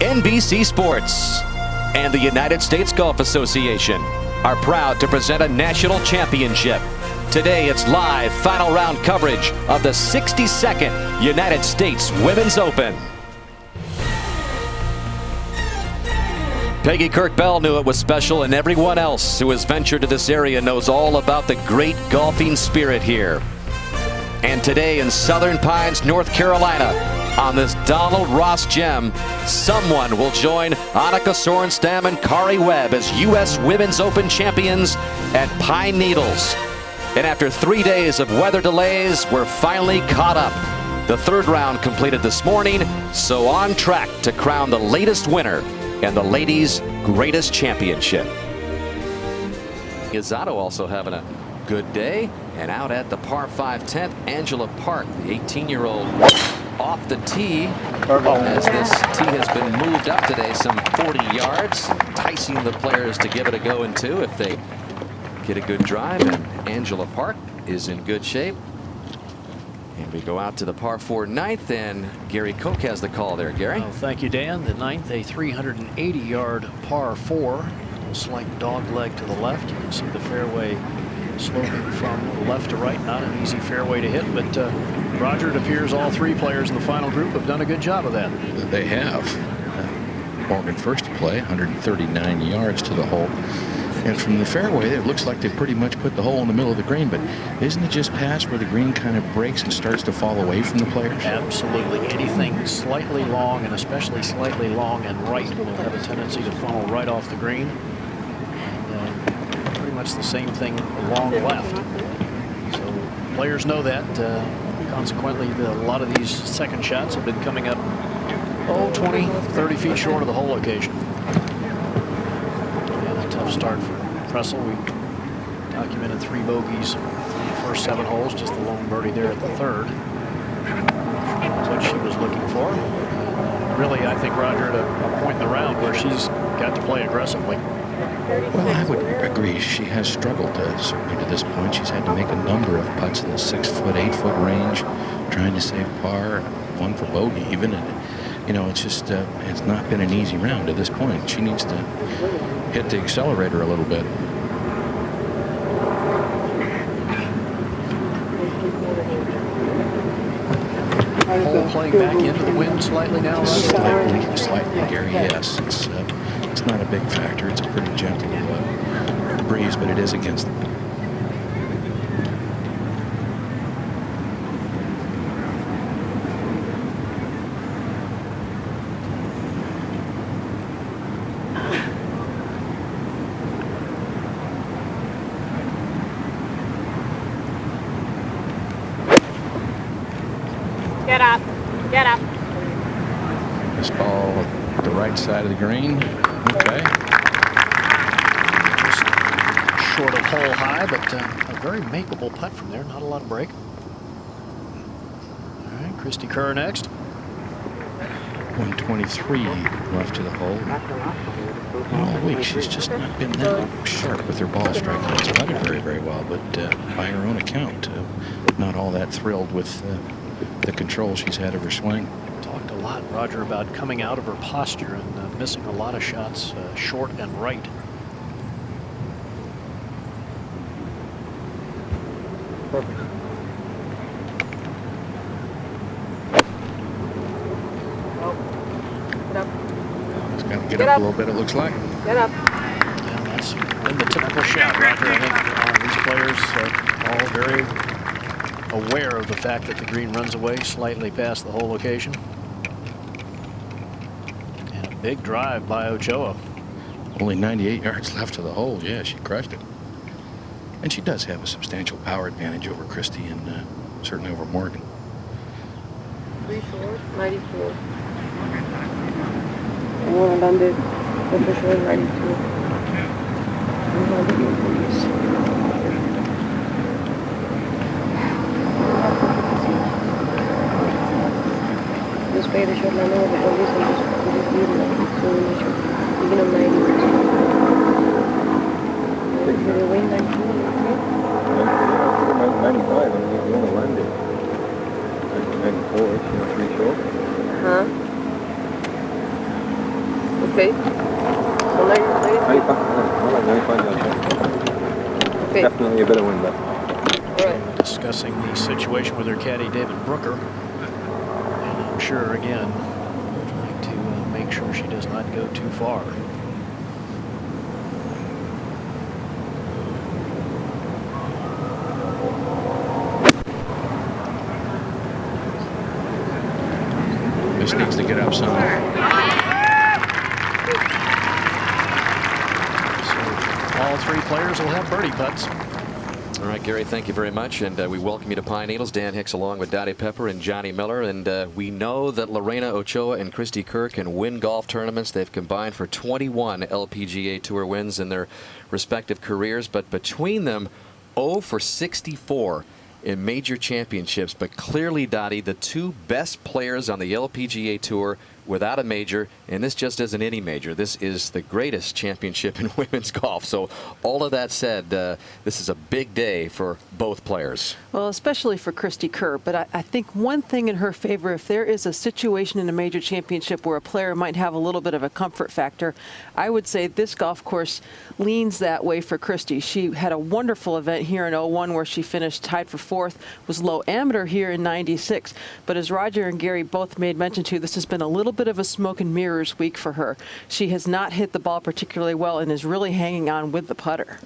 NBC Sports and the United States Golf Association are proud to present a national championship. Today it's live final round coverage of the 62nd United States Women's Open. Peggy Kirk Bell knew it was special, and everyone else who has ventured to this area knows all about the great golfing spirit here. And today in Southern Pines, North Carolina, on this Donald Ross gem, someone will join Annika Sorenstam and Kari Webb as U.S. Women's Open champions at Pine Needles. And after 3 days of weather delays, we're finally caught up. The third round completed this morning, so on track to crown the latest winner and the ladies' greatest championship. Izzato also having a good day, and out at the par 5 10th, Angela Park, the 18-year-old, off the tee as this tee has been moved up today some 40 yards, enticing the players to give it a go in two if they get a good drive. And Angela Park is in good shape. And we go out to the par 4 9th, and Gary Koch has the call there. Gary. Oh, thank you, Dan. The 9th, a 380-yard par 4. A slight dog leg to the left. You can see the fairway sloping from left to right. Not an easy fairway to hit, but Roger, it appears all three players in the final group have done a good job of that. They have. Morgan first to play, 139 yards to the hole. And from the fairway, it looks like they pretty much put the hole in the middle of the green, but isn't it just past where the green kind of breaks and starts to fall away from the players? Absolutely. Anything slightly long, and especially slightly long and right, will have a tendency to funnel right off the green. And pretty much the same thing along left. So players know that. Consequently, a lot of these second shots have been coming up 20, 30 feet short of the hole location. Tough start for Pressel. We documented 3 bogeys in the first 7 holes, just the lone birdie there at the third. That's what she was looking for. Really, I think, Roger, at a point in the round where she's got to play aggressively. Well, I would agree. She has struggled certainly to this point. She's had to make a number of putts in the 6-foot, 8-foot range, trying to save par, one for bogey even. And, you know, it's just it's not been an easy round to this point. She needs to hit the accelerator a little bit. Hole playing back into the wind slightly now. Slightly, Gary. Yes, it's not a big factor. It's a pretty gentle breeze, but it is against them. Get up. Get up. This ball at the right side of the green. Okay. Just short of hole high, but a very makeable putt from there. Not a lot of break. All right, Christy Kerr next. 123 left to the hole. And all week, she's just not been that sharp with her ball striking. She's putted very, very well, but by her own account, not all that thrilled with the control she's had of her swing. Talked a lot, Roger, about coming out of her posture and missing a lot of shots short and right. Perfect. Get up. It's got to get up a little bit, it looks like. Get up. Yeah, that's been the typical shot, Roger. I think these players all very aware of the fact that the green runs away slightly past the hole location. And a big drive by Ochoa. Only 98 yards left to the hole. Yeah, she crushed it. And she does have a substantial power advantage over Christy and certainly over Morgan. 3 short, 94. And one landed for sure 92. Just pay the short line over the police and just leave it. So you can have 90. Did they win 92? 95, and the only landed. 94, 3 short. Huh? Okay. So now you're Hay pa. Wala na pa dyan. okay. Definitely a better win though. All right. Discussing the situation with her caddy, David Brooker. And I'm sure, again, trying to make sure she does not go too far. This needs to get up some. So all three players will have birdie putts. All right, Gary, thank you very much. And we welcome you to Pine Needles. Dan Hicks along with Dottie Pepper and Johnny Miller. And we know that Lorena Ochoa and Christy Kerr can win golf tournaments. They've combined for 21 LPGA Tour wins in their respective careers. But between them, 0 for 64 in major championships. But clearly, Dottie, the two best players on the LPGA Tour without a major, and this just isn't any major. This is the greatest championship in women's golf. So all of that said, this is a big day for both players. Well, especially for Christy Kerr. But I think one thing in her favor, if there is a situation in a major championship where a player might have a little bit of a comfort factor, I would say this golf course leans that way for Christy. She had a wonderful event here in 01 where she finished tied for 4th, was low amateur here in 96. But as Roger and Gary both made mention to, this has been a little bit of a smoke and mirrors week for her. She has not hit the ball particularly well and is really hanging on with the putter.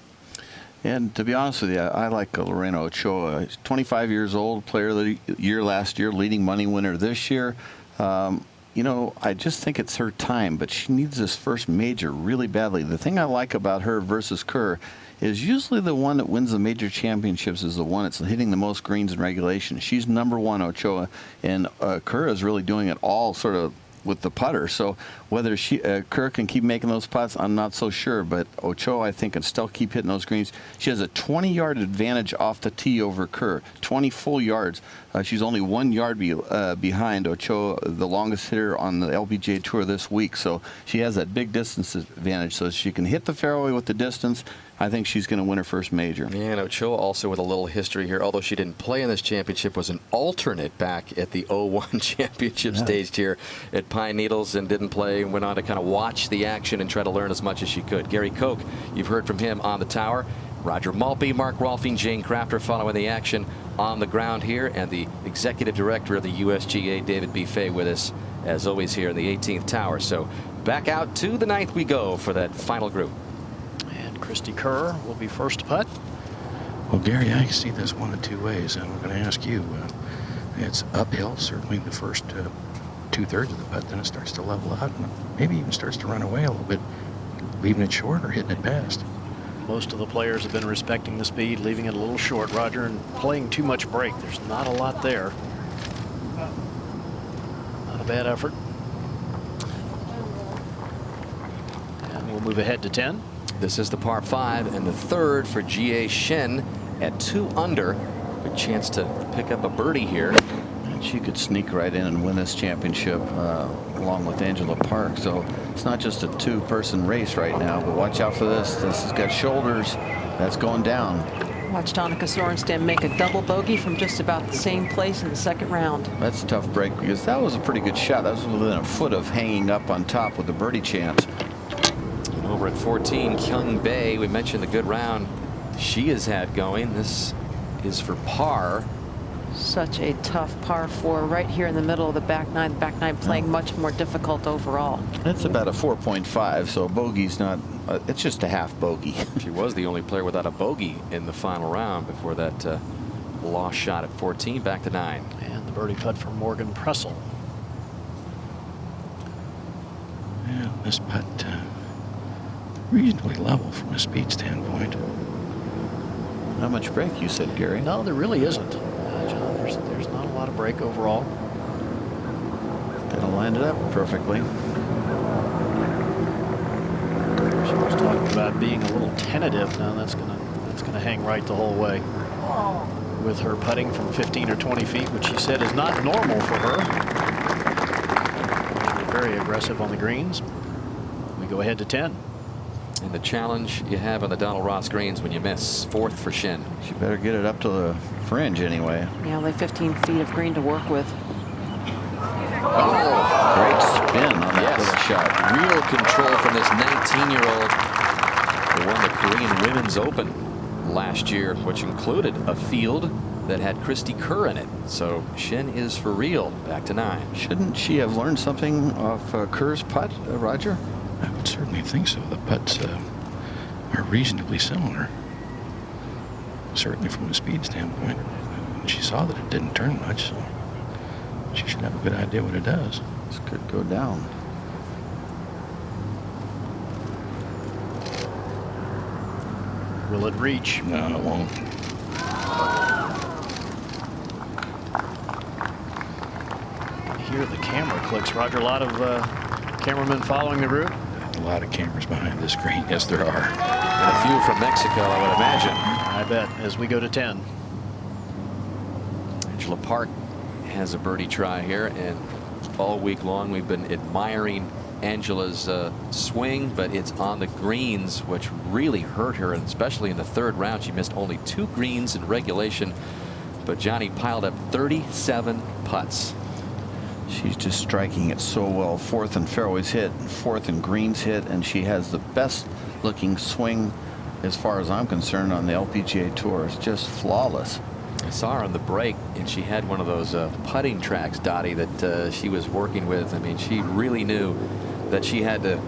And to be honest with you, I like Lorena Ochoa. She's 25 years old, player of the year last year, leading money winner this year. You know, I just think it's her time, but she needs this first major really badly. The thing I like about her versus Kerr is usually the one that wins the major championships is the one that's hitting the most greens in regulation. She's #1, Ochoa, and Kerr is really doing it all sort of with the putter. So whether Kerr can keep making those putts, I'm not so sure. But Ochoa, I think, can still keep hitting those greens. She has a 20-yard advantage off the tee over Kerr, 20 full yards. She's only 1 yard behind Ochoa, the longest hitter on the LPGA Tour this week. So she has that big distance advantage. So she can hit the fairway with the distance. I think she's going to win her first major. And Ochoa also with a little history here, although she didn't play in this championship, was an alternate back at the 01 championship stage here at Pine Needles and didn't play and went on to kind of watch the action and try to learn as much as she could. Gary Koch, you've heard from him on the tower. Roger Maltby, Mark Rolfing, Jane Crafter following the action on the ground here, and the executive director of the USGA, David B. Fay, with us as always here in the 18th tower. So back out to the 9th we go for that final group. Christy Kerr will be first to putt. Well, Gary, I see this one of two ways. I'm going to ask you. It's uphill, certainly the first 2/3 of the putt. Then it starts to level out and maybe even starts to run away a little bit, leaving it short or hitting it past. Most of the players have been respecting the speed, leaving it a little short, Roger, and playing too much break. There's not a lot there. Not a bad effort. And we'll move ahead to 10. This is the par 5 and the third for Jie Shen at 2 under. Good chance to pick up a birdie here. And she could sneak right in and win this championship along with Angela Park. So it's not just a two-person race right now, but watch out for this. This has got shoulders. That's going down. Watch Danica Sorenstam make a double bogey from just about the same place in the second round. That's a tough break because that was a pretty good shot. That was within a foot of hanging up on top with a birdie chance. Over at 14, Kyung Bae, we mentioned the good round she has had going. This is for par. Such a tough par 4 right here in the middle of the back nine. The back nine playing much more difficult overall. It's about a 4.5, so bogey's not, it's just a half bogey. She was the only player without a bogey in the final round before that lost shot at 14, back to 9. And the birdie putt from Morgan Pressel. Yeah, this putt reasonably level from a speed standpoint. Not much break, you said, Gary. No, there really isn't. John, there's not a lot of break overall. Gotta line it up perfectly. She was talking about being a little tentative. Now that's gonna hang right the whole way. With her putting from 15 or 20 feet, which she said is not normal for her. Very aggressive on the greens. We go ahead to 10. And the challenge you have on the Donald Ross greens when you miss. 4th for Shin. She better get it up to the fringe anyway. Yeah, only 15 feet of green to work with. Great spin on that little shot. Real control from this 19-year-old who won the Korean Women's Open last year, which included a field that had Christy Kerr in it. So Shin is for real. Back to 9. Shouldn't she have learned something off Kerr's putt, Roger? I would certainly think so. The putts are reasonably similar, certainly from a speed standpoint. She saw that it didn't turn much, so she should have a good idea what it does. This could go down. Will it reach? No, it won't. Here the camera clicks. Roger, a lot of cameramen following the group. A lot of cameras behind the screen. Yes, there are. And a few from Mexico, I would imagine. I bet, as we go to 10. Angela Park has a birdie try here, and all week long we've been admiring Angela's swing, but it's on the greens, which really hurt her, and especially in the 3rd round. She missed only 2 greens in regulation, but Johnny piled up 37 putts. She's just striking it so well. 4th in fairways hit, 4th in greens hit, and she has the best looking swing as far as I'm concerned on the LPGA Tour. It's just flawless. I saw her on the break, and she had one of those putting tracks, Dottie, that she was working with. I mean, she really knew that she had to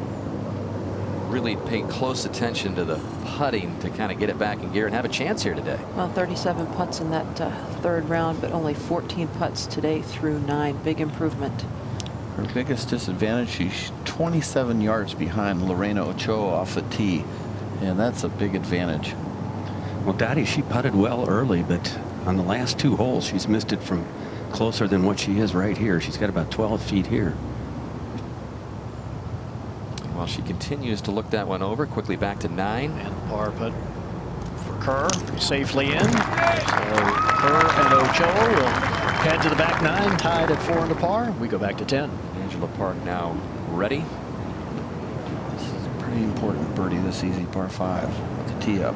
really pay close attention to the putting to kind of get it back in gear and have a chance here today. Well, 37 putts in that 3rd round, but only 14 putts today through 9. Big improvement. Her biggest disadvantage, she's 27 yards behind Lorena Ochoa off the tee, and that's a big advantage. Well, Dottie, she putted well early, but on the last 2 holes, she's missed it from closer than what she is right here. She's got about 12 feet here. While she continues to look that one over, quickly back to 9. And par putt for Kerr, safely in. So Kerr and Ochoa will head to the back 9, tied at 4 under par. We go back to 10. Angela Park now ready. This is a pretty important birdie, this easy par 5 to tee up.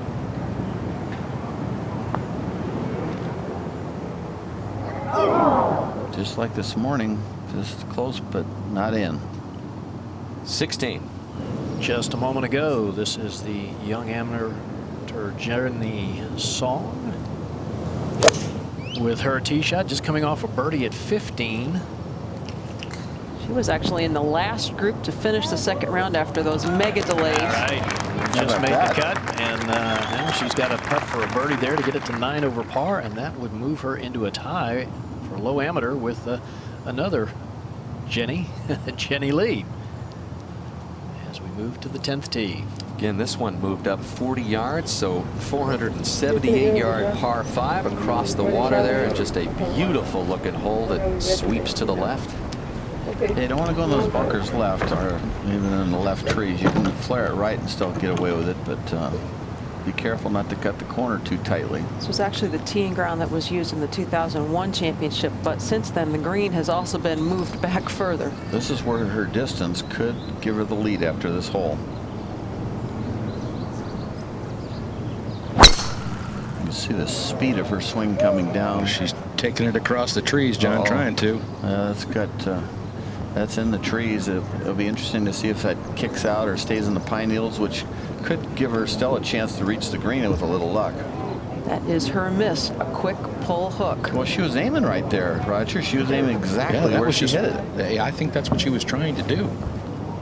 Just like this morning, just close but not in. 16. Just a moment ago, this is the young amateur Jenny Song with her tee shot, just coming off a birdie at 15. She was actually in the last group to finish the 2nd round after those mega delays. All right, just made the cut, and now she's got a putt for a birdie there to get it to 9 over par, and that would move her into a tie for low amateur with another Jenny Lee. As we move to the 10th tee. Again, this one moved up 40 yards, so 478-yard par 5 across the water there, and just a beautiful looking hole that sweeps to the left. You don't want to go in those bunkers left, or even in the left trees. You can flare it right and still get away with it, but be careful not to cut the corner too tightly. This was actually the teeing ground that was used in the 2001 championship, but since then the green has also been moved back further. This is where her distance could give her the lead after this hole. You see the speed of her swing coming down. She's taking it across the trees, John, trying to. That's in the trees. It'll be interesting to see if that kicks out or stays in the pine needles, which could give her still a chance to reach the green with a little luck. That is her miss, a quick pull hook. Well, she was aiming right there, Roger. She was aiming exactly where she hit it. I think that's what she was trying to do.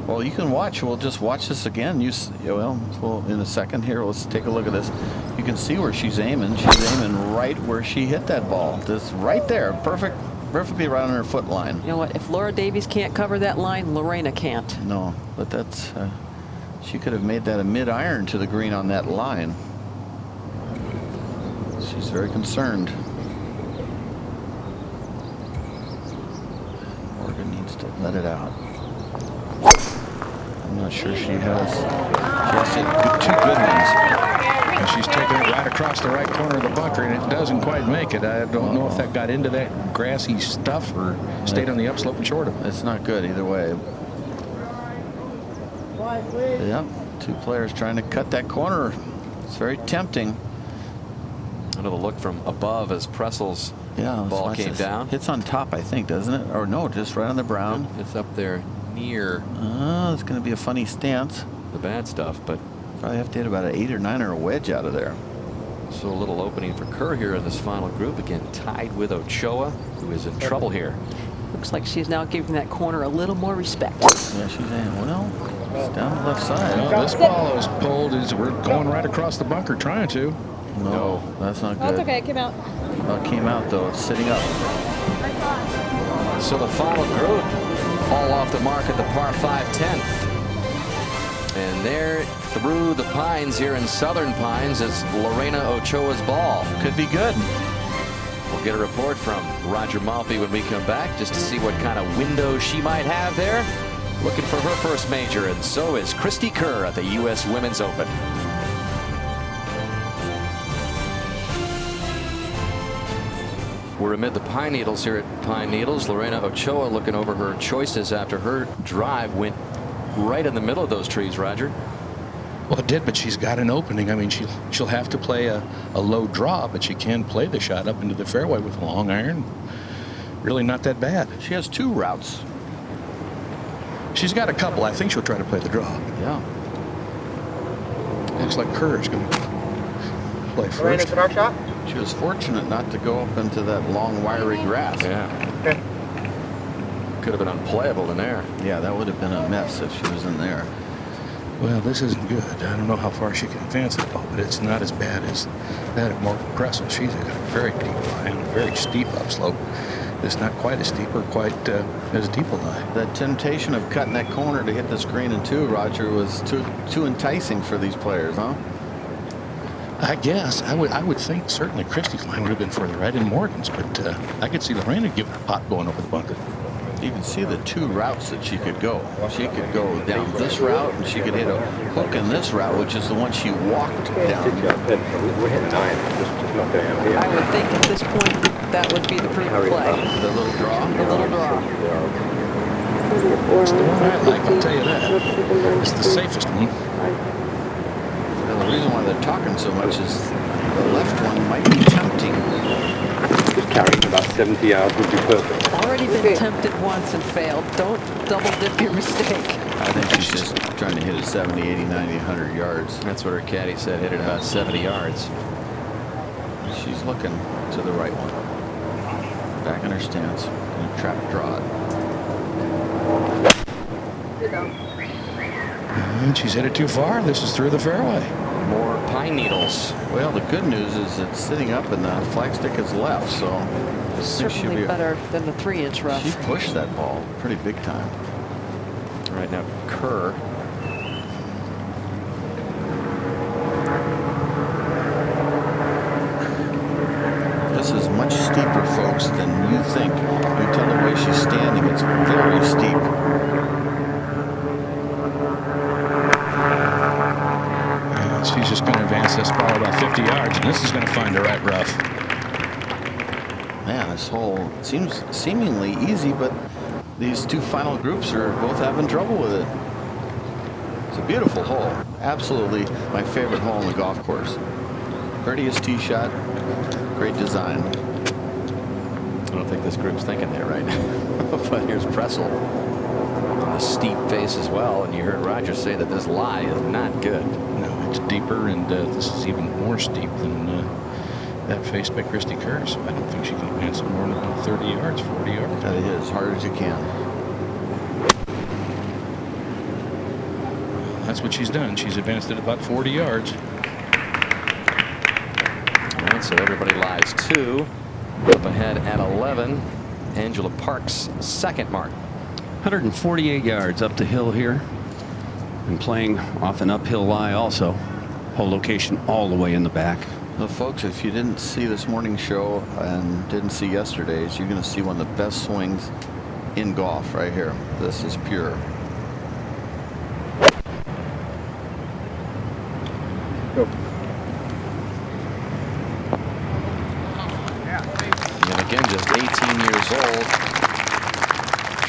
Well, you can watch. We'll just watch this again. Well, in a second here, let's take a look at this. You can see where she's aiming. She's aiming right where she hit that ball. Just right there. Perfectly right on her foot line. You know what? If Laura Davies can't cover that line, Lorena can't. No, but that's she could have made that a mid-iron to the green on that line. She's very concerned. Morgan needs to let it out. I'm not sure she has. She has 2 good ones. And she's taking it right across the right corner of the bunker, and it doesn't quite make it. I don't know if that got into that grassy stuff or stayed on the upslope and short of it. It's not good either way. Yep, 2 players trying to cut that corner. It's very tempting. Another look from above as Pressels Yeah, Ball watch came this. down. Hits on top, I think, doesn't it? Or no, just right on the brown. It's up there near It's going to be a funny stance. the bad stuff, but Probably have to hit about an 8 or 9 or a wedge out of there. so a little opening for Kerr here in this final group. Again, tied with Ochoa, who is in trouble here. Looks like she's now giving that corner a little more respect. Yeah, she's in. Well, it's down the left side. Well, this ball is pulled. We're going right across the bunker trying to. No, that's not Oh, good. it's okay. It came out. Oh, it came out, though. It's sitting up. So the final group, all off the mark at the par 5 10th. And there through the pines here in Southern Pines is Lorena Ochoa's ball. Could be good. We'll get a report from Roger Malfi when we come back just to see what kind of window she might have there. Looking for her first major, and so is Cristie Kerr at the U.S. Women's Open. We're amid the pine needles here at Pine Needles. Lorena Ochoa looking over her choices after her drive went right in the middle of those trees, Roger. Well, it did, but she's got an opening. I mean, she'll have to play a low draw, but she can play the shot up into the fairway with a long iron. Really not that bad. She has 2 routes. She's got a couple. I think she'll try to play the draw. Yeah. Looks like Kerr's going to play first. She was fortunate not to go up into that long, wiry grass. Yeah. Could have been unplayable in there. Yeah, that would have been a mess if she was in there. Well, this isn't good. I don't know how far she can advance the ball, but it's not as bad as that of Morgan Pressel. She's got a very deep lie and a very steep upslope. It's not quite as steep or quite as deep a lie. That temptation of cutting that corner to hit this green in 2, Roger, was too enticing for these players, huh? I guess I would think certainly Christie's line would have been further right in Morgan's, but I could see Lorena giving a pot going over the bunker. You can see the 2 routes that she could go. She could go down this route, and she could hit a hook in this route, which is the one she walked down. We're hitting 9. Just not going out here. I would think at this point that would be the prudent play. The little draw. The little draw. It's the one I like, I'll tell you that. It's the safest one. And the reason why they're talking so much is the left one might be tempting. Just carrying about 70 yards would be perfect. Already been tempted once and failed. Don't double dip your mistake. I think she's just trying to hit it 70, 80, 90, 100 yards. That's what her caddy said, hit it about 70 yards. She's looking to the right one. Back in her stance. Gonna trap draw it. And she's hit it too far. This is through the fairway. More pine needles. Well, the good news is it's sitting up and the flagstick is left, so I think she'll Certainly be. better than the 3-inch rough. She pushed that ball pretty big time. Right now, Kerr. This is much steeper, folks, than you think. You tell the way she's standing, it's very steep. And she's just going to advance this ball about 50 yards, and this is going to find her right rough. Man, this hole seems seemingly easy, but these 2 final groups are both having trouble with it. It's a beautiful hole. Absolutely my favorite hole on the golf course. Prettiest tee shot. Great design. I don't think this group's thinking that right now. But here's Pressel. A steep face as well, and you heard Roger say that this lie is not good. No, it's deeper, and this is even more steep than that face by Cristie Kerr. So I don't think she can advance it more than about 30 yards, 40 yards. That is as hard as you can. That's what she's done. She's advanced it about 40 yards. All right, so everybody lies 2. Up ahead at 11. Angela Park's second mark. 148 yards up the hill here, and playing off an uphill lie also. Hole location all the way in the back. Well, folks, if you didn't see this morning's show and didn't see yesterday's, you're going to see one of the best swings in golf right here. This is pure. And again, just 18 years old.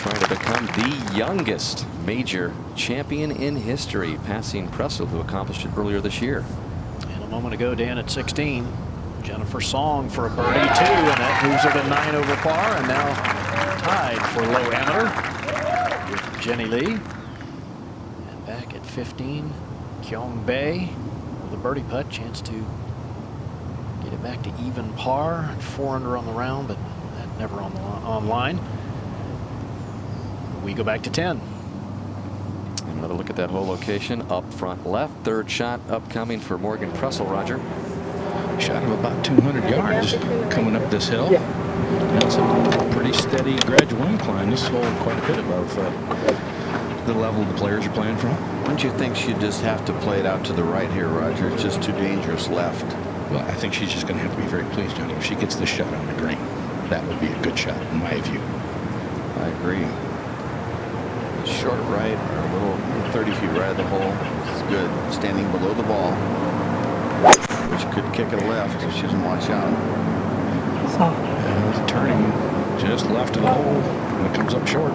Trying to become the youngest major champion in history, passing Pressel, who accomplished it earlier this year. And a moment ago, Dan, at 16. Jennifer Song for a birdie too, and that moves her to 9 over par, and now tied for low amateur with Jenny Lee. And back at 15, Kyung Bae with a birdie putt, chance to get it back to even par. 4 under on the round, but that never on line. We go back to 10. Another look at that whole location. Up front left. Third shot upcoming for Morgan Pressel, Roger. Shot of about 200 yards coming up this hill. That's a pretty steady gradual incline. This hole quite a bit above the level the players are playing from. Wouldn't you think she'd just have to play it out to the right here, Roger? It's just too dangerous left. Well, I think she's just going to have to be very pleased, Johnny. If she gets this shot on the green, that would be a good shot in my view. I agree. Short right, or a little 30 feet right of the hole. It's good. Standing below the ball, which could kick it left if she doesn't watch out. And turning just left of the hole, and it comes up short.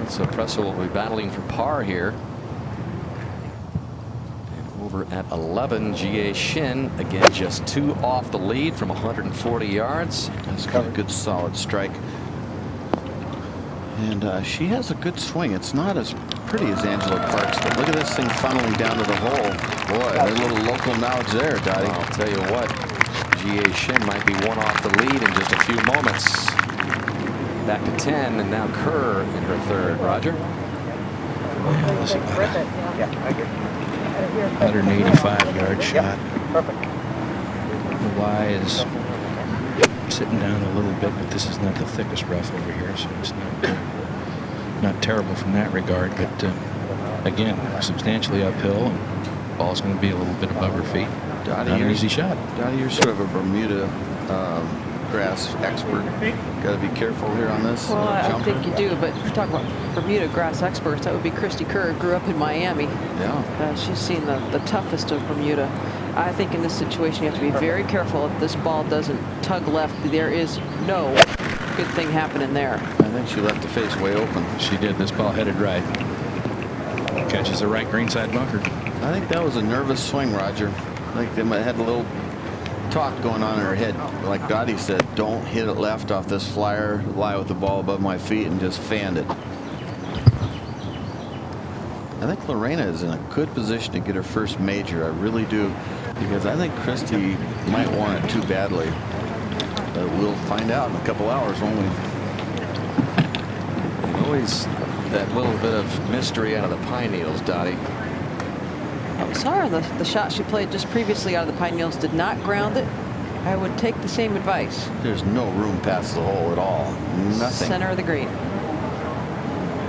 So Pressel will be battling for par here. And over at 11, Jie Shin again just 2 off the lead from 140 yards. That's got a good solid strike. And she has a good swing. It's not as pretty as Angela Parks, but look at this thing funneling down to the hole. Boy, a little local knowledge there, Dottie. I'll tell you what, Jie Shin might be 1 off the lead in just a few moments. Back to 10, and now Kerr in her third. Roger? Yeah, this is about a 185-yard shot. The Y is sitting down a little bit, but this is not the thickest rough over here, so it's not terrible from that regard. But again, substantially uphill, and ball's going to be a little bit above her feet. Not an easy shot. Dottie, you're sort of a Bermuda grass expert. Got to be careful here on this. Well, I think you do, but if you talk about Bermuda grass experts, that would be Christy Kerr. Grew up in Miami. Yeah. She's seen the toughest of Bermuda. I think in this situation you have to be very careful if this ball doesn't tug left. There is no good thing happening there. I think she left the face way open. She did. This ball headed right. Catches the right greenside bunker. I think that was a nervous swing, Roger. I think they might have had a little talk going on in her head. Like Dottie said, don't hit it left off this flyer, lie with the ball above my feet, and just fanned it. I think Lorena is in a good position to get her first major. I really do, because I think Christy might want it too badly. But we'll find out in a couple hours, won't we? And always that little bit of mystery out of the Pine Needles, Dottie. I saw her the shot she played just previously out of the Pine Needles did not ground it. I would take the same advice. There's no room past the hole at all. Nothing. Center of the green.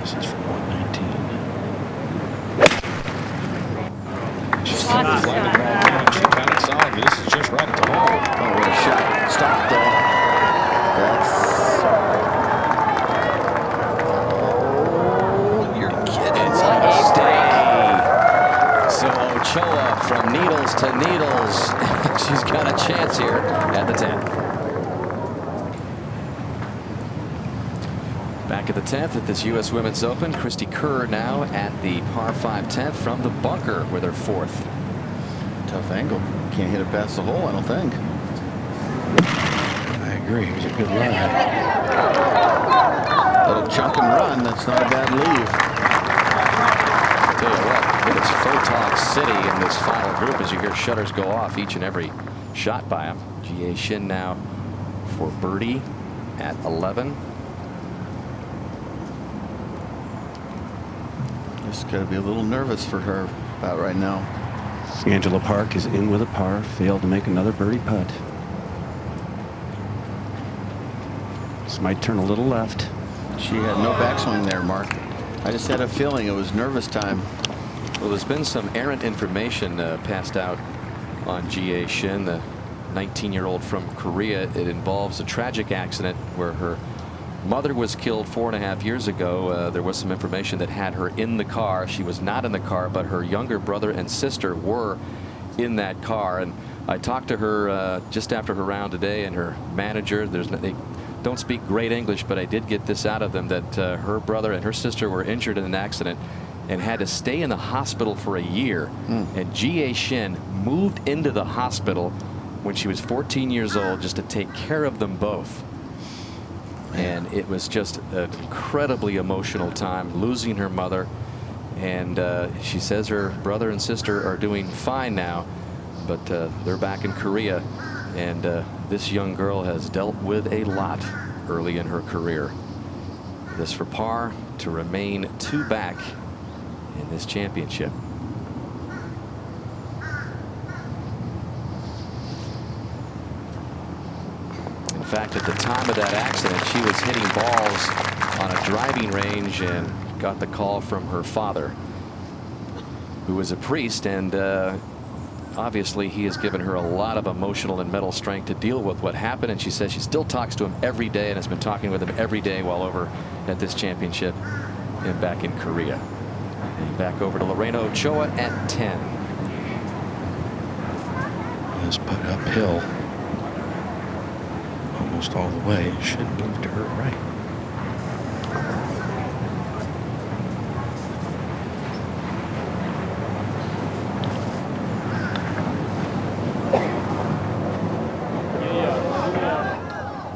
This is from 119. She's got it down. She got it solid, but this is just right at the hole. Oh, what a shot. Stop, though. Oh, you're kidding. It's a mistake. So Ochoa from needles to needles. She's got a chance here at the 10th. Back at the 10th at this U.S. Women's Open, Christy Kerr now at the par 5 10th from the bunker with her 4th. Tough angle. Can't hit it past the hole, I don't think. I agree. It was a good line. Little chunk and run. That's not a bad leave. Tell you what, it is Photog City in this final group as you hear shutters go off each and every shot by him. Jie Shin now for birdie at 11. Just got to be a little nervous for her about right now. Angela Park is in with a par, failed to make another birdie putt. This might turn a little left. She had no backswing there, Mark. I just had a feeling it was nervous time. Well, there's been some errant information passed out on Jie Shin, the 19-year-old from Korea. It involves a tragic accident where her mother was killed 4.5 years ago. There was some information that had her in the car. She was not in the car, but her younger brother and sister were in that car. And I talked to her just after her round today, and her manager, they don't speak great English, but I did get this out of them, that her brother and her sister were injured in an accident and had to stay in the hospital for a year. And Jie Shin moved into the hospital when she was 14 years old just to take care of them both. And it was just an incredibly emotional time, losing her mother. And she says her brother and sister are doing fine now, but they're back in Korea. And this young girl has dealt with a lot early in her career. This for par to remain 2 back in this championship. In fact, at the time of that accident, she was hitting balls on a driving range and got the call from her father, who was a priest, and obviously he has given her a lot of emotional and mental strength to deal with what happened. And she says she still talks to him every day and has been talking with him every day while over at this championship and back in Korea. And back over to Lorena Ochoa at 10. This putt uphill almost all the way. Should move to her right.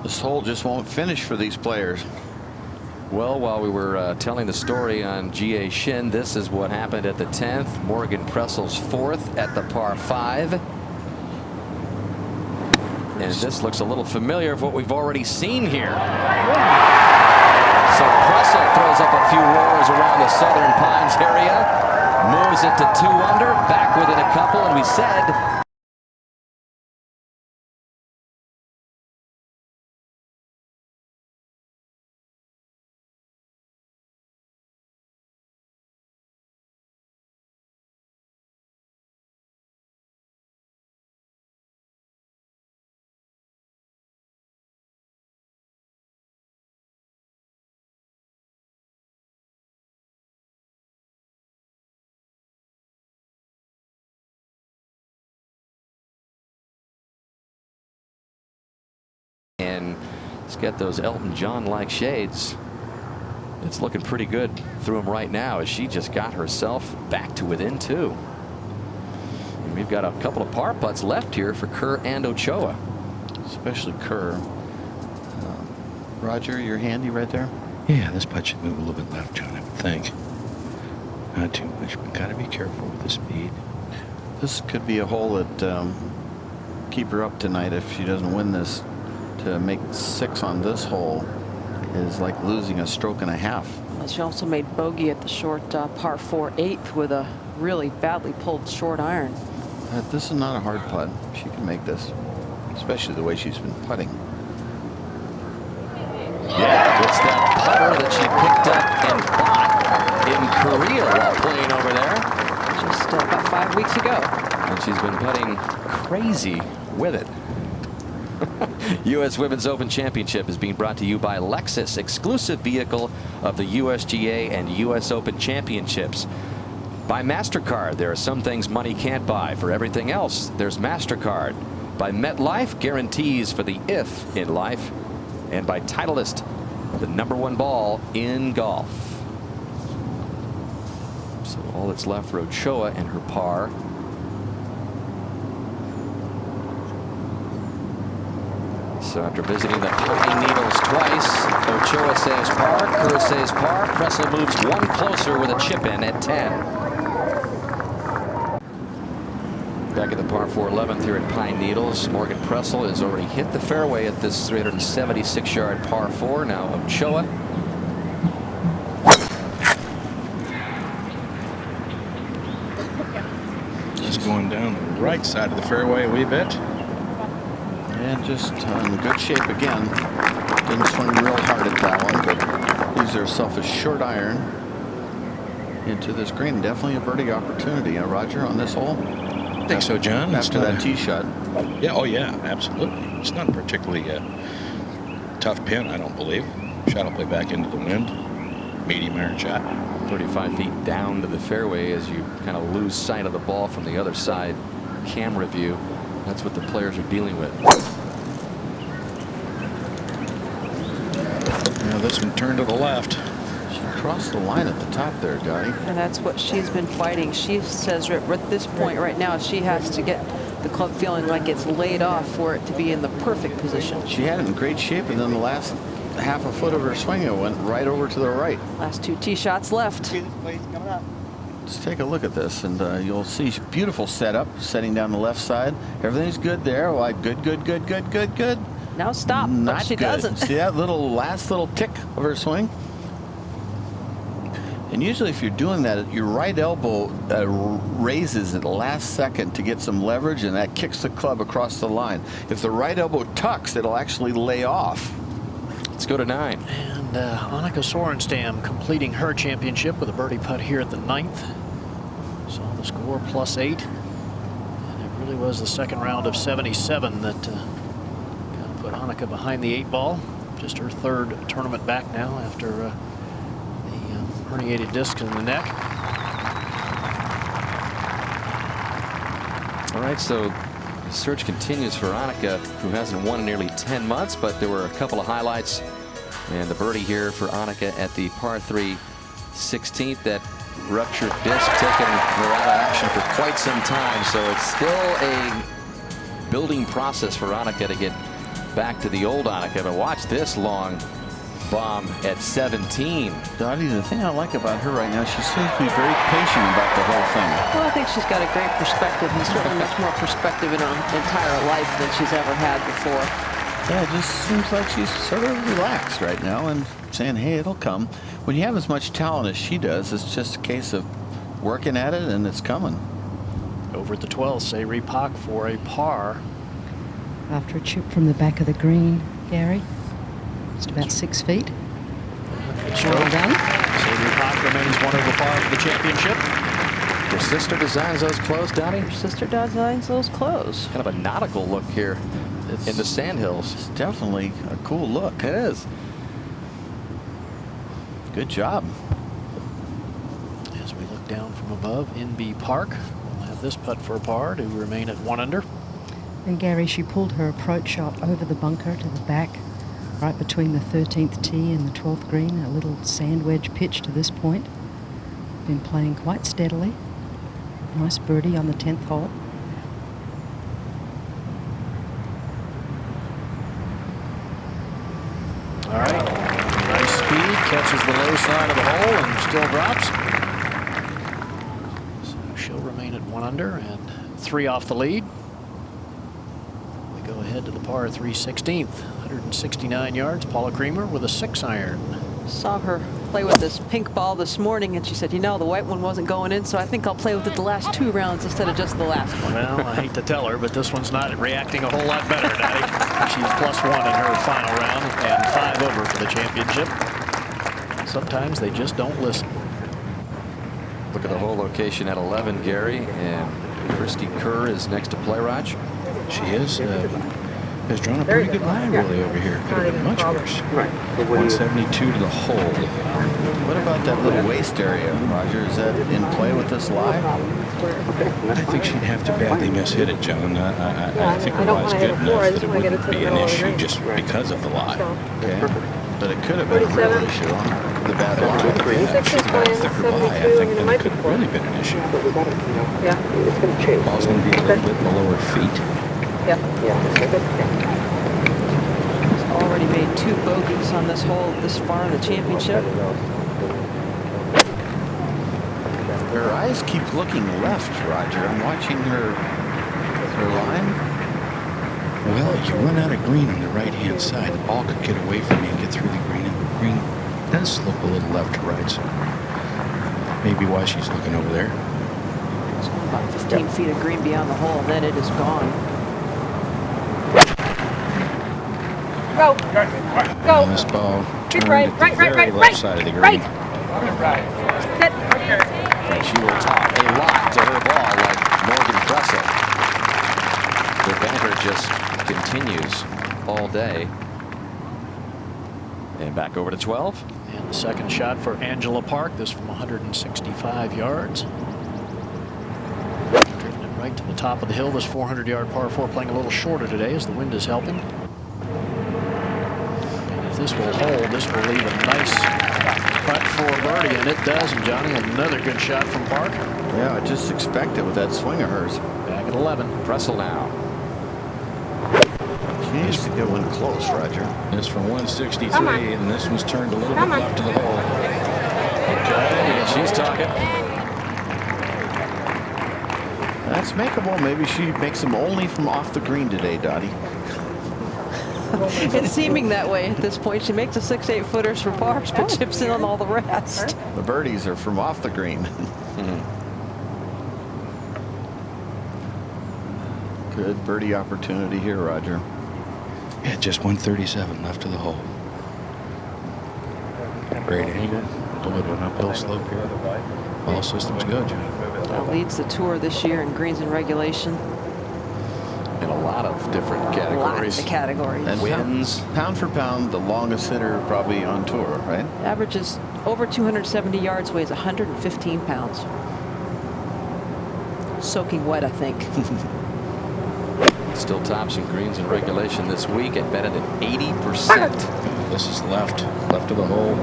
This hole just won't finish for these players. Well, while we were telling the story on Jie Shin, this is what happened at the 10th. Morgan Pressel's 4th at the par 5. And this looks a little familiar of what we've already seen here. So Pressel throws up a few roars around the Southern Pines area, moves it to 2 under, back within a couple, and we said and he's got those Elton John-like shades. It's looking pretty good through him right now as she just got herself back to within 2. And we've got a couple of par putts left here for Kerr and Ochoa. Especially Kerr. Roger, you're handy right there. Yeah, this putt should move a little bit left, John, I would think. Not too much, but gotta be careful with the speed. This could be a hole that keep her up tonight if she doesn't win this. To make 6 on this hole is like losing a stroke and a half. Well, she also made bogey at the short par 4 8th with a really badly pulled short iron. This is not a hard putt. She can make this, especially the way she's been putting. Yeah, it's that putter that she picked up and bought in Korea while playing over there. Just about 5 weeks ago. And she's been putting crazy with it. U.S. Women's Open Championship is being brought to you by Lexus, exclusive vehicle of the USGA and U.S. Open Championships. By MasterCard, there are some things money can't buy. For everything else, there's MasterCard. By MetLife, guarantees for the if in life. And by Titleist, the #1 ball in golf. So all that's left for Ochoa and her par. So after visiting the Pine Needles twice, Ochoa says par, Kerr says par. Pressel moves 1 closer with a chip in at 10. Back at the par 4 11th here at Pine Needles, Morgan Pressel has already hit the fairway at this 376-yard par 4. Now Ochoa. Just going down the right side of the fairway a wee bit. And just in good shape again. Didn't swing real hard at that one, but used herself a short iron into this green. Definitely a birdie opportunity. Roger, on this hole? I think so, John. After that tee shot. Yeah, oh yeah, absolutely. It's not particularly tough pin, I don't believe. Shot will play back into the wind. Medium iron shot. 35 feet down to the fairway as you kind of lose sight of the ball from the other side camera view. That's what the players are dealing with. Now this one turned to the left. She across the line at the top there, Dottie. And that's what she's been fighting. She says at this point right now, she has to get the club feeling like it's laid off for it to be in the perfect position. She had it in great shape, and then the last half a foot of her swing, it went right over to the right. Last 2 tee shots left. Let's take a look at this, and you'll see beautiful setup, setting down the left side. Everything's good there. Wide, good, good, good, good, good, good. Now stop, Not but she good. doesn't. See that last little tick of her swing? And usually if you're doing that, your right elbow raises at the last second to get some leverage, and that kicks the club across the line. If the right elbow tucks, it'll actually lay off. Let's go to 9. And Annika Sorenstam completing her championship with a birdie putt here at the 9th. Saw the score +8. And it really was the second round of 77 that kind of put Annika behind the 8 ball. Just her 3rd tournament back now after the herniated disc in the neck. All right, so the search continues for Annika, who hasn't won in nearly 10 months, but there were a couple of highlights. And the birdie here for Annika at the par 3 16th. That ruptured disc taking her out of action for quite some time. So it's still a building process for Annika to get back to the old Annika. But watch this long bomb at 17. Dottie, the thing I like about her right now, she seems to be very patient about the whole thing. Well, I think she's got a great perspective, and certainly much more perspective in her entire life than she's ever had before. Yeah, it just seems like she's sort of relaxed right now and saying, hey, it'll come. When you have as much talent as she does, it's just a case of working at it, and it's coming. Over at the 12th, Sayri Pak for a par. After a chip from the back of the green, Gary. Just about 6 feet. Well done. Sayri Pak remains one over par for the championship. Her sister designs those clothes, Donnie. Her sister designs those clothes. Kind of a nautical look here in the Sandhills. It's definitely a cool look. It is. Good job. As we look down from above, NB Park will have this putt for a par to remain at 1 under. And Gary, she pulled her approach shot over the bunker to the back, right between the 13th tee and the 12th green, a little sand wedge pitch to this point. Been playing quite steadily. Nice birdie on the 10th hole. All right, nice speed, catches the low side of the hole and still drops. So she'll remain at 1 under and 3 off the lead. We go ahead to the par 3 16th, 169 yards. Paula Creamer with a 6-iron. Saw her play with this pink ball this morning, and she said, you know, the white one wasn't going in, so I think I'll play with it the last 2 rounds instead of just the last one. Well, I hate to tell her, but this one's not reacting a whole lot better, Daddy. She's +1 in her final round and 5 over for the championship. Sometimes they just don't listen. Look at the hole location at 11, Gary, and Christy Kerr is next to play, Raj. She is. Has drawn a pretty good line really over here. Could have been much worse. Right. 172 to the hole. What about that little waist area, Roger? Is that in play with this lie? I think she'd have to badly miss-hit it, John. I think the lie's good enough that it wouldn't be an issue just because of the lie. Okay. But it could have been a real issue on the bad lie. If she'd got a thicker lie, I think then it could have really been an issue. Yeah, it's going to change. Ball's going to be a little bit below her feet. Yeah, yeah. She's already made 2 bogeys on this hole this far in the championship. Her eyes keep looking left, Roger. I'm watching her line. Well, you run out of green on the right-hand side. The ball could get away from you and get through the green. And the green does slope a little left to right, so maybe why she's looking over there. It's only about 15 feet of green beyond the hole, and then it is gone. Go. Go. And this ball turned Right, at the right, very left side of the green. Right. Sit. And she will talk a lot to her ball like Morgan Pressel. The banter just continues all day. And back over to 12. And the second shot for Angela Park, this from 165 yards. Drifting it right to the top of the hill. This 400-yard par 4 playing a little shorter today as the wind is helping. And if this will hold, this will leave a nice putt for a birdie, and it does. And Johnny, another good shot from Parker. Yeah, I just expect it with that swing of hers. Back at 11. Pressel now. She needs to get one close, Roger. It's from 163, and this one's turned a little bit left to the hole. Okay, she's talking. That's makeable. Maybe she makes them only from off the green today, Dottie. It's seeming that way at this point. She makes a 6-8 footers for pars, but chips in on all the rest. The birdies are from off the green. Good birdie opportunity here, Roger. Yeah, just 137 left to the hole. Great angle. A little bit of an uphill slope here. All systems go, John. Leads the tour this year in greens and regulation. In a lot of different categories. Lots of categories. And Wins. pound for pound, the longest hitter probably on tour, right? Averages over 270 yards, weighs 115 pounds. Soaking wet, I think. Still tops in greens and regulation this week at better than 80%. This is left to the hole.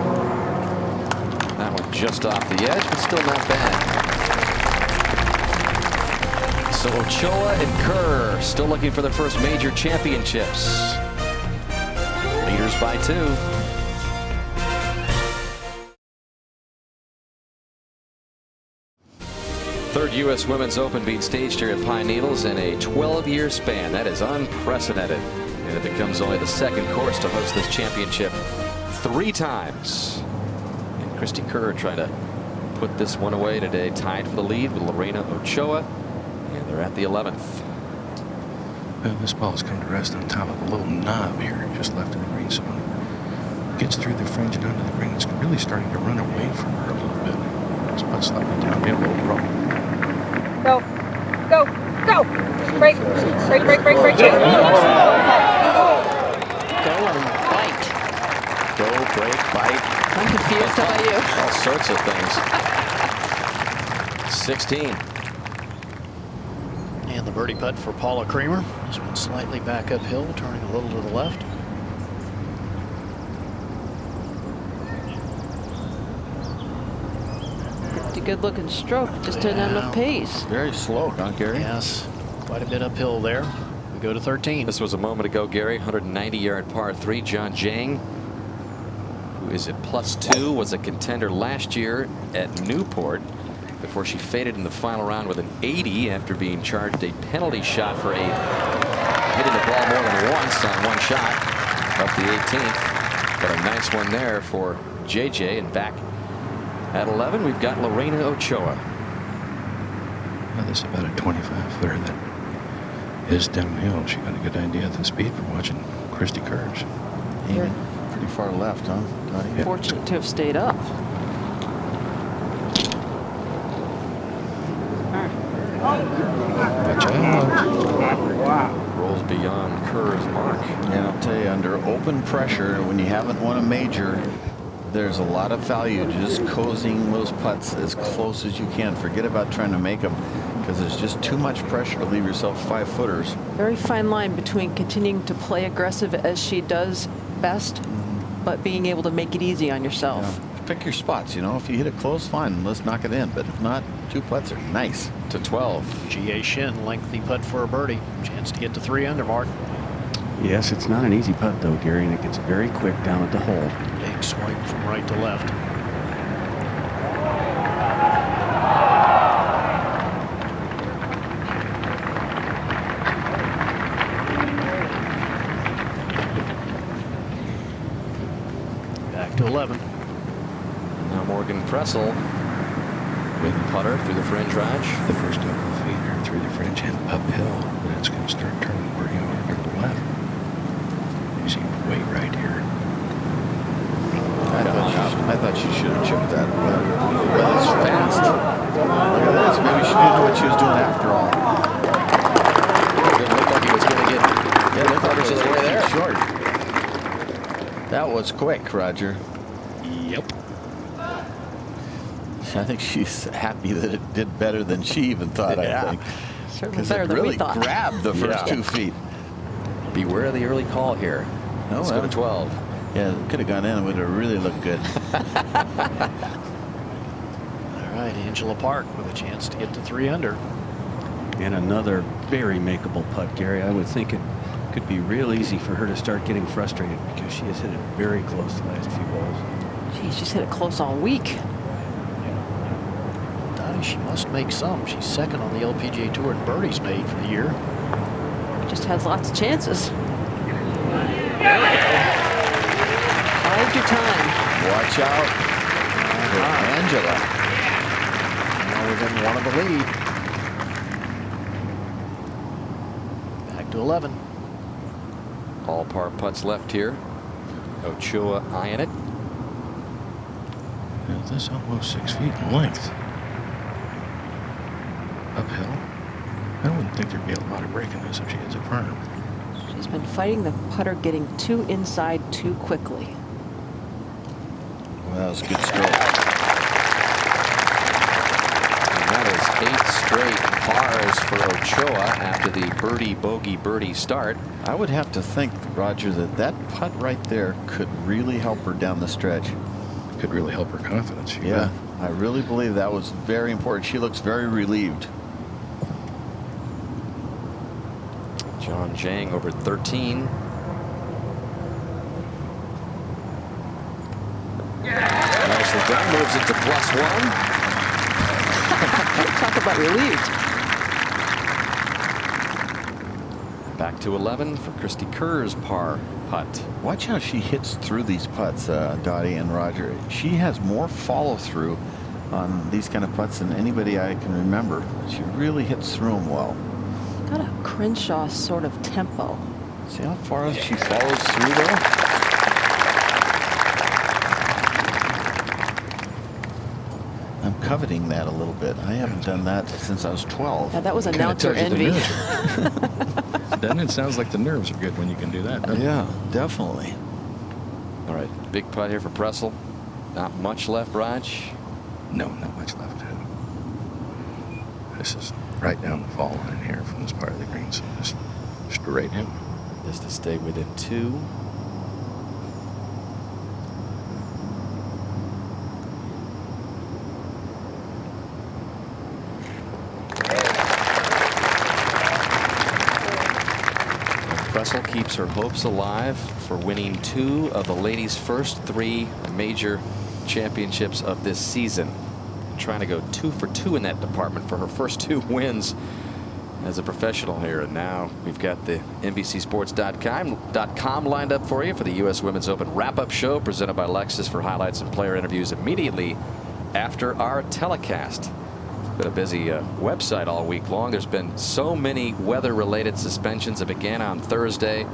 That one just off the edge, but still not bad. So Ochoa and Kerr still looking for their first major championships. Leaders by 2. Third U.S. Women's Open being staged here at Pine Needles in a 12-year span. That is unprecedented. And it becomes only the second course to host this championship 3 times. And Christy Kerr trying to put this one away today, tied for the lead with Lorena Ochoa. And they're at the 11th. Well, this ball's come to rest on top of a little knob here, just left of the green. So when it gets through the fringe and onto the green, it's really starting to run away from her a little bit. It's about slightly downhill overall. Go. Go. Go. Break. Break, break, break, break. Go and bite. Go, break, bite. I'm confused. How about you? All sorts of things. 16. And the birdie putt for Paula Creamer. This one slightly back uphill, turning a little to the left. It's a good looking stroke. Just didn't have enough pace. Very slow, huh, Gary? Yes, quite a bit uphill there. We go to 13. This was a moment ago, Gary. 190-yard par 3. John Jang, who is at +2, was a contender last year at Newport before she faded in the final round with an 80 after being charged a penalty shot for hitting the ball more than once on one shot up the 18th. But a nice one there for JJ. And back at 11, we've got Lorena Ochoa. Well, this is about a 25-footer that is downhill. She got a good idea of the speed from watching Christy Kerr's. Aiming pretty far left, huh, Dottie? Yeah. Fortunate to have stayed up. Watch out. Rolls beyond Kerr's mark. And I'll tell you, under open pressure, when you haven't won a major, there's a lot of value just cozying those putts as close as you can. Forget about trying to make them, because there's just too much pressure to leave yourself 5-footers. Very fine line between continuing to play aggressive as she does best, but being able to make it easy on yourself. Yeah. Pick your spots, you know. If you hit it close, fine, let's knock it in. But if not, 2 putts are nice. To 12. G.A. Shin, lengthy putt for a birdie. Chance to get to 3 under, Mark. Yes, it's not an easy putt, though, Gary, and it gets very quick down at the hole. Big swipe from right to left. Back to 11. Now Morgan Pressel with the putter through the fringe, Raj. The first couple of feet are through the fringe and uphill, and it's going to start turning where you are to the left. You see way right here. I thought she should have chipped that. Well, it's fast. Look at this. Maybe she didn't know what she was doing after all. It looked like he was going to get. Yeah, it looked like it was just way there. Short. That was quick, Roger. Yep. I think she's happy that it did better than she even thought. Yeah. I think Certainly because better it than really we thought. grabbed the first Yeah. 2 feet. Beware of the early call here. No, Let's go to 12. Yeah, it could have gone in and would have really looked good. All right, Angela Park with a chance to get to 3 under. And another very makeable putt, Gary. I would think it could be real easy for her to start getting frustrated because she has hit it very close the last few holes. Geez, she's hit it close all week. Dottie, she must make some. She's second on the LPGA Tour in birdies made for the year. Just has lots of chances. Bide your time. Watch out for Angela. Now within 1 of the lead. Back to 11. All par putts left here. Ochoa eyeing it. Now, this almost 6 feet in length. Uphill. I wouldn't think there'd be a lot of break in this if she hits it firm. She's been fighting the putter getting too inside too quickly. Well, that was a good stroke. And that is 8 straight pars for Ochoa after the birdie bogey birdie start. I would have to think, Roger, that putt right there could really help her down the stretch. Could really help her confidence. Yeah, I really believe that was very important. She looks very relieved. John Jang over 13. Nicely done. Moves it to +1. Talk about relieved. Back to 11 for Christy Kerr's par putt. Watch how she hits through these putts, Dottie and Roger. She has more follow through on these kind of putts than anybody I can remember. She really hits through them well. Got a Crenshaw sort of tempo. See how far she follows through there? I'm coveting that a little bit. I haven't done that since I was 12. Yeah, that was Kinda announcer tells you the envy. nerves are- Doesn't it? Sounds like the nerves are good when you can do that. doesn't it? Yeah, definitely. All right, big putt here for Pressel. Not much left, Raj. No, not much left. This is right down the fall line here from this part of the green, so just straight in. Just to stay within 2. Pressel keeps her hopes alive for winning 2 of the ladies' first 3 major championships of this season. Trying to go 2 for 2 in that department for her first 2 wins as a professional here. And now we've got the NBCSports.com lined up for you for the U.S. Women's Open wrap-up show presented by Lexus for highlights and player interviews immediately after our telecast. Been a busy website all week long. There's been so many weather-related suspensions. It began on Thursday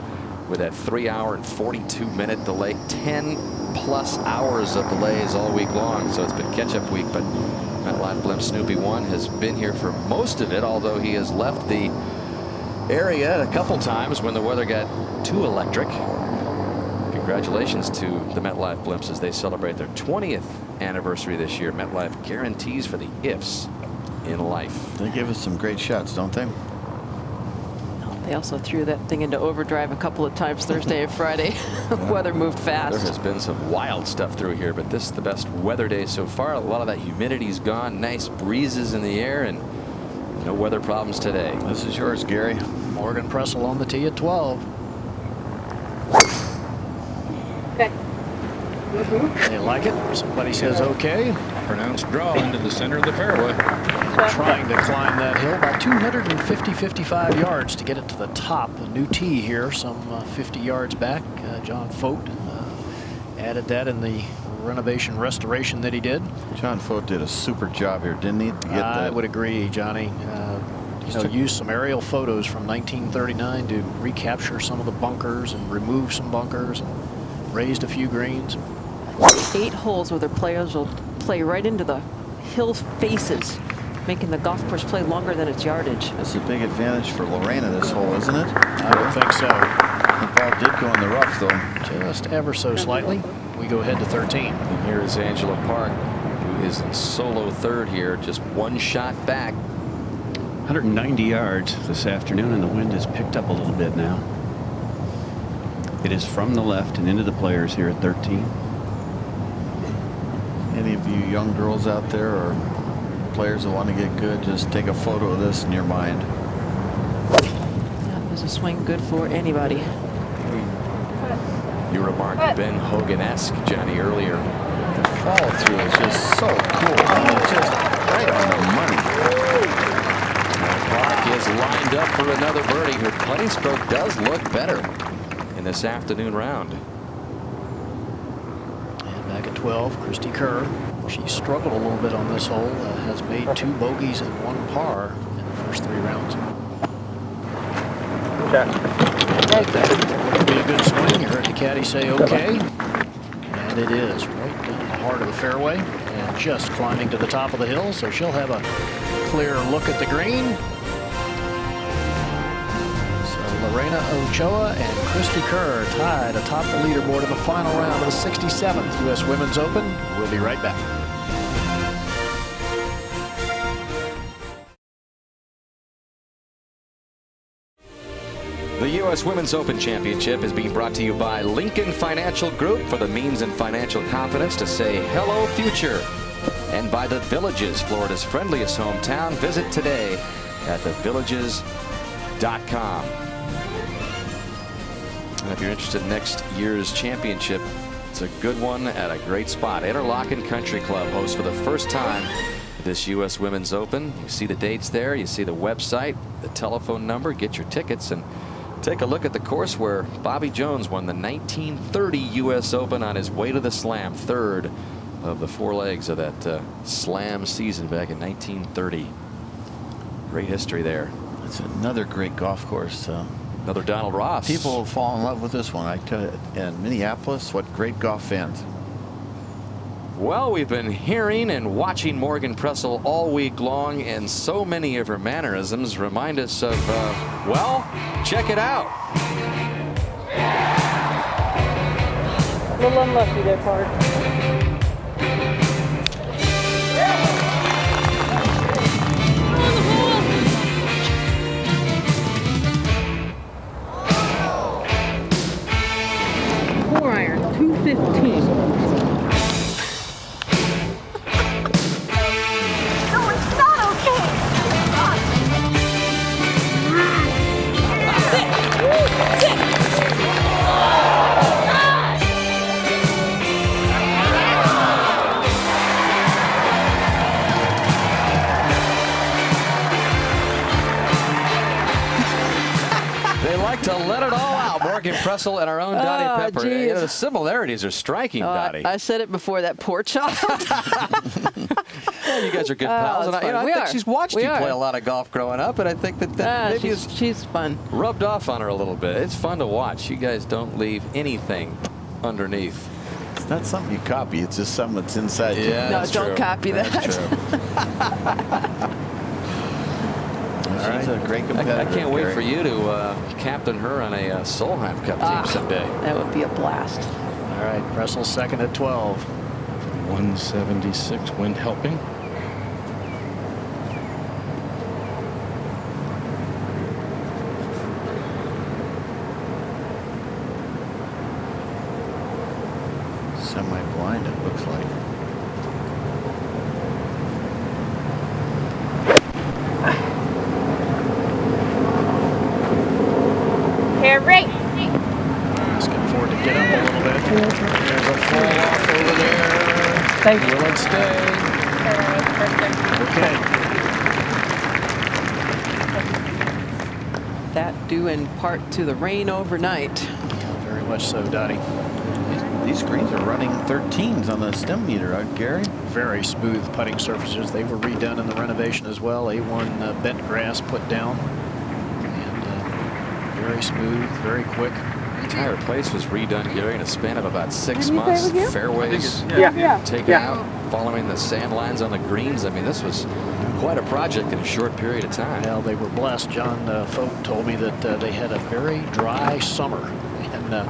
with that 3-hour and 42-minute delay. 10+ hours of delays all week long. So it's been catch-up week. But MetLife Blimp Snoopy 1 has been here for most of it, although he has left the area a couple times when the weather got too electric. Congratulations to the MetLife Blimps as they celebrate their 20th anniversary this year. MetLife guarantees for the ifs in life. They give us some great shots, don't they? They also threw that thing into overdrive a couple of times Thursday and Friday. Weather moved fast. There has been some wild stuff through here, but this is the best weather day so far. A lot of that humidity's gone. Nice breezes in the air and no weather problems today. This is yours, Gary. Morgan Pressel on the tee at 12. Okay. They like it. Somebody says okay. Pronounced draw into the center of the fairway. Trying to climb that hill about 55 yards to get it to the top. A new tee here, some 50 yards back. John Fote added that in the renovation restoration that he did. John Fote did a super job here, didn't he? To get I would agree, Johnny. Used some aerial photos from 1939 to recapture some of the bunkers and remove some bunkers and raised a few greens. 8 holes where their players will play right into the hill faces, making the golf course play longer than its yardage. That's a big advantage for Lorena this hole, isn't it? I don't think so. The ball did go in the rough, though. Just ever so slightly. We go ahead to 13. And here is Angela Park, who is in solo third here, just 1 shot back. 190 yards this afternoon, and the wind has picked up a little bit now. It is from the left and into the players here at 13. Any of you young girls out there or players that want to get good, just take a photo of this in your mind. That was a swing good for anybody. You remarked Ben Hogan-esque, Johnny, earlier. The follow through is just so cool. I mean, it's just right on the money. Clark is lined up for another birdie. Her putting stroke does look better in this afternoon round. And back at 12, Christy Kerr. She struggled a little bit on this hole. Has made 2 bogeys and 1 par in the first 3 rounds. Check. That would be a good swing. You heard the caddy say okay. And it is right down the heart of the fairway and just climbing to the top of the hill. So she'll have a clear look at the green. So Lorena Ochoa and Christy Kerr tied atop the leaderboard in the final round of the 67th U.S. Women's Open. We'll be right back. The U.S. Women's Open Championship is being brought to you by Lincoln Financial Group for the means and financial confidence to say hello future. And by The Villages, Florida's friendliest hometown. Visit today at thevillages.com. And if you're interested in next year's championship, it's a good one at a great spot. Interlochen Country Club hosts for the first time this U.S. Women's Open. You see the dates there. You see the website, the telephone number. Get your tickets and take a look at the course where Bobby Jones won the 1930 U.S. Open on his way to the Slam, 3rd of the 4 legs of that Slam season back in 1930. Great history there. It's another great golf course. Another Donald Ross. People fall in love with this one. I tell you, in Minneapolis, what great golf fans. Well, we've been hearing and watching Morgan Pressel all week long, and so many of her mannerisms remind us of, well, check it out. A little unlucky there, Clark. Iron 215. To let it all out, Morgan Pressel and our own Dottie Pepper. You know, the similarities are striking, Dottie. I said it before, that poor child. Yeah, you guys are good pals, and I think she's watched you play a lot of golf growing up, and I think that maybe she's fun. Rubbed off on her a little bit. It's fun to watch. You guys don't leave anything underneath. It's not something you copy. It's just something that's inside you. Yeah, no, don't copy that. That's true. She's a great competitor. I can't wait for you to captain her on a Solheim Cup team someday. That would be a blast. All right, Pressel second at 12. 176, wind helping. Semi-blind, it looks like. Asking for it to get up a little bit. There's a fall off over there. Thank you. Will it stay? Okay. That due in part to the rain overnight. Yeah, very much so, Dottie. These greens are running 13s on the stem meter, Gary. Very smooth putting surfaces. They were redone in the renovation as well. A1 bent grass put down. And very smooth, very quick. The entire place was redone, Gary, in a span of about 6 months. Fairways taken out, following the sand lines on the greens. I mean, this was quite a project in a short period of time. Well, they were blessed. John Fote told me that they had a very dry summer, and that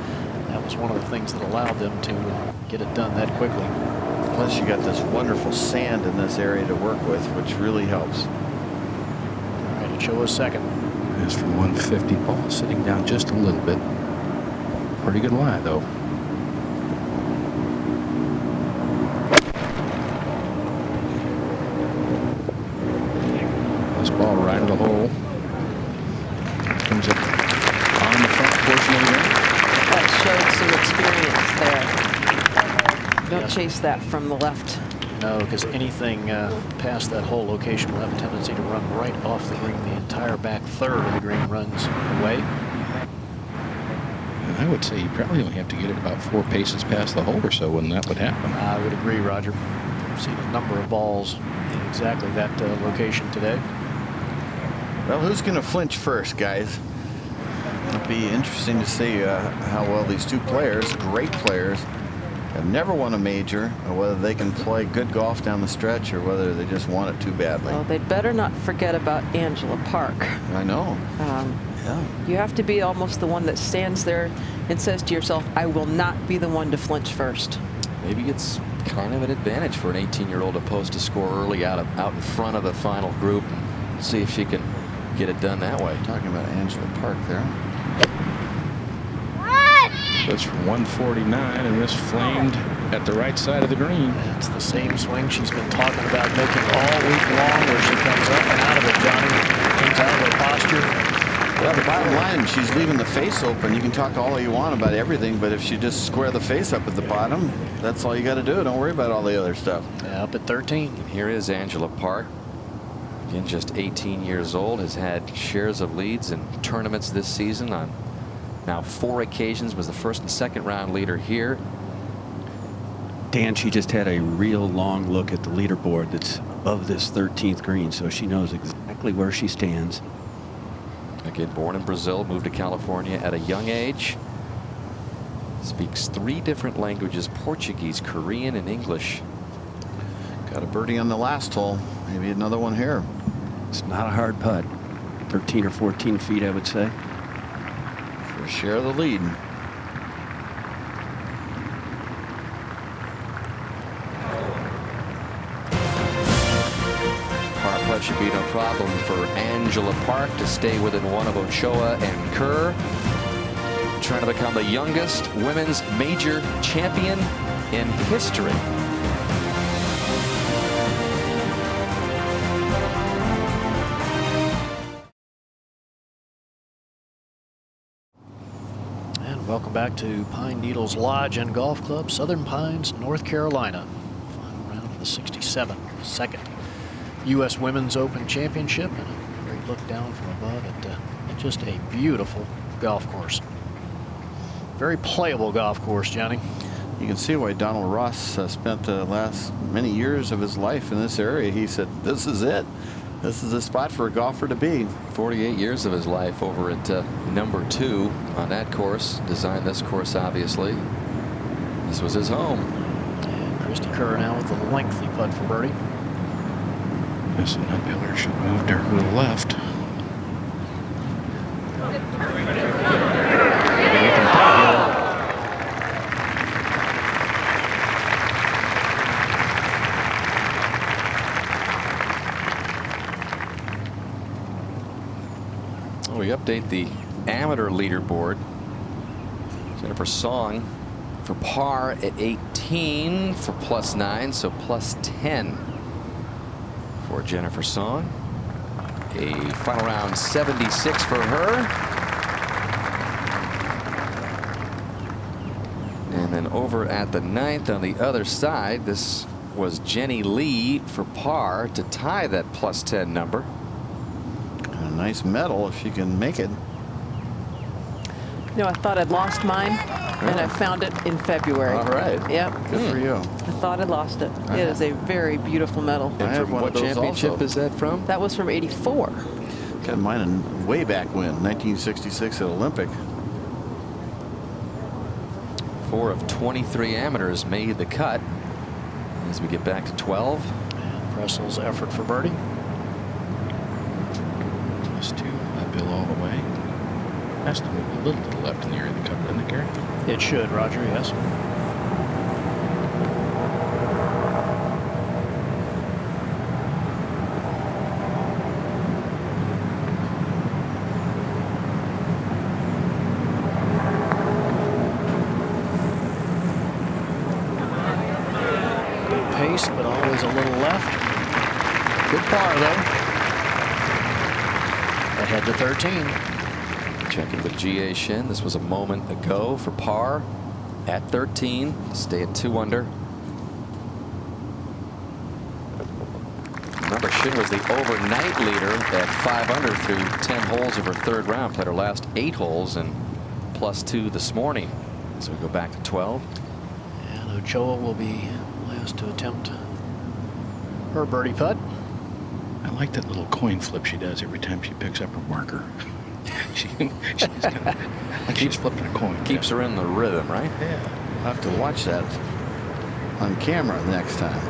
was one of the things that allowed them to get it done that quickly. Plus, you got this wonderful sand in this area to work with, which really helps. All right, Ochoa's second. As for 150, Paul sitting down just a little bit. pretty good lie, though. This ball right of the hole. Comes up on the front portion of the green. That showed some experience there. Don't Yes. chase that from the left. No, because anything past that hole location will have a tendency to run right off the green. The entire back third of the green runs away. And I would say you probably only have to get it about 4 paces past the hole or so when that would happen. I would agree, Roger. I've seen a number of balls in exactly that location today. Well, who's going to flinch first, guys? It'll be interesting to see how well these two players, great players, have never won a major, or whether they can play good golf down the stretch or whether they just want it too badly. Well, they'd better not forget about Angela Park. I know. Yeah. You have to be almost the one that stands there and says to yourself, I will not be the one to flinch first. Maybe it's kind of an advantage for an 18-year-old opposed to score early out in front of the final group and see if she can get it done that way. Talking about Angela Park there. That's from 149, and this flamed at the right side of the green. It's the same swing she's been talking about making all week long, where she comes up and out of it, Johnny. Comes out of her posture. Well, the bottom line, she's leaving the face open. You can talk all you want about everything, but if you just square the face up at the bottom, that's all you got to do. Don't worry about all the other stuff. Yeah, up at 13. And here is Angela Park. Again, just 18 years old, has had shares of leads in tournaments this season on now 4 occasions, was the first and second round leader here. Dan, she just had a real long look at the leaderboard that's above this 13th green, so she knows exactly where she stands. Again, born in Brazil, moved to California at a young age. Speaks 3 different languages, Portuguese, Korean, and English. Got a birdie on the last hole. Maybe another one here. It's not a hard putt. 13 or 14 feet, I would say. For a share of the lead. Par putt should be no problem for Angela Park to stay within 1 of Ochoa and Kerr. Trying to become the youngest women's major champion in history. Welcome back to Pine Needles Lodge and Golf Club, Southern Pines, North Carolina. Final round of the 67th, second U.S. Women's Open Championship, and a great look down from above at just a beautiful golf course. Very playable golf course, Johnny. You can see why Donald Ross spent the last many years of his life in this area. He said, this is it. This is the spot for a golfer to be. 48 years of his life over at number 2 on that course. Designed this course, obviously. This was his home. And Christy Kerr now with a lengthy putt for birdie. This uphill should move to the left. We update the amateur leaderboard. Jennifer Song for par at 18 for +9, so +10 for Jennifer Song. A final round 76 for her. And then over at the 9th on the other side, this was Jenny Lee for par to tie that +10 number. A nice medal if she can make it. You know, I thought I'd lost mine, and I found it in February. All right. Yep. Good for you. I thought I'd lost it. It is a very beautiful medal. And have from one what of those championship also. is that from? That was from '84. Got mine in way back when, 1966 at Olympic. 4 of 23 amateurs made the cut. As we get back to 12. And Pressel's effort for birdie. This 2 uphill all the way. Has to move a little to the left in the area of the cover, doesn't it, Gary? It should, Roger, yes. pace, but always a little left. Good par, though. Ahead to 13. Checking with G.A. Shin. This was a moment ago for par at 13. Stay at 2 under. Remember, Shin was the overnight leader at 5 under through 10 holes of her 3rd round. Played her last 8 holes and +2 this morning. So we go back to 12. And Ochoa will be last to attempt her birdie putt. I like that little coin flip she does every time she picks up her marker. she's gonna, like she's flipping a coin. Keeps her in the rhythm, right? Yeah. I'll have to watch that on camera the next time.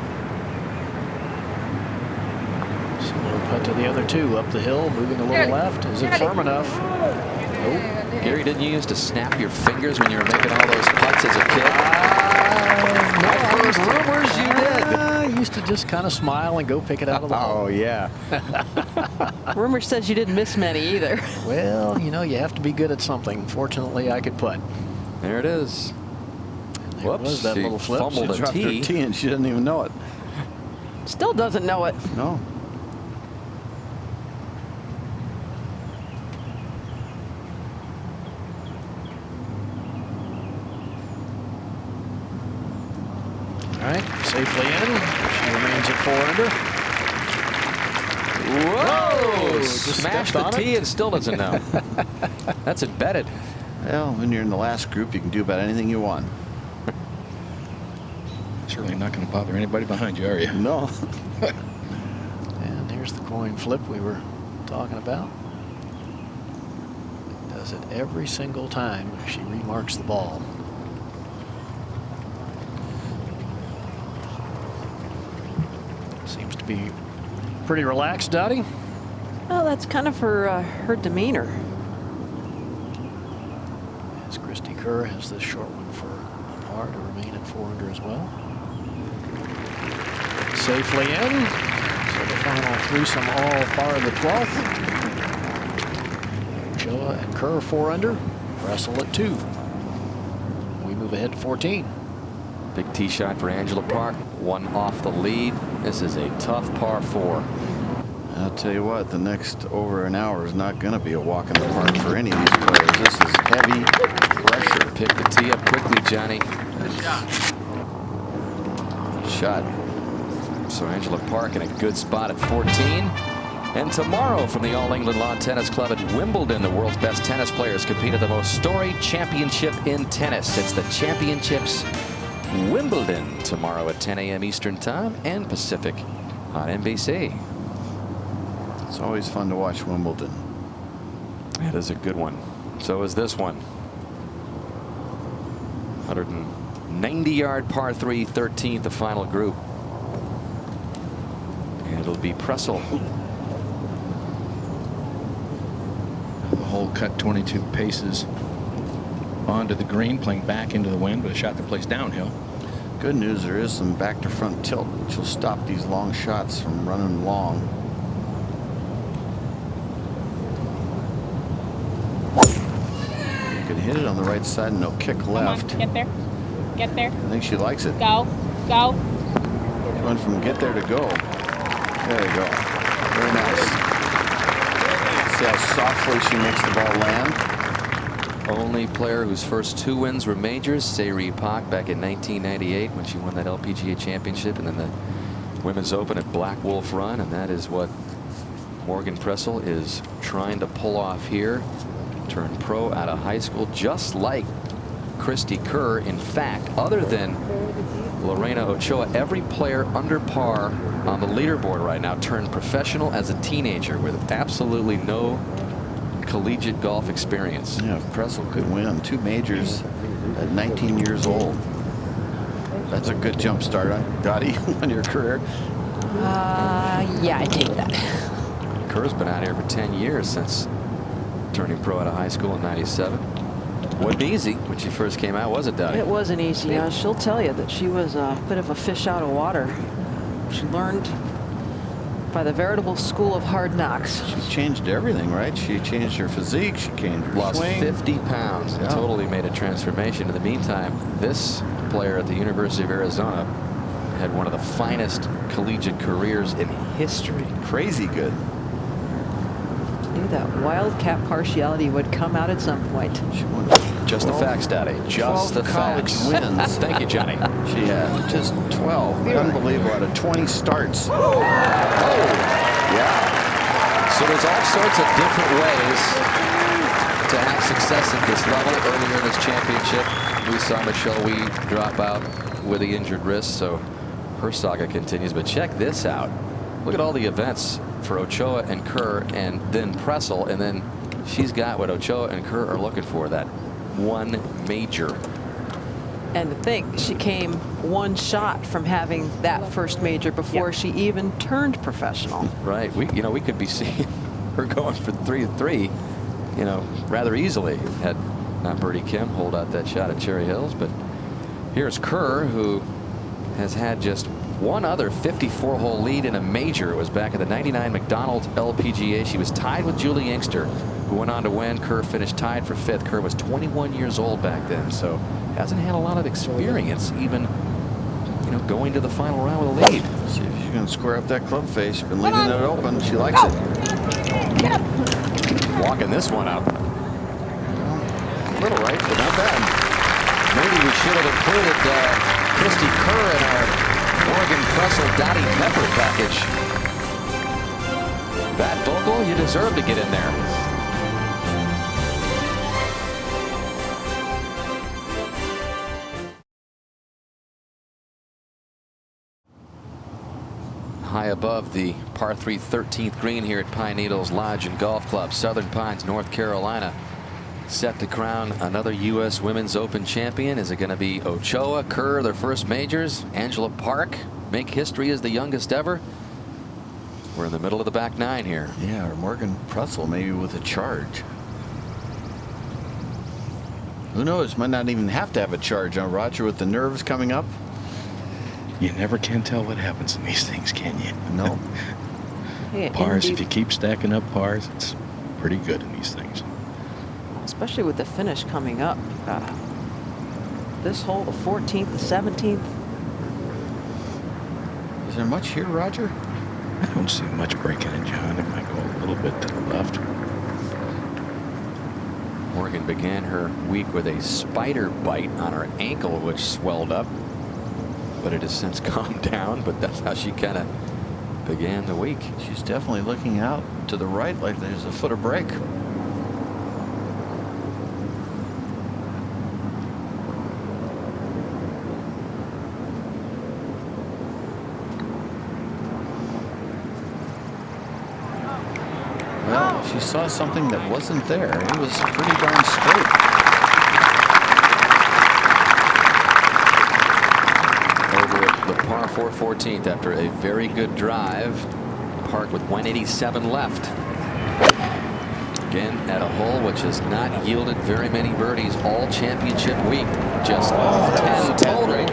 Similar putt to the other 2 up the hill, moving a little left. Is it firm enough? Nope. Gary, didn't you used to snap your fingers when you were making all those putts as a kid? No, I've heard rumors you did. I used to just kind of smile and go pick it out of the hole. Oh, yeah. Rumor says you didn't miss many either. Well, you know, you have to be good at something. Fortunately, I could putt. There it is. There Whoops, was that she little flip. fumbled She a dropped her tee. tee and she didn't even know it. Still doesn't know it. No. All right, safely in. She remains at 4 under. Whoa! Just Smashed stepped the on tee and still doesn't know. That's embedded. Well, when you're in the last group, you can do about anything you want. Certainly not going to bother anybody behind you, are you? No. And here's the coin flip we were talking about. Does it every single time she remarks the ball. Seems to be pretty relaxed, Dottie. Well, that's kind of her demeanor. As Christy Kerr has this short one for a par to remain at 4 under as well. Safely in. So the final threesome all par of the 12th. Ochoa and Kerr 4 under. Russell at 2. We move ahead to 14. Big tee shot for Angela Park. 1 off the lead. This is a tough par 4. I'll tell you what, the next over an hour is not going to be a walk in the park for any of these players. This is heavy pressure. Pick the tee up quickly, Johnny. Shot. So Angela Park in a good spot at 14. And tomorrow from the All England Lawn Tennis Club at Wimbledon, the world's best tennis players compete at the most storied championship in tennis. It's the Championships Wimbledon tomorrow at 10 a.m. Eastern Time and Pacific on NBC. It's always fun to watch Wimbledon. It is a good one. So is this one. 190-yard par 3, 13th, the final group. And it'll be Pressel. The hole cut 22 paces onto the green, playing back into the wind, but a shot that plays downhill. Good news, there is some back to front tilt, which will stop these long shots from running long. You can hit it on the right side and no kick left. Come on, get there. Get there. I think she likes it. Go. Go. Going from get there to go. There you go. Very nice. See how softly she makes the ball land. Only player whose first 2 wins were majors, Sayri Pak back in 1998 when she won that LPGA championship, and then the Women's Open at Black Wolf Run, and that is what Morgan Pressel is trying to pull off here. Turned pro out of high school, just like Christy Kerr. In fact, other than Lorena Ochoa, every player under par on the leaderboard right now turned professional as a teenager with absolutely no collegiate golf experience. Yeah, if Pressel could win 2 majors at 19 years old, that's a good jump start, Dottie, on your career. Yeah, I take that. Kerr's been out here for 10 years since turning pro out of high school in '97. Wasn't easy when she first came out, was it, Dottie? It wasn't easy. She'll tell you that she was a bit of a fish out of water. She learned by the veritable school of hard knocks. She changed everything, right? She changed her physique. She changed her Lost swing. 50 pounds. Yeah. Totally made a transformation. In the meantime, this player at the University of Arizona had one of the finest collegiate careers in history. Crazy good. Knew that wildcat partiality would come out at some point. Just the facts, Daddy. Just the college facts. wins. Thank you, Johnny. She had just 12. Unbelievable out of 20 starts. Oh, yeah. So there's all sorts of different ways to have success at this level. Earlier in this championship, we saw Michelle Wie drop out with the injured wrist, so her saga continues. But check this out. Look at all the events for Ochoa and Kerr and then Pressel, and then she's got what Ochoa and Kerr are looking for, that one major. And to think, she came one shot from having that first major before she even turned professional. Right. We could be seeing her going for 3-3, rather easily had not Birdie Kim hold out that shot at Cherry Hills. But here's Kerr, who has had just one other 54-hole lead in a major. It was back at the '99 McDonald's LPGA. She was tied with Julie Inkster, who went on to win. Kerr finished tied for 5th. Kerr was 21 years old back then, so hasn't had a lot of experience, even going to the final round with a lead. See if she's going to square up that club face. She's been leaving it open. She likes it. Walking this one up. A little right, but not bad. Maybe we should have included Christy Kerr in our Morgan Pressel Dottie Pepper package. That vocal, you deserve to get in there. High above the par 3 13th green here at Pine Needles Lodge and Golf Club, Southern Pines, North Carolina, set to crown another U.S. Women's Open champion. Is it going to be Ochoa, Kerr, their first majors? Angela Park make history as the youngest ever? We're in the middle of the back nine here. Yeah, or Morgan Pressel maybe with a charge. Who knows? Might not even have to have a charge on Roger with the nerves coming up. You never can tell what happens in these things, can you? No. Yeah, Pars, indeed. if you keep stacking up pars, it's pretty good in these things. Especially with the finish coming up. This hole, the 14th, the 17th. Is there much here, Roger? I don't see much breaking in, John. It might go a little bit to the left. Morgan began her week with a spider bite on her ankle, which swelled up, but it has since calmed down. But that's how she kind of began the week. She's definitely looking out to the right like there's a foot of break. Well, she saw something that wasn't there. It was pretty darn straight. Over at the par 4 14th after a very good drive. Park with 187 left. Again at a hole which has not yielded very many birdies all championship week. Just 10 total.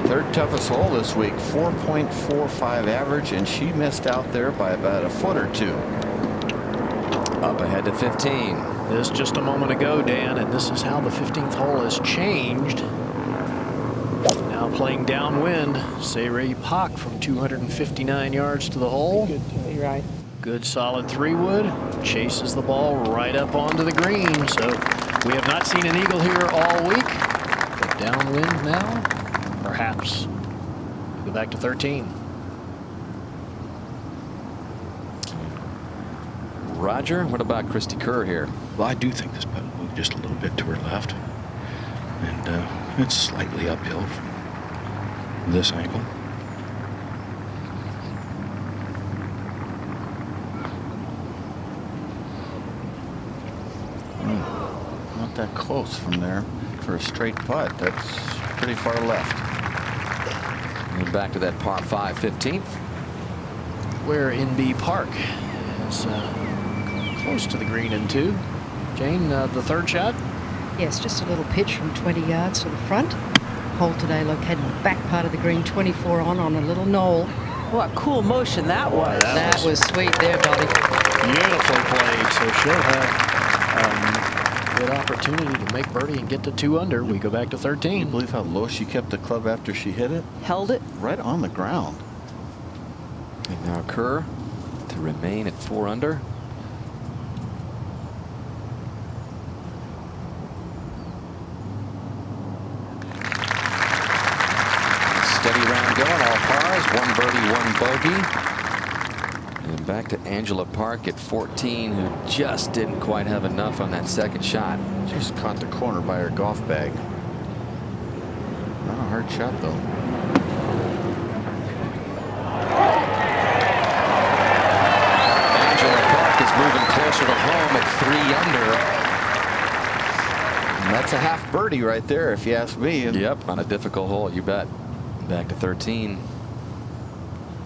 Third toughest hole this week, 4.45 average, and she missed out there by about a foot or two. Up ahead to 15. This just a moment ago, Dan, and this is how the 15th hole has changed. Now playing downwind, Sei-Rei Pak from 259 yards to the hole. You're right. Good solid 3-wood. Chases the ball right up onto the green. So we have not seen an eagle here all week. But downwind now, perhaps. Go back to 13. Roger, what about Christy Kerr here? Well, I do think this putt will move just a little bit to her left. And it's slightly uphill from this angle. Not that close from there for a straight putt. That's pretty far left. And back to that par 5 15th. Where Inbee Park is close to the green in 2. Jane, the third shot. Yes, just a little pitch from 20 yards to the front. Hole today located in the back part of the green, 24 on a little knoll. What cool motion that was. That was sweet there, buddy. Beautifully played. So she'll have Good opportunity to make birdie and get to 2 under. We go back to 13. Can you believe how low she kept the club after she hit it? Held it. Right on the ground. And now Kerr to remain at 4 under. Steady round going, all pars, 1 birdie, 1 bogey. And back to Angela Park at 14, who just didn't quite have enough on that second shot. Just caught the corner by her golf bag. Not a hard shot, though. Angela Park is moving closer to home at 3 under. And that's a half birdie right there, if you ask me. And Yep, on a difficult hole, you bet. Back to 13.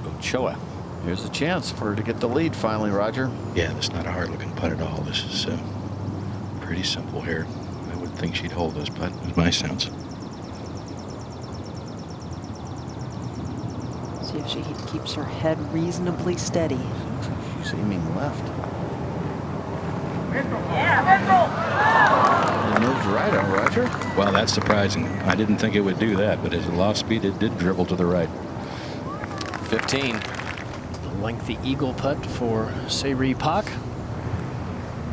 Ochoa. here's a chance for her to get the lead finally, Roger. Yeah, that's not a hard looking putt at all. This is pretty simple here. I would think she'd hold this putt, with my sense. See if she keeps her head reasonably steady. She's aiming left. It moved right on Roger. Well, that's surprising. I didn't think it would do that, but as it lost speed, it did dribble to the right. 15. A lengthy eagle putt for Se-Ri Pak.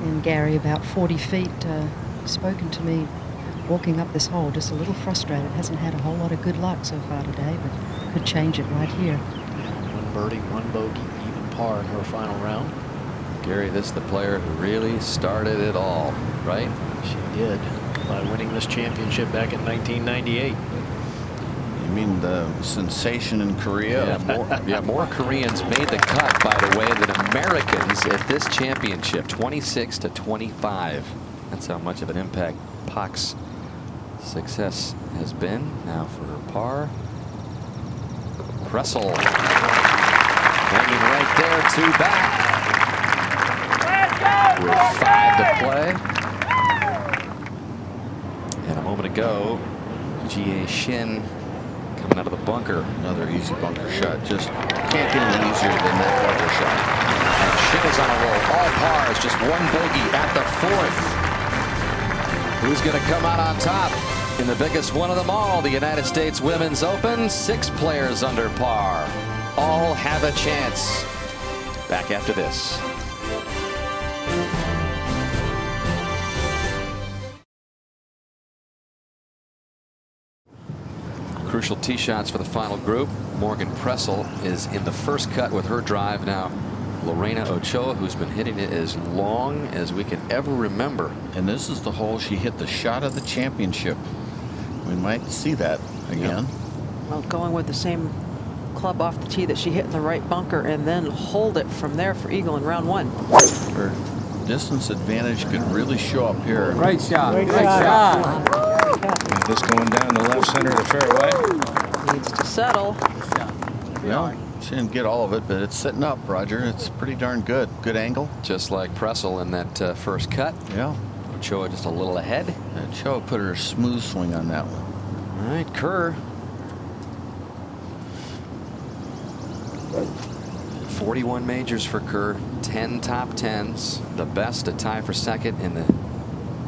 And Gary, about 40 feet, spoken to me walking up this hole, just a little frustrated. Hasn't had a whole lot of good luck so far today, but could change it right here. 1 birdie, 1 bogey, even par in her final round. Gary, this is the player who really started it all, right? She did by winning this championship back in 1998. You mean the sensation in Korea? More Koreans made the cut, by the way, than Americans at this championship, 26 to 25. That's how much of an impact Pak's success has been. Now for her par. Pressel hanging right there, 2 back. With 5 to play. And a moment ago, Jie Shin coming out of the bunker. Another easy bunker shot. Just can't get any easier than that bunker shot. And Shin is on a roll. All pars, just 1 bogey at the 4th. Who's going to come out on top in the biggest one of them all, the United States Women's Open? 6 players under par. All have a chance. Back after this. Crucial tee shots for the final group. Morgan Pressel is in the first cut with her drive. Now Lorena Ochoa, who's been hitting it as long as we can ever remember. And this is the hole she hit the shot of the championship. We might see that again. Well, going with the same club off the tee that she hit in the right bunker and then hold it from there for eagle in round 1. Her distance advantage could really show up here. Great shot. Great shot. And this going down the left center of the fairway. Needs to settle. Well, she didn't get all of it, but it's sitting up, Roger. It's pretty darn good. Good angle. Just like Pressel in that first cut. Yeah. Ochoa just a little ahead. And Ochoa put her smooth swing on that one. All right, Kerr. 41 majors for Kerr, 10 top 10s, the best, a tie for second in the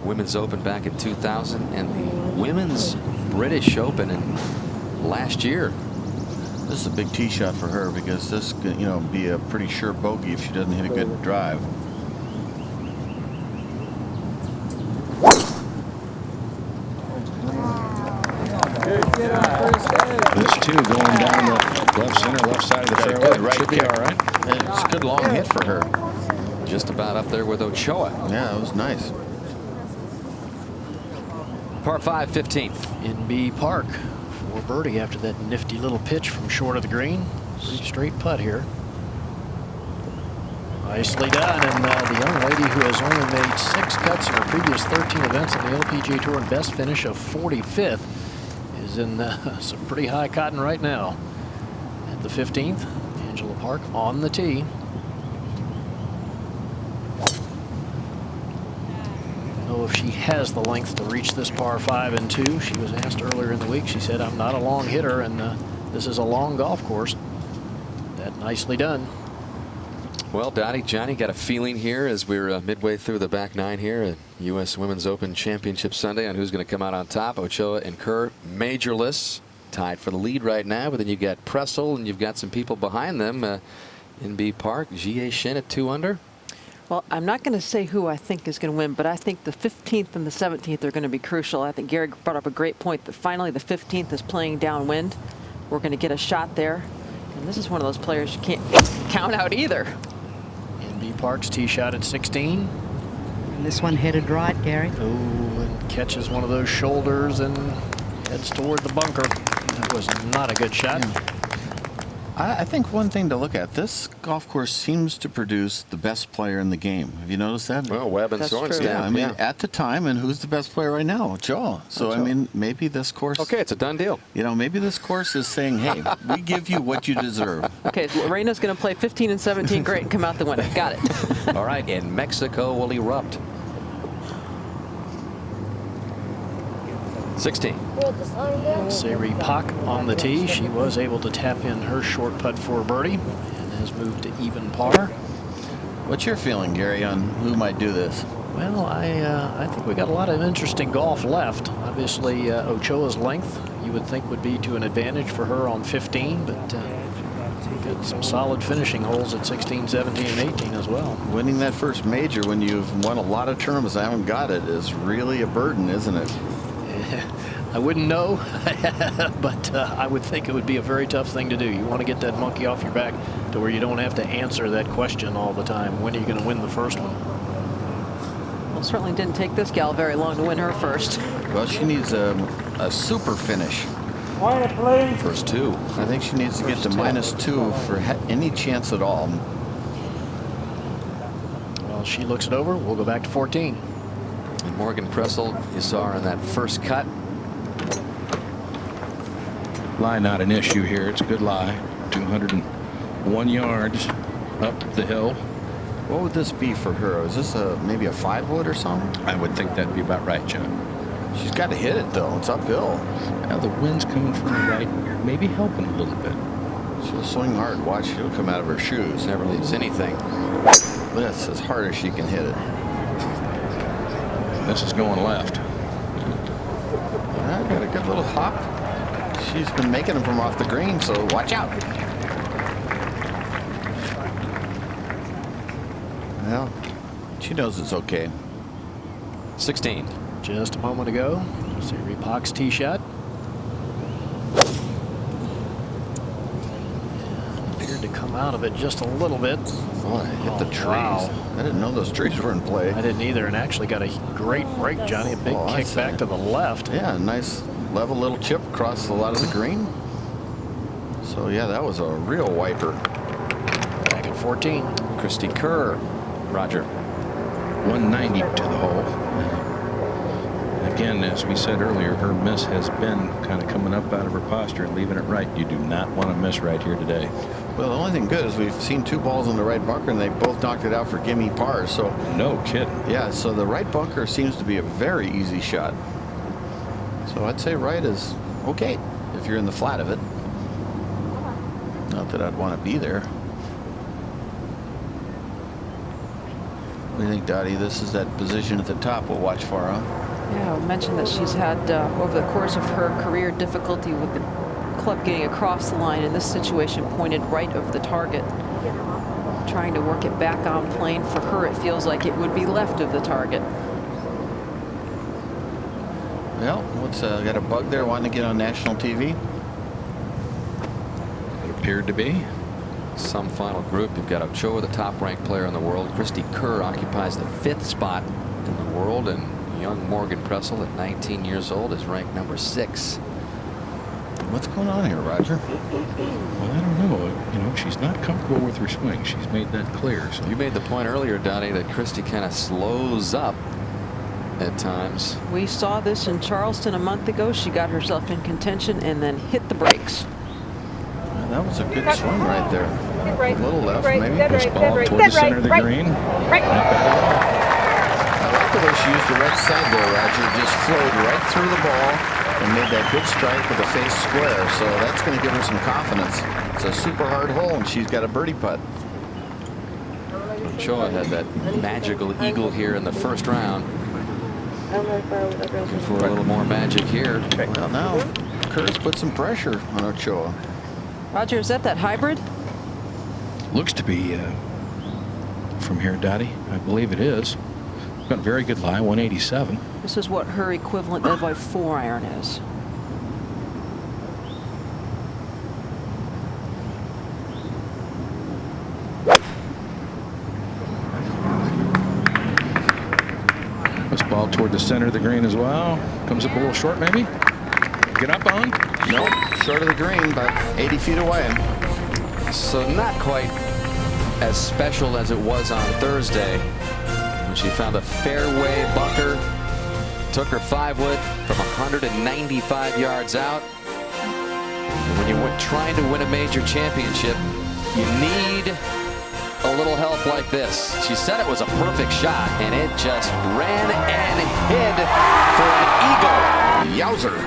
Women's Open back in 2000 and the Women's British Open in last year. This is a big tee shot for her because this could, be a pretty sure bogey if she doesn't hit a good drive. This too going down the left center, left side of the fairway. Right, should be all right. It's a good long hit for her. Just about up there with Ochoa. Yeah, it was nice. Par 5, 15th. In B Park for birdie after that nifty little pitch from short of the green. Pretty straight putt here. Nicely done, and the young lady who has only made 6 cuts in her previous 13 events on the LPGA Tour and best finish of 45th is in some pretty high cotton right now. At the 15th, Angela Park on the tee. Know if she has the length to reach this par 5 and 2. She was asked earlier in the week. She said, "I'm not a long hitter, and this is a long golf course." That nicely done. Well, Donnie, Johnny, got a feeling here as we're midway through the back 9 here. U.S. Women's Open Championship Sunday on who's going to come out on top. Ochoa and Kerr, majorless, tied for the lead right now. But then you've got Pressel and you've got some people behind them in B Park. Jie Shin at 2 under. Well, I'm not going to say who I think is going to win, but I think the 15th and the 17th are going to be crucial. I think Gary brought up a great point that finally the 15th is playing downwind. We're going to get a shot there. And this is one of those players you can't count out either. In B Park's tee shot at 16. And this one headed right, Gary. Oh, and catches one of those shoulders and heads toward the bunker. That was not a good shot. Yeah. I think one thing to look at, this golf course seems to produce the best player in the game. Have you noticed that? Well, Webb and Sorensen. Yeah, I mean, at the time, and who's the best player right now? Ochoa. So, I mean, maybe this course. Okay, it's a done deal. You know, maybe this course is saying, hey, we give you what you deserve. Okay, Lorena's going to play 15 and 17 great and come out the winner. Got it. All right, and Mexico will erupt. 16. Seri Pak on the tee. She was able to tap in her short putt for a birdie and has moved to even par. What's your feeling, Gary, on who might do this? Well, I think we got a lot of interesting golf left. Obviously, Ochoa's length you would think would be to an advantage for her on 15, but got some solid finishing holes at 16, 17, and 18 as well. Winning that first major when you've won a lot of tournaments and haven't got it is really a burden, isn't it? I wouldn't know, but I would think it would be a very tough thing to do. You want to get that monkey off your back to where you don't have to answer that question all the time. When are you going to win the first one? Well, certainly didn't take this gal very long to win her first. Well, she needs a super finish. First 2. I think she needs to get to -2 for any chance at all. Well, she looks it over. We'll go back to 14. And Morgan Pressel, you saw her in that first cut. Lie not an issue here. It's a good lie. 201 yards up the hill. What would this be for her? Is this maybe a 5-wood or something? I would think that'd be about right, John. She's got to hit it, though. It's uphill. Now the wind's coming from the right, maybe helping a little bit. She'll swing hard. Watch, she'll come out of her shoes. Never leaves anything. That's as hard as she can hit it. This is going left. Yeah, got a good little hop. She's been making them from off the green, so watch out. Well, she knows it's okay. 16. Just a moment ago, Seri Pak's tee shot. Appeared to come out of it just a little bit. Boy, hit the trees. Wow. I didn't know those trees were in play. I didn't either, and actually got a great break, Johnny. A big kick back to the left. Yeah, nice level little chip across a lot of the green. So, yeah, that was a real wiper. Back at 14. Christy Kerr. Roger. 190 to the hole. Again, as we said earlier, her miss has been kind of coming up out of her posture and leaving it right. You do not want to miss right here today. Well, the only thing good is we've seen 2 balls in the right bunker, and they both knocked it out for gimme pars. So no kidding. Yeah, so the right bunker seems to be a very easy shot. So I'd say right is okay if you're in the flat of it. Not that I'd want to be there. What do you think, Dottie? This is that position at the top we'll watch for, huh? Yeah, I mentioned that she's had, over the course of her career, difficulty with the club getting across the line. In this situation, pointed right of the target. Trying to work it back on plane. For her, it feels like it would be left of the target. Well, what's got a bug there wanting to get on national TV? It appeared to be. Some final group. You've got Ochoa, the top-ranked player in the world. Christy Kerr occupies the 5th spot in the world, and young Morgan Pressel at 19 years old is ranked number 6. What's going on here, Roger? Well, I don't know. You know, she's not comfortable with her swing. She's made that clear. So you made the point earlier, Donnie, that Christy kind of slows up at times. We saw this in Charleston a month ago. She got herself in contention and then hit the brakes. That was a good swing right there. A little left, maybe. This ball toward the center of the green. I like the way she used the right side there, Roger. Just flowed right through the ball and made that good strike with the face square. So that's going to give her some confidence. It's a super hard hole, and she's got a birdie putt. Ochoa had that magical eagle here in the first round. Looking for a little more magic here. Well, now Kerr's put some pressure on Ochoa. Roger, is that hybrid? Looks to be from here, Dottie. I believe it is. Got a very good lie, 187. This is what her equivalent of a 4-iron is. This ball toward the center of the green as well. Comes up a little short, maybe. Get up on? Nope, short of the green, about 80 feet away. So not quite as special as it was on Thursday when she found a fairway bunker, took her 5-wood from 195 yards out. And when you're trying to win a major championship, you need a little help like this. She said it was a perfect shot, and it just ran and hid for an eagle. Yowzer.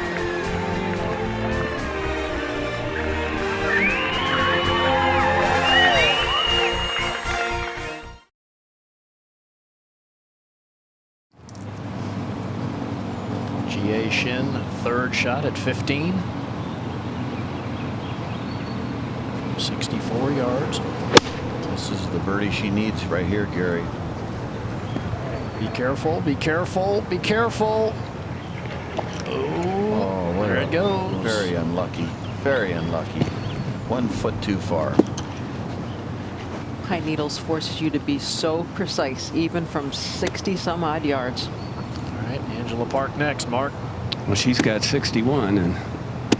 Jie Shin, third shot at 15. 64 yards. This is the birdie she needs right here, Gary. Be careful, be careful, be careful. Oh, there it goes. Very unlucky. Very unlucky. 1 foot too far. Pine Needles forces you to be so precise, even from 60 some odd yards. All right, Angela Park next, Mark. Well, she's got 61, and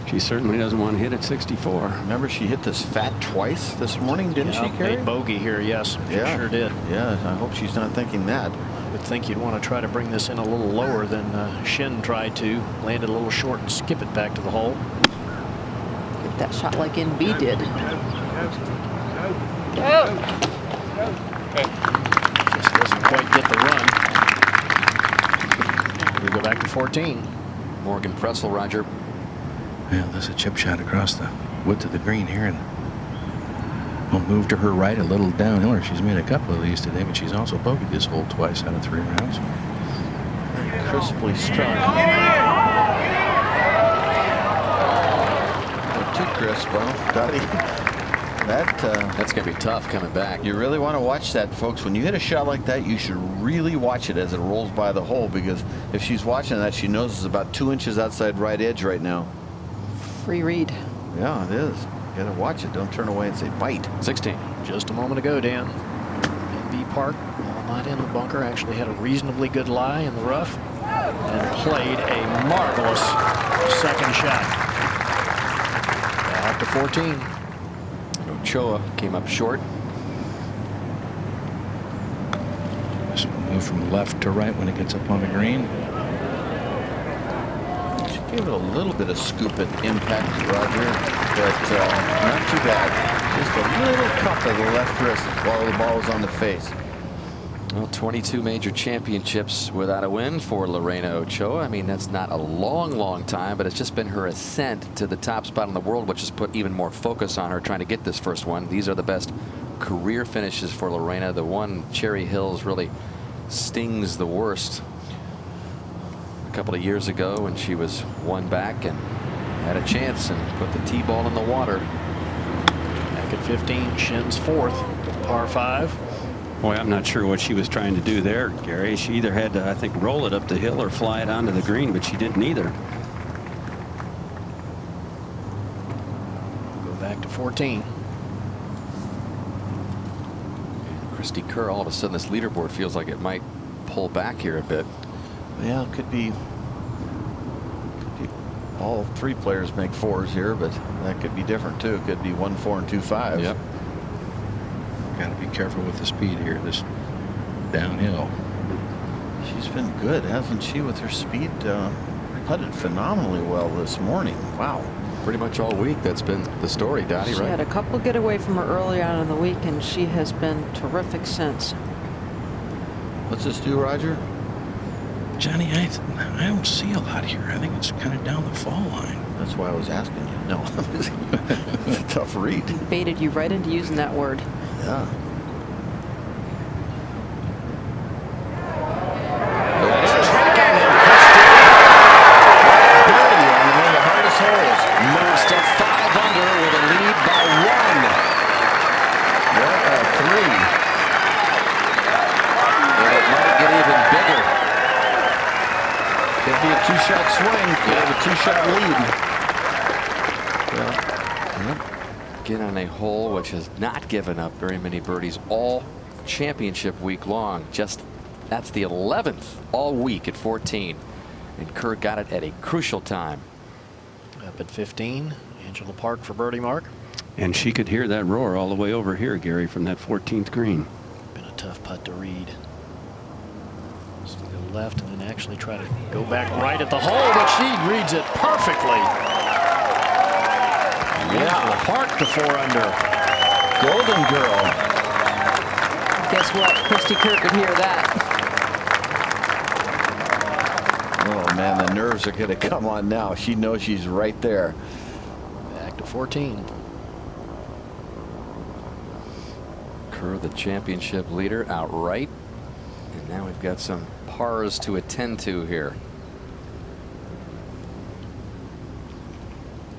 she certainly doesn't want to hit at 64. Remember, she hit this fat twice this morning, didn't she, Gary? Made bogey here, yes. She sure did. Yeah, I hope she's not thinking that. I would think you'd want to try to bring this in a little lower than Shin tried to. Landed a little short and skip it back to the hole. Hit that shot like NB did. Just doesn't quite get the run. We go back to 14. Morgan Pressel, Roger. Yeah, there's a chip shot across the width of the green here, and we'll move to her right a little downhill. She's made a couple of these today, but she's also bogeyed this hole twice out of 3 rounds. Crisply struck. Too crisp, well, Dottie. That's going to be tough coming back. You really want to watch that, folks. When you hit a shot like that, you should really watch it as it rolls by the hole, because if she's watching that, she knows it's about 2 inches outside right edge right now. Free read. Yeah, it is. You got to watch it. Don't turn away and say bite. 16. Just a moment ago, Dan. NB Park, while not in the bunker, actually had a reasonably good lie in the rough and played a marvelous second shot. Back to 14. Ochoa came up short. Just move from left to right when it gets up on the green. She gave it a little bit of scoop at impact, Roger, but not too bad. Just a little cup of the left wrist while the ball was on the face. Well, 22 major championships without a win for Lorena Ochoa. I mean, that's not a long time, but it's just been her ascent to the top spot in the world, which has put even more focus on her trying to get this first one. These are the best career finishes for Lorena. The one, Cherry Hills, really stings the worst. A couple of years ago when she was one back and had a chance and put the tee ball in the water. Back at 15, Shin's fourth, par 5. Boy, I'm not sure what she was trying to do there, Gary. She either had to, I think, roll it up the hill or fly it onto the green, but she didn't either. Go back to 14. Christy Kerr, all of a sudden this leaderboard feels like it might pull back here a bit. Yeah, it could be all 3 players make 4s here, but that could be different too. It could be 1 4 and 2 5s. Yep. Got to be careful with the speed here, this downhill. She's been good, hasn't she, with her speed? Putted phenomenally well this morning. Wow. Pretty much all week that's been the story, Dottie, She right? had a couple get away from her early on in the week, and she has been terrific since. What's this do, Roger? Johnny, I don't see a lot here. I think it's kind of down the fall line. That's why I was asking you. No, it's a tough read. Baited you right into using that word. Yeah. have a two-shot lead. Get on a hole which has not given up very many birdies all championship week long. That's the 11th all week at 14. And Kerr got it at a crucial time. Up at 15, Angela Park for birdie mark. And she could hear that roar all the way over here, Gary, from that 14th green. Been a tough putt to read. So go left and then actually try to go back right at the hole, but she reads it perfectly. Angela Park to 4 under. Golden girl. Guess what? Christy Kerr could hear that. Oh man, the nerves are going to come on now. She knows she's right there. Back to 14. Kerr, the championship leader, outright. And now we've got some pars to attend to here.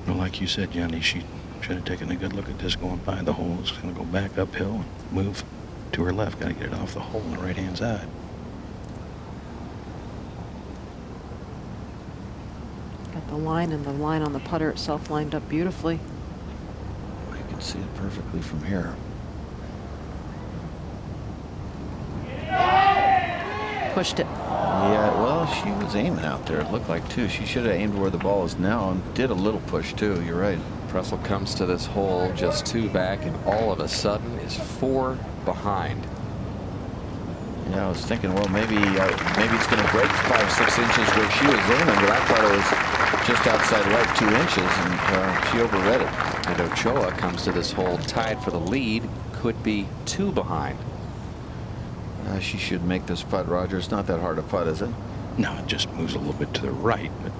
Well, like you said, Johnny, she should have taken a good look at this going by the hole. It's going to go back uphill and move to her left. Got to get it off the hole on the right-hand side. Got the line and the line on the putter itself lined up beautifully. You can see it perfectly from here. Pushed it. Yeah, well, she was aiming out there, it looked like, too. She should have aimed where the ball is now and did a little push, too. You're right. Pressel comes to this hole just 2 back and all of a sudden is 4 behind. Yeah, I was thinking, well, maybe it's going to break 5-6 inches where she was aiming, but I thought it was just outside right 2 inches, and she overread it. And Ochoa comes to this hole tied for the lead, could be 2 behind. She should make this putt, Roger. It's not that hard a putt, is it? No, it just moves a little bit to the right, but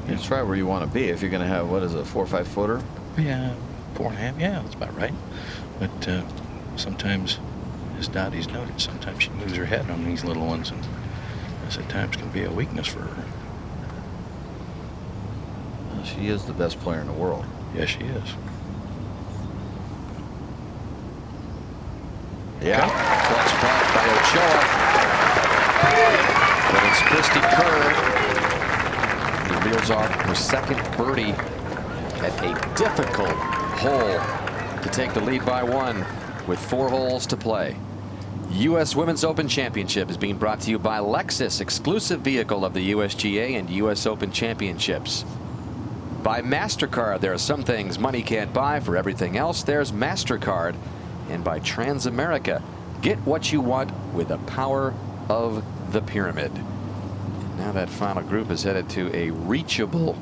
it's right where you want to be if you're going to have, what is it, a 4 or 5 footer? yeah, 4.5. Yeah, that's about right. But sometimes, as Dottie's noted, sometimes she moves her head on these little ones, and this at times can be a weakness for her. Well, she is the best player in the world. Yes, she is. Yeah. Clutch putt by Ochoa. But it's Christy Kerr who reels off her second birdie at a difficult hole to take the lead by 1 with 4 holes to play. U.S. Women's Open Championship is being brought to you by Lexus, exclusive vehicle of the USGA and U.S. Open Championships. By MasterCard, there are some things money can't buy. For everything else, there's MasterCard. And by Transamerica, get what you want with the power of the pyramid. And now that final group is headed to a reachable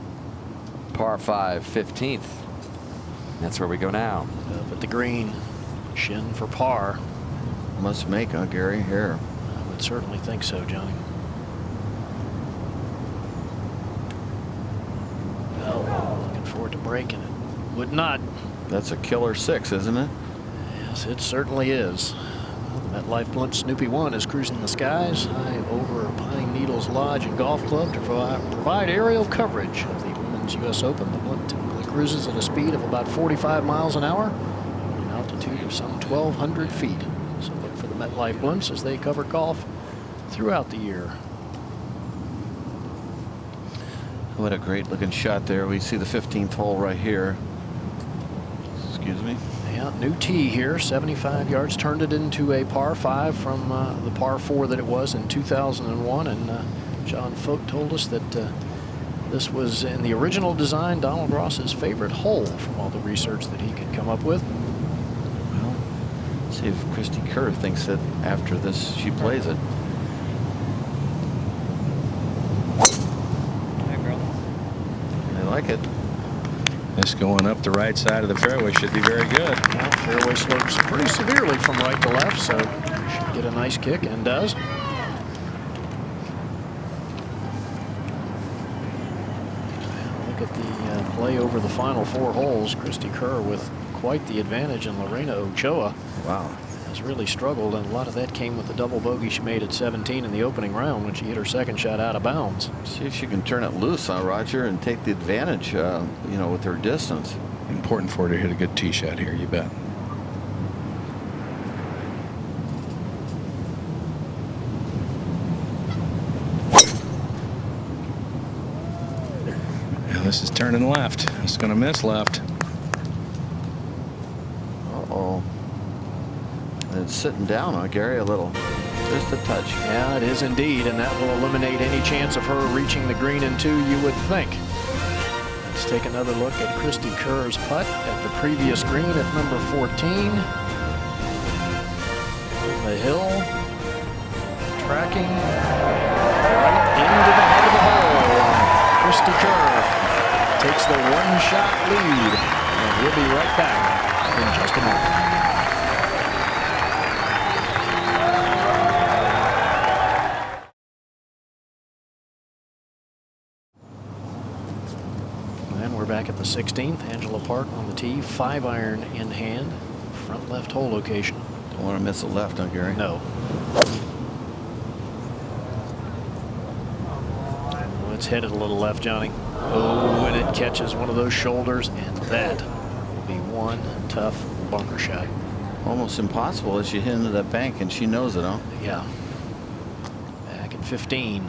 par 5 15th. That's where we go now. Up at the green, Shin for par. Must make, huh, Gary? Here. I would certainly think so, Johnny. Well, looking forward to breaking it. Would not. That's a killer 6, isn't it? Yes, it certainly is. The MetLife Blunt Snoopy 1 is cruising the skies high over Pine Needles Lodge and Golf Club to provide aerial coverage of the Women's U.S. Open. The Blunt typically cruises at a speed of about 45 miles an hour and an altitude of some 1,200 feet. So look for the MetLife Blunts as they cover golf throughout the year. What a great looking shot there. We see the 15th hole right here. Excuse me. Yeah, new tee here, 75 yards, turned it into a par 5 from the par 4 that it was in 2001. And John Folk told us that this was in the original design Donald Ross's favorite hole from all the research that he could come up with. Well, let's see if Christy Kerr thinks that after this she plays it. I like it. This going up the right side of the fairway should be very good. Well, fairway slopes pretty severely from right to left, so should get a nice kick, and does. Look at the play over the final 4 holes. Christy Kerr with quite the advantage, and Lorena Ochoa Wow. has really struggled, and a lot of that came with the double bogey she made at 17 in the opening round when she hit her second shot out of bounds. See if she can turn it loose, huh, Roger, and take the advantage, you know, with her distance. Important for her to hit a good tee shot here, you bet. This is turning left. It's going to miss left. Uh-oh. It's sitting down on Gary a little. Just a touch. Yeah, it is indeed, and that will eliminate any chance of her reaching the green in 2, you would think. Let's take another look at Cristie Kerr's putt at the previous green at number 14. The hill, tracking right into the head of the hole. Cristie Kerr takes the one-shot lead, and we'll be right back in just a moment. And we're back at the 16th. Angela Park on the tee, 5-iron in hand, front left hole location. Don't want to miss a left, huh, Gary? No. Oh, it's headed a little left, Johnny. Oh, and it catches one of those shoulders, and that will be one tough bunker shot. Almost impossible as you hit into that bank, and she knows it, huh? Yeah. Back at 15.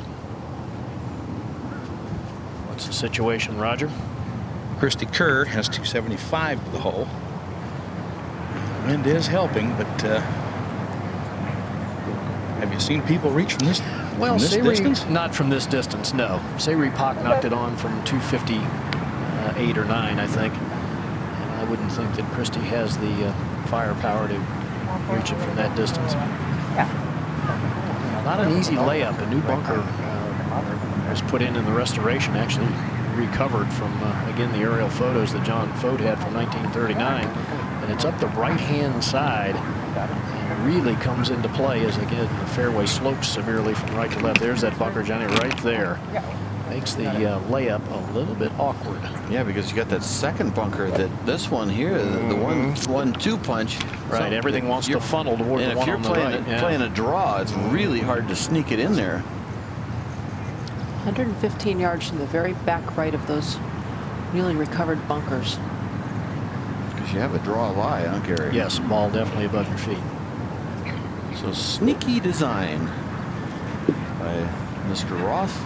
What's the situation, Roger? Cristie Kerr has 275 to the hole. Wind is helping, but have you seen people reach from this, Well, from this distance? Not from this distance, no. Sayri Pak knocked it on from 258 or 9, I think. And I wouldn't think that Cristie has the firepower to reach it from that distance. Not an easy layup. A new bunker was put in the restoration, actually recovered from, again, the aerial photos that John Fote had from 1939. And it's up the right-hand side and really comes into play as, again, the fairway slopes severely from right to left. There's that bunker, Johnny, right there. Makes the layup a little bit awkward. Yeah, because you got that second bunker, that this one here, the 1-2 punch. Right, everything wants to funnel toward the one on the right. And if you're playing a draw, it's really hard to sneak it in there. 115 yards from the very back right of those newly recovered bunkers. Because you have a draw lie, huh, Gary? Yes, ball definitely above your feet. So sneaky design by Mr. Roth.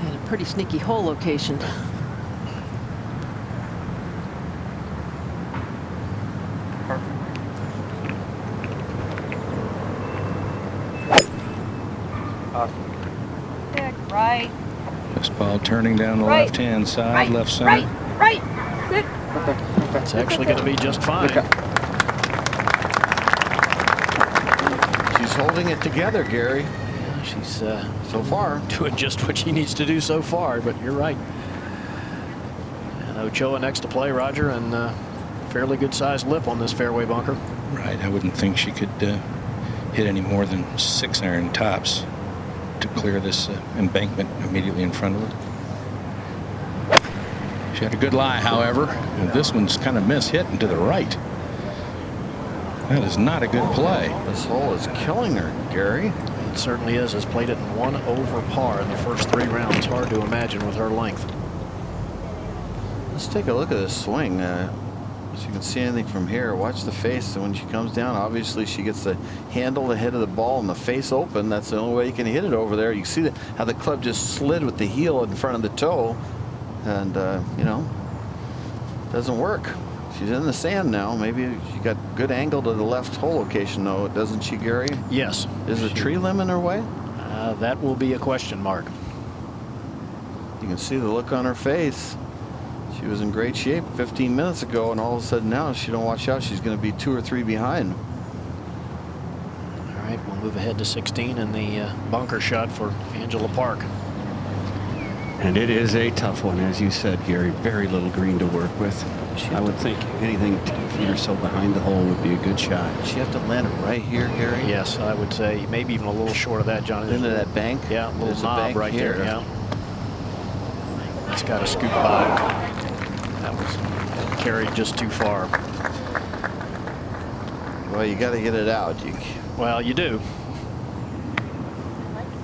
And a pretty sneaky hole location. Right. This ball turning down the Right. left-hand side, Right. left center. Right. Good. It's actually going to be just fine. She's holding it together, Gary. Yeah, she's so far doing just what she needs to do so far, but you're right. And Ochoa next to play, Roger, and fairly good sized lip on this fairway bunker. Right, I wouldn't think she could hit any more than 6-iron tops to clear this embankment immediately in front of her. She had a good lie, however, and this one's kind of mishit and to the right. That is not a good play. This hole is killing her, Gary. It certainly is. Has played it in 1 over par in the first 3 rounds. Hard to imagine with her length. Let's take a look at this swing. So you can see anything from here. Watch the face. And when she comes down, obviously she gets the handle, the head of the ball, and the face open. That's the only way you can hit it over there. You see how the club just slid with the heel in front of the toe. And, you know, doesn't work. She's in the sand now. Maybe she got good angle to the left hole location, though, doesn't she, Gary? Yes. Is the tree limb in her way? That will be a question mark. You can see the look on her face. She was in great shape 15 minutes ago, and all of a sudden now, if she don't watch out, she's going to be 2 or 3 behind. All right, we'll move ahead to 16 and the bunker shot for Angela Park. And it is a tough one, as you said, Gary. Very little green to work with. I would think anything 10 feet or so behind the hole would be a good shot. She have to land it right here, Gary? Yes, I would say maybe even a little short of that, Johnny. Into that bank? Yeah, a little There's a knob bank right here. there. Yeah. It's got to scoop by. That was carried just too far. Well, you got to get it out. Well, you do.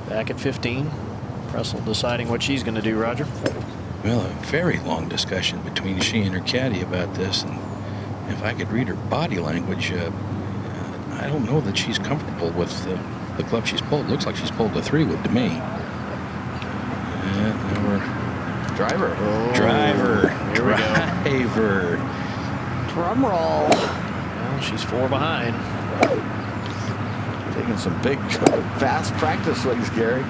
Back at 15. Pressel deciding what she's going to do, Roger. Well, a very long discussion between she and her caddy about this, and if I could read her body language, I don't know that she's comfortable with the club she's pulled. Looks like she's pulled a 3-wood to me. Now we're more. Driver. Driver. Here we go. Driver. Drum roll. Well, she's 4 behind. Taking some big, fast practice swings, Gary.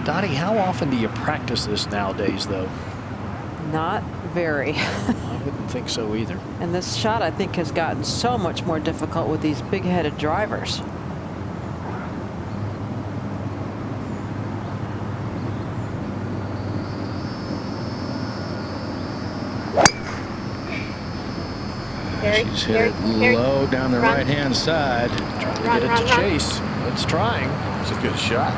Dottie, how often do you practice this nowadays, though? Not very. I wouldn't think so either. And this shot, I think, has gotten so much more difficult with these big-headed drivers. She's hit it low down the right-hand side. Trying to get it to chase. It's trying. It's a good shot.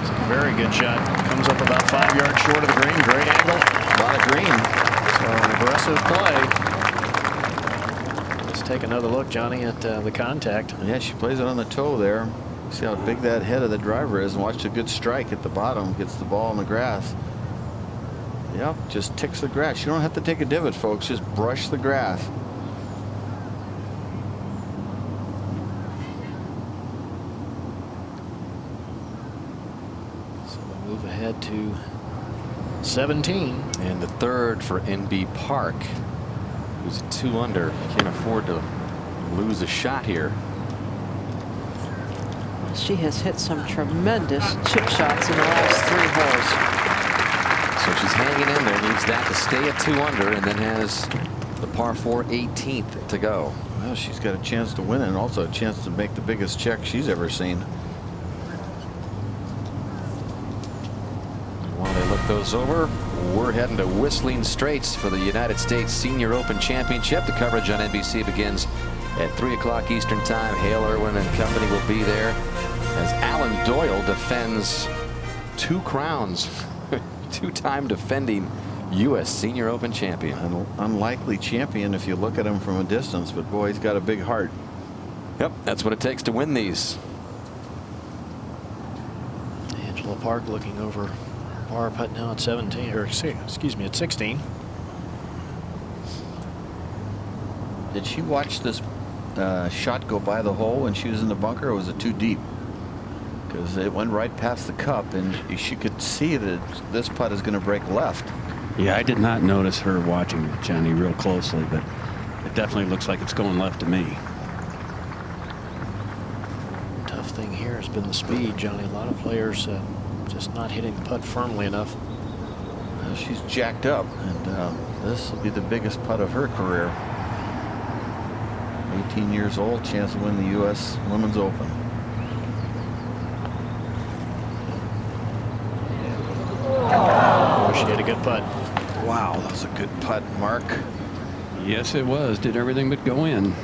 It's a very good shot. Comes up about 5 yards short of the green. Great angle. A lot of green. So an aggressive play. Let's take another look, Johnny, at the contact. Yeah, she plays it on the toe there. See how big that head of the driver is, and watch a good strike at the bottom. Gets the ball in the grass. Yep, just ticks the grass. You don't have to take a divot, folks. Just brush the grass. So we'll move ahead to 17. And the third for NB Park, who's 2 under. Can't afford to lose a shot here. She has hit some tremendous chip shots in the last 3 holes. So she's hanging in there, needs that to stay at 2 under, and then has the par 4 18th to go. Well, she's got a chance to win and also a chance to make the biggest check she's ever seen. While they look those over, we're heading to Whistling Straits for the United States Senior Open Championship. The coverage on NBC begins at 3 o'clock Eastern Time. Hale Irwin and company will be there as Alan Doyle defends 2 crowns. 2-time defending U.S. Senior Open champion. An unlikely champion if you look at him from a distance, but boy, he's got a big heart. Yep, that's what it takes to win these. Angela Park looking over par putt now at 17, or excuse me, at 16. Did she watch this shot go by the hole when she was in the bunker, or was it too deep? Because it went right past the cup, and she could see that this putt is going to break left. Yeah, I did not notice her watching Johnny real closely, but it definitely looks like it's going left to me. Tough thing here has been the speed, Johnny. A lot of players just not hitting the putt firmly enough. Well, she's jacked up, and this will be the biggest putt of her career. 18 years old, chance to win the U.S. Women's Open. Oh, she had a good putt. Wow, that was a good putt, Mark. Yes, it was. Did everything but go in.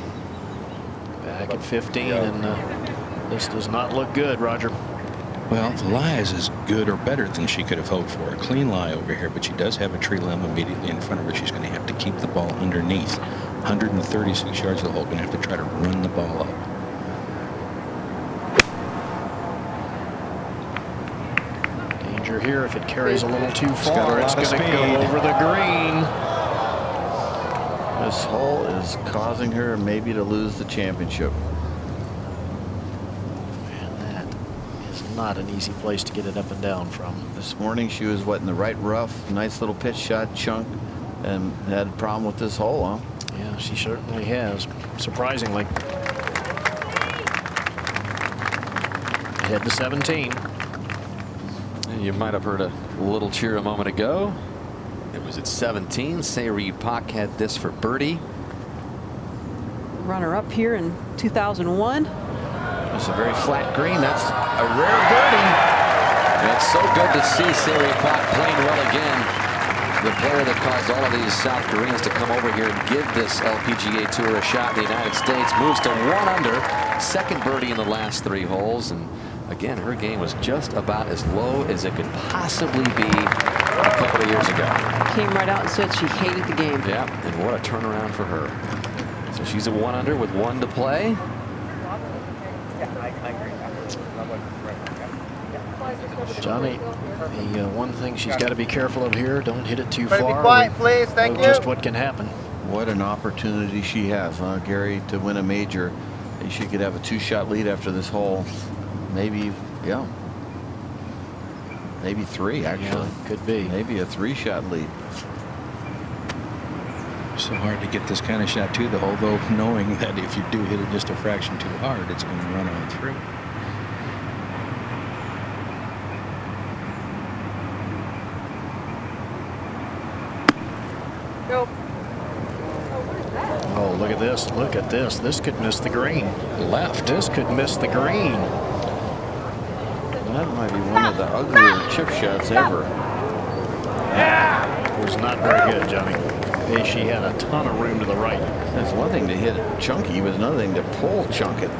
Back at 15, and this does not look good, Roger. Well, the lie is as good or better than she could have hoped for. A clean lie over here, but she does have a tree limb immediately in front of her. She's going to have to keep the ball underneath. 136 yards of the hole. Going to have to try to run the ball up. Danger here if it carries a little too got a far. It's lot of going to go speed. over the green. This hole is causing her maybe to lose the championship. And that is not an easy place to get it up and down from. This morning she was in the right rough, nice little pitch shot chunk, and had a problem with this hole, huh? Yeah, she certainly has, surprisingly. Head to 17. You might have heard a little cheer a moment ago. It was at 17. Sayreed Pak had this for birdie. Runner up here in 2001. It's a very flat green. That's a rare birdie. And it's so good to see Sayreed Pak playing well again. The player that caused all of these South Koreans to come over here and give this LPGA Tour a shot in the United States. Moves to 1 under. Second birdie in the last 3 holes. And again, her game was just about as low as it could possibly be a couple of years ago. Came right out and said she hated the game. Yeah, and what a turnaround for her. So she's at 1 under with 1 to play. Johnny, the one thing she's got to be careful of here, don't hit it too Better far. be quiet, please. Thank know you. just what can happen. What an opportunity she has, huh, Gary, to win a major. She could have a 2-shot lead after this hole. Maybe, yeah. Maybe 3, actually. Yeah, could be. Maybe a 3-shot lead. So hard to get this kind of shot to the hole, though, knowing that if you do hit it just a fraction too hard, it's going to run on through. Go. Oh, look at this. Look at this. This could miss the green. Left. This could miss the green. That might be one of the uglier chip shots ever. It was not very good, Johnny. She had a ton of room to the right. That's one thing to hit it chunky, but another thing to pull chunk it.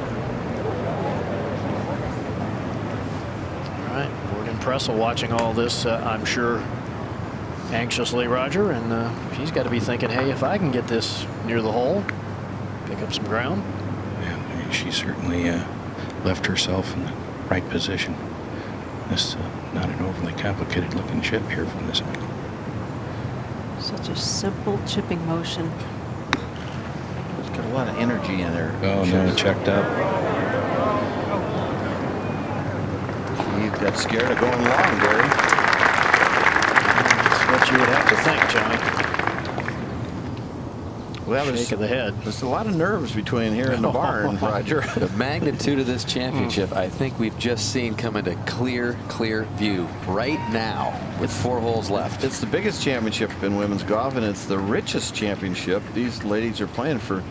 All right, Morgan Pressel watching all this, I'm sure, anxiously, Roger, and she's got to be thinking, hey, if I can get this near the hole, pick up some ground. Yeah, she certainly left herself in the right position. This not an overly complicated looking chip here from this angle. Such a simple chipping motion. It's got a lot of energy in there. Oh, no, checked up. She got scared of going long, Gary. That's what you would have to think, Johnny. Well, Shake of the head. There's a lot of nerves between here and the barn, Roger. The magnitude of this championship, I think we've just seen come into clear view right now with 4 holes left. It's the biggest championship in women's golf, and it's the richest championship. These ladies are playing for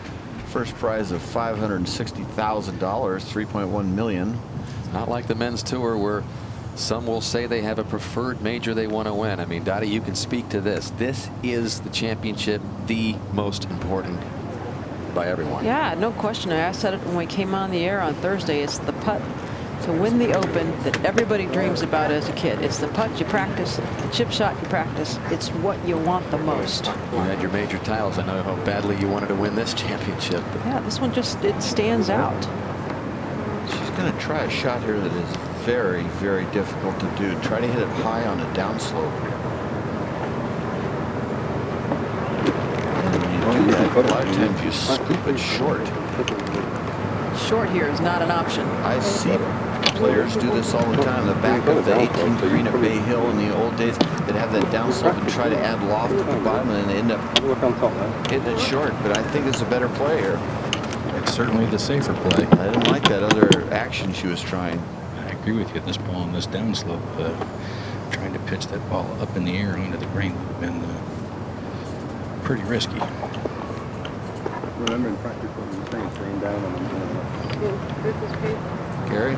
first prize of $560,000, $3.1 million. It's not like the men's tour where some will say they have a preferred major they want to win. I mean, Dottie, you can speak to this. This is the championship, the most important by everyone. Yeah, no question. I said it when we came on the air on Thursday. It's the putt to win the Open that everybody dreams about as a kid. It's the putt you practice, the chip shot you practice. It's what you want the most. You had your major titles. I know how badly you wanted to win this championship. But yeah, this one just, it stands out. She's going to try a shot here that is very, very difficult to do. Try to hit it high on a downslope. And when you do that, a lot of times you scoop it short. Short here is not an option. I see players do this all the time. The back of the 18th green at Bay Hill in the old days, they'd have that downslope and try to add loft at the bottom, and they end up hitting it short. But I think it's a better play here. It's certainly the safer play. I didn't like that other action she was trying. I agree with you. This ball on this downslope, trying to pitch that ball up in the air onto the green would have been pretty risky. Remember in practice what you were saying, staying down on them. Gary?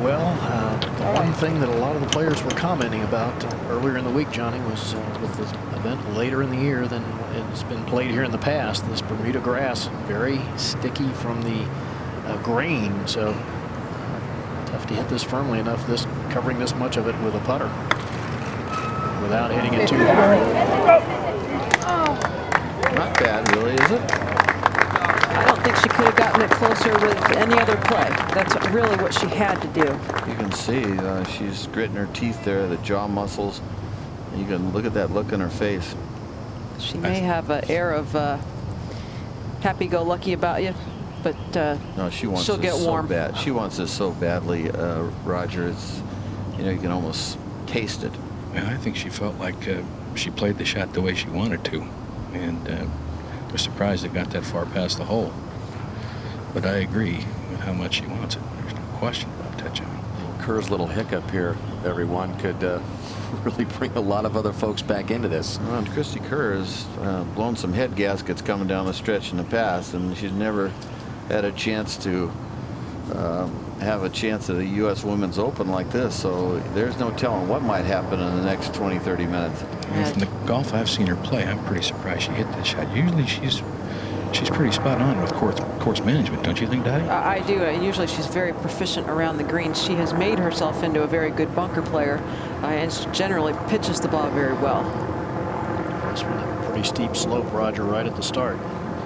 Well, the one thing that a lot of the players were commenting about earlier in the week, Johnny, was with the event later in the year than it's been played here in the past. This Bermuda grass, very sticky from the grain, so tough to hit this firmly enough, this covering this much of it with a putter without hitting it too hard. Not bad, really, is it? I don't think she could have gotten it closer with any other play. That's really what she had to do. You can see she's gritting her teeth there, the jaw muscles. You can look at that look in her face. She may have an air of happy-go-lucky about you, but no, she wants she'll this get warm. so bad. She wants this so badly, Roger. It's, you know, you can almost taste it. Yeah, I think she felt like she played the shot the way she wanted to, and was surprised it got that far past the hole. But I agree with how much she wants it. There's no question about that, John. Kerr's little hiccup here, everyone, could really bring a lot of other folks back into this. Well, and Christy Kerr has blown some head gaskets coming down the stretch in the past, and she's never had a chance to have a chance at a U.S. Women's Open like this. So there's no telling what might happen in the next 20, 30 minutes. And from the golf I've seen her play, I'm pretty surprised she hit that shot. Usually she's pretty spot on with course management, don't you think, Dottie? I do. Usually she's very proficient around the green. She has made herself into a very good bunker player, and she generally pitches the ball very well. This one a pretty steep slope, Roger, right at the start.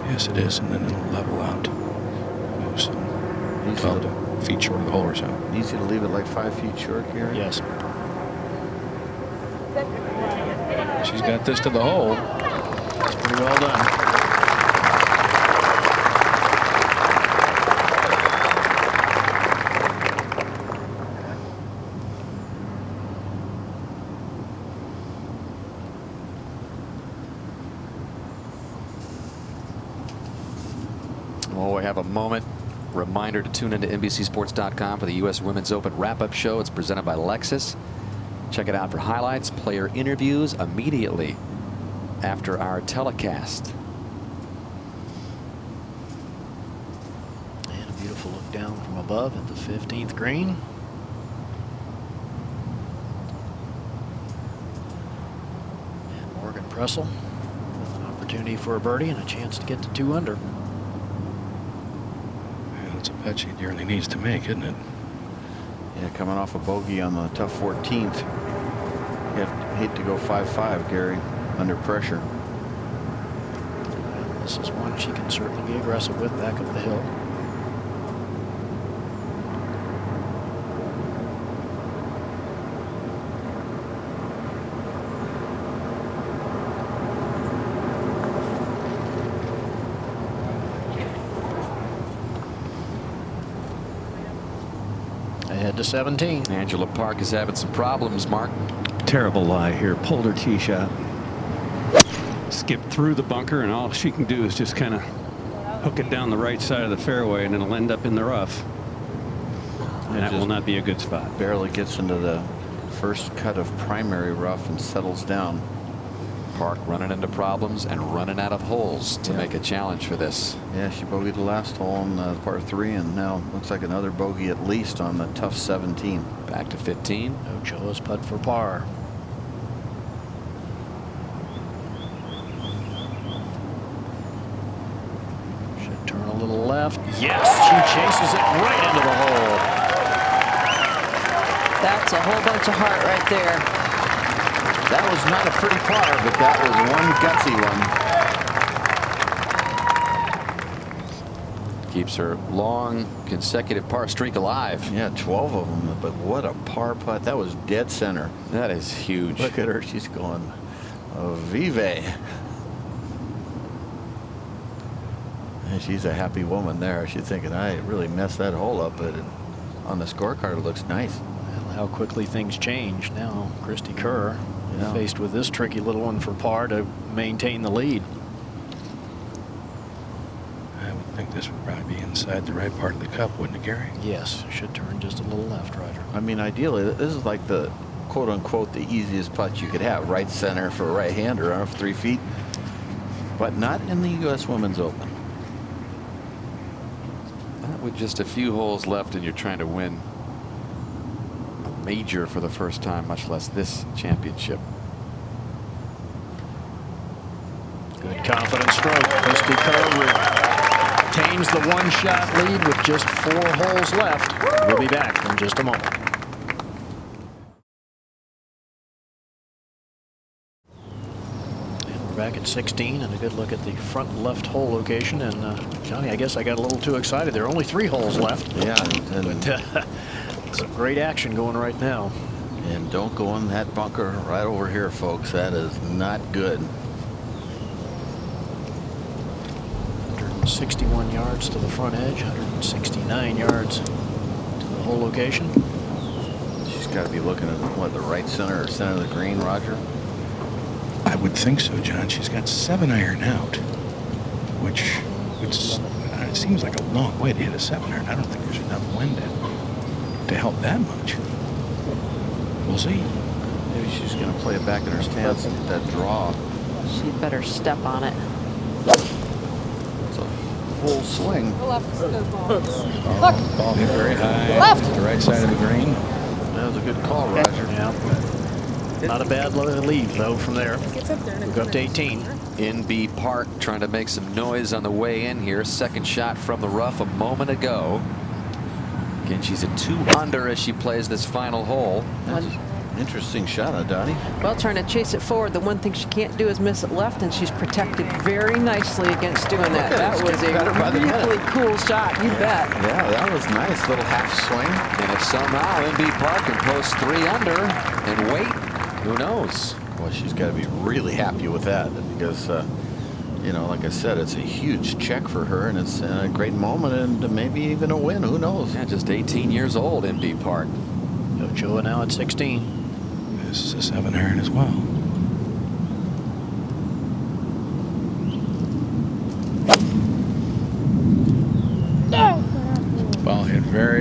Yes, it is, and then it'll level out. Moves 12 feet short of the hole or so. Easy to leave it like 5 feet short, Gary? Yes. She's got this to the hole. That's pretty well done. Oh, we have a moment. Reminder to tune into NBCSports.com for the U.S. Women's Open wrap-up show. It's presented by Lexus. Check it out for highlights, player interviews immediately after our telecast. And a beautiful look down from above at the 15th green. And Morgan Pressel with an opportunity for a birdie and a chance to get to 2 under. That's a putt she dearly needs to make, isn't it? Yeah, coming off a bogey on the tough 14th. You hate to go 5-5, Gary, under pressure. And this is one she can certainly be aggressive with back up the hill. Ahead to 17. Angela Park is having some problems, Mark. Terrible lie here. Pulled her tee shot. Skipped through the bunker, and all she can do is just kind of hook it down the right side of the fairway, and it'll end up in the rough. And that will not be a good spot. Barely gets into the first cut of primary rough and settles down. Park running into problems and running out of holes to make a challenge for this. Yeah, she bogeyed the last hole on par 3, and now looks like another bogey at least on the tough 17. Back to 15. Ochoa's putt for par. Should turn a little left. Yes, she chases it right into the hole. That's a whole bunch of heart right there. That was not a pretty par, but that was one gutsy one. Keeps her long consecutive par streak alive. Yeah, 12 of them, but what a par putt. That was dead center. That is huge. Look at her. She's going vive. And she's a happy woman there. She's thinking, I really messed that hole up, but on the scorecard, it looks nice. Well, how quickly things change now. Christy Kerr faced with this tricky little one for par to maintain the lead. I would think this would probably be inside the right part of the cup, wouldn't it, Gary? Yes, should turn just a little left, Roger. I mean, ideally, this is like the quote-unquote the easiest putt you could have. Right center for a right-hander off 3 feet. But not in the U.S. Women's Open. Not with just a few holes left and you're trying to win a major for the first time, much less this championship. Good confident stroke. Christy Kerr retains the 1-shot lead with just 4 holes left. We'll be back in just a moment. And we're back at 16 and a good look at the front left hole location. And Johnny, I guess I got a little too excited. There are only 3 holes left. Yeah. But some great action going right now. And don't go in that bunker right over here, folks. That is not good. 161 yards to the front edge, 169 yards to the hole location. She's got to be looking at what, the right center or center of the green, Roger? I would think so, John. She's got 7-iron out, which it seems like a long way to hit a 7-iron. I don't think there's enough wind to help that much. We'll see. Maybe she's going to play it back in her stance and get that draw. She'd better step on it. It's a full swing. Ball hit very high. Left. To the right side of the green. That was a good call, Roger. Yeah. Not a bad lead, though, from there. We go up to 18. NB Park trying to make some noise on the way in here. Second shot from the rough a moment ago. Again, she's at 2 under as she plays this final hole. Interesting shot on Donnie. Well, trying to chase it forward. The one thing she can't do is miss it left, and she's protected very nicely against doing that. That was a really cool shot. You bet. Yeah, that was nice. Little half swing. And if somehow NB Park can post 3 under and wait, who knows? Well, she's got to be really happy with that because, you know, like I said, it's a huge check for her, and it's a great moment and maybe even a win. Who knows? Yeah, just 18 years old, NB Park. Ochoa now at 16. This is a 7-iron as well.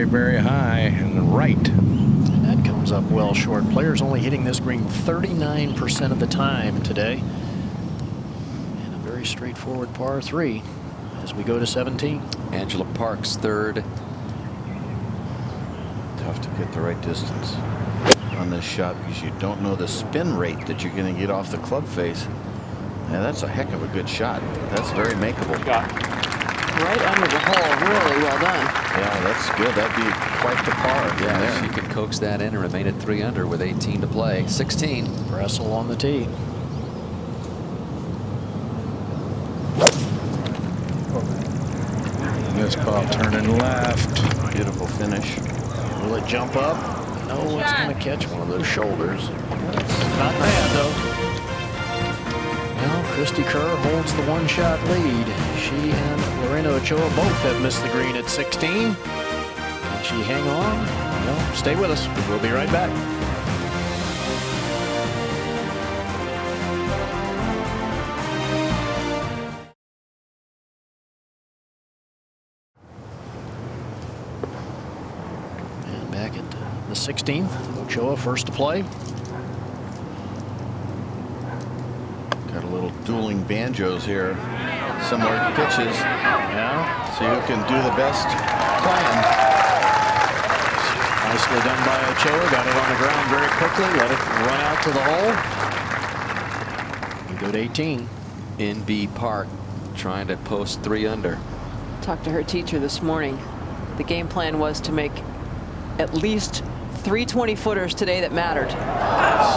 very, very high and right. And that comes up well short. Players only hitting this green 39% of the time today. And a very straightforward par 3 as we go to 17. Angela Parks third. Tough to get the right distance on this shot because you don't know the spin rate that you're going to get off the club face. Yeah, that's a heck of a good shot. That's very makeable. Right under the hole. Really well done. Yeah, that's good. That'd be quite the par. Yeah, she can coax that in and remain at 3 under with 18 to play. 16. Bressel on the tee. This ball turning left. Beautiful finish. Will it jump up? No, it's going to catch one of those shoulders. Not bad, though. Well, Christy Kerr holds the one-shot lead. She and Lorena Ochoa both have missed the green at 16. Can she hang on? Well, stay with us. We'll be right back. And back at the 16th. Ochoa first to play. Got a little dueling banjos here. Similar pitches. Yeah. See who can do the best playing. Nicely done by Ochoa. Got it on the ground very quickly. Let it run out to the hole. We go to 18. Inbee Park trying to post 3 under. Talked to her teacher this morning. The game plan was to make at least 3 20-footers today that mattered.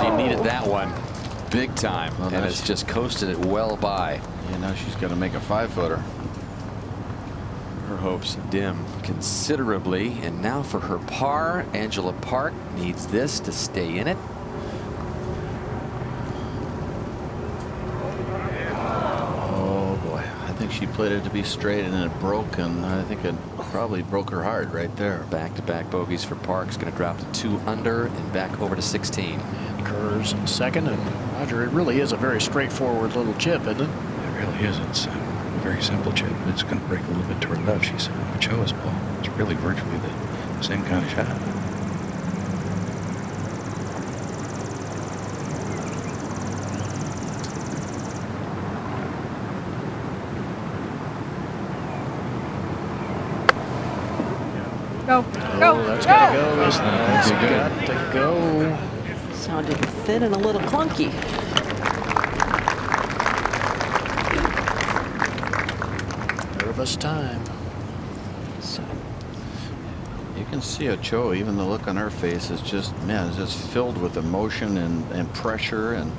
She needed that one big time, and has just coasted it well by. Yeah, now she's got to make a 5-footer. Her hopes dim considerably, and now for her par, Angela Park needs this to stay in it. Oh boy, I think she played it to be straight and it broke, and I think it probably broke her heart right there. Back-to-back bogeys for Parks, going to drop to 2 under and back over to 16. And Kerr's second, and Roger, it really is a very straightforward little chip, isn't it? It really is. It's a very simple chip. It's going to break a little bit to her left. She's Ochoa's ball. It's really virtually the same kind of shot. Go. Oh, that's got to go. That's That's not gonna got to go. Sounded thin and a little clunky. Nervous time. So You can see Ochoa, even the look on her face is just, man, it's just filled with emotion and pressure, and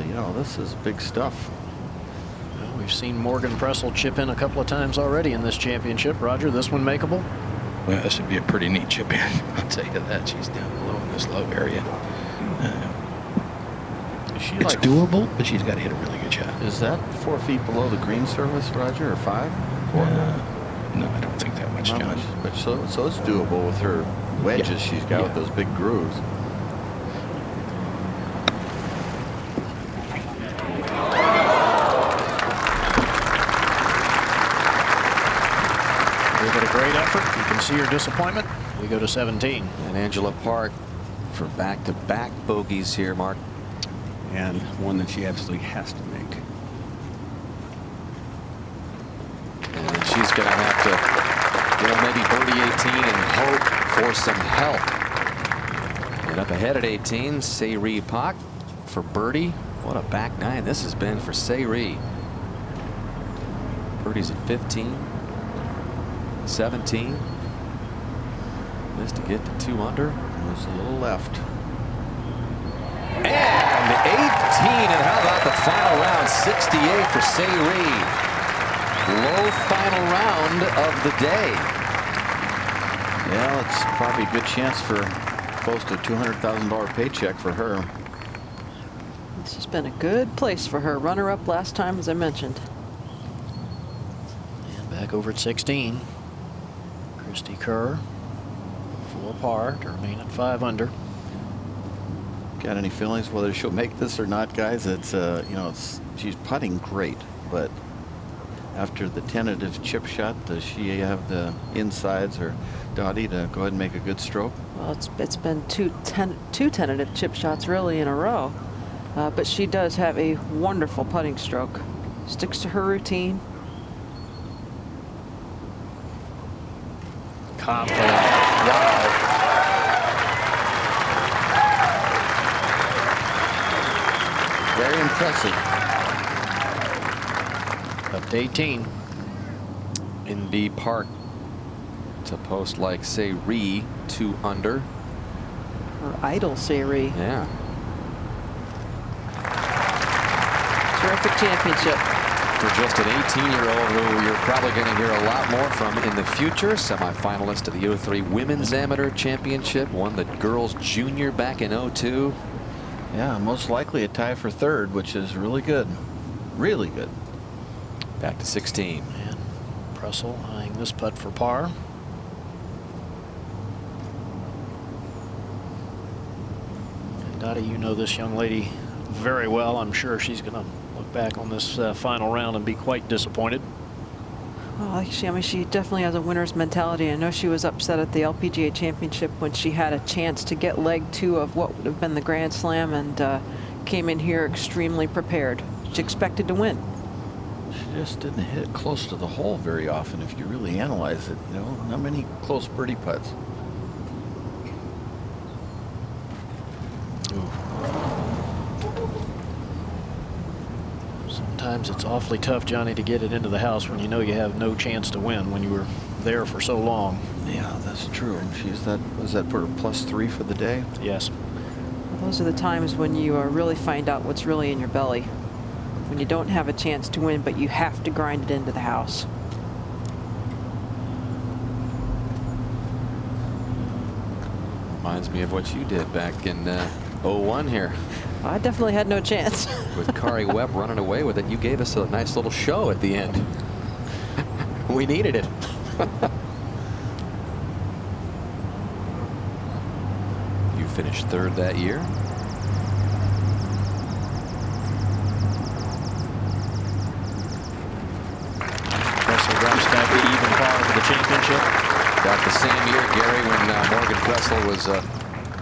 you know, this is big stuff. Well, we've seen Morgan Pressel chip in a couple of times already in this championship. Roger, this one makeable? Well, this would be a pretty neat chip in. I'll tell you that. She's down low in this low area. It's like doable, but she's got to hit a really good shot. Is that 4 feet below the green surface, Roger, or 5? 4? No, I don't think that much, Not John. much, but so it's doable with her wedges she's got with those big grooves. We've got a great effort. You can see her disappointment. We go to 17. And Angela Park for back-to-back bogeys here, Mark. And one that she absolutely has to make. And she's going to have to, maybe birdie 18 and hope for some help. And up ahead at 18, Se-Ri Pak for birdie. What a back 9 this has been for Se-Ri. Birdie's at 15, 17. Just to get to 2 under. There's a little left. And 18, and how about the final round? 68 for Se-Ri. Low final round of the day. Yeah, it's probably a good chance for close to $200,000 paycheck for her. this has been a good place for her. Runner-up last time, as I mentioned. And back over at 16. Christy Kerr, 4 par to remain at 5 under. Got any feelings whether she'll make this or not, guys? It's she's putting great, but after the tentative chip shot, does she have the insides, or Dottie, to go ahead and make a good stroke? Well, it's been two tentative chip shots really in a row. But she does have a wonderful putting stroke. Sticks to her routine. Confident. Wow. Very impressive. Up to 18. Indy Park to post like Seri 2 under. Her idol, Seri. Yeah. Terrific championship. For just an 18-year-old who you're probably going to hear a lot more from in the future. Semi-finalist of the 03 Women's Amateur Championship. Won the girls junior back in 02. Yeah, most likely a tie for third, which is really good. Really good. Back to 16. And Pressel eyeing this putt for par. And Dottie, you know this young lady very well. I'm sure she's going to look back on this final round and be quite disappointed. Well, I mean, she definitely has a winner's mentality. I know she was upset at the LPGA Championship when she had a chance to get leg 2 of what would have been the Grand Slam, and came in here extremely prepared. She expected to win. She just didn't hit it close to the hole very often if you really analyze it. You know, not many close birdie putts. Sometimes it's awfully tough, Johnny, to get it into the house when you know you have no chance to win when you were there for so long. Yeah, that's true. Was that for +3 for the day? Yes. Well, those are the times when you really find out what's really in your belly. When you don't have a chance to win, but you have to grind it into the house. Reminds me of what you did back in 01 here. I definitely had no chance. With Kari Webb running away with it, you gave us a nice little show at the end. We needed it. You finished third that year. Pressel drops back to even par for the championship. Got the same year, Gary, when Morgan Pressel was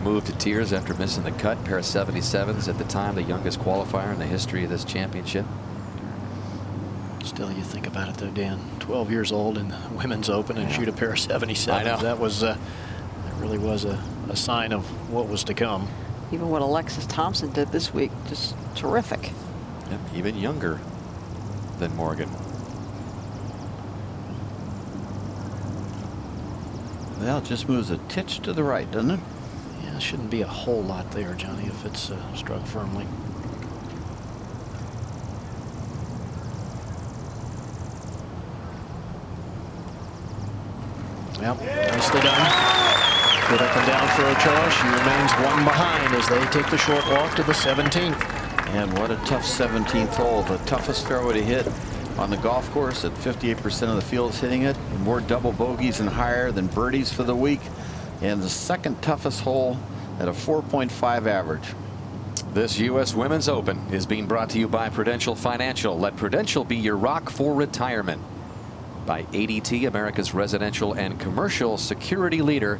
moved to tears after missing the cut. Pair of 77s at the time, the youngest qualifier in the history of this championship. Still, you think about it though, Dan. 12 years old in the Women's Open and shoot a pair of 77s. I know. That was that really was a sign of what was to come. Even what Alexis Thompson did this week, just terrific. Yep, even younger than Morgan. Well, it just moves a titch to the right, doesn't it? Yeah, shouldn't be a whole lot there, Johnny, if it's struck firmly. Well, nicely done. Good up and down for Ochoa. She remains 1 behind as they take the short walk to the 17th. And what a tough 17th hole. The toughest fairway to hit on the golf course. At 58% of the field is hitting it. More double bogeys and higher than birdies for the week. And the second toughest hole at a 4.5 average. This U.S. Women's Open is being brought to you by Prudential Financial. Let Prudential be your rock for retirement. By ADT, America's residential and commercial security leader.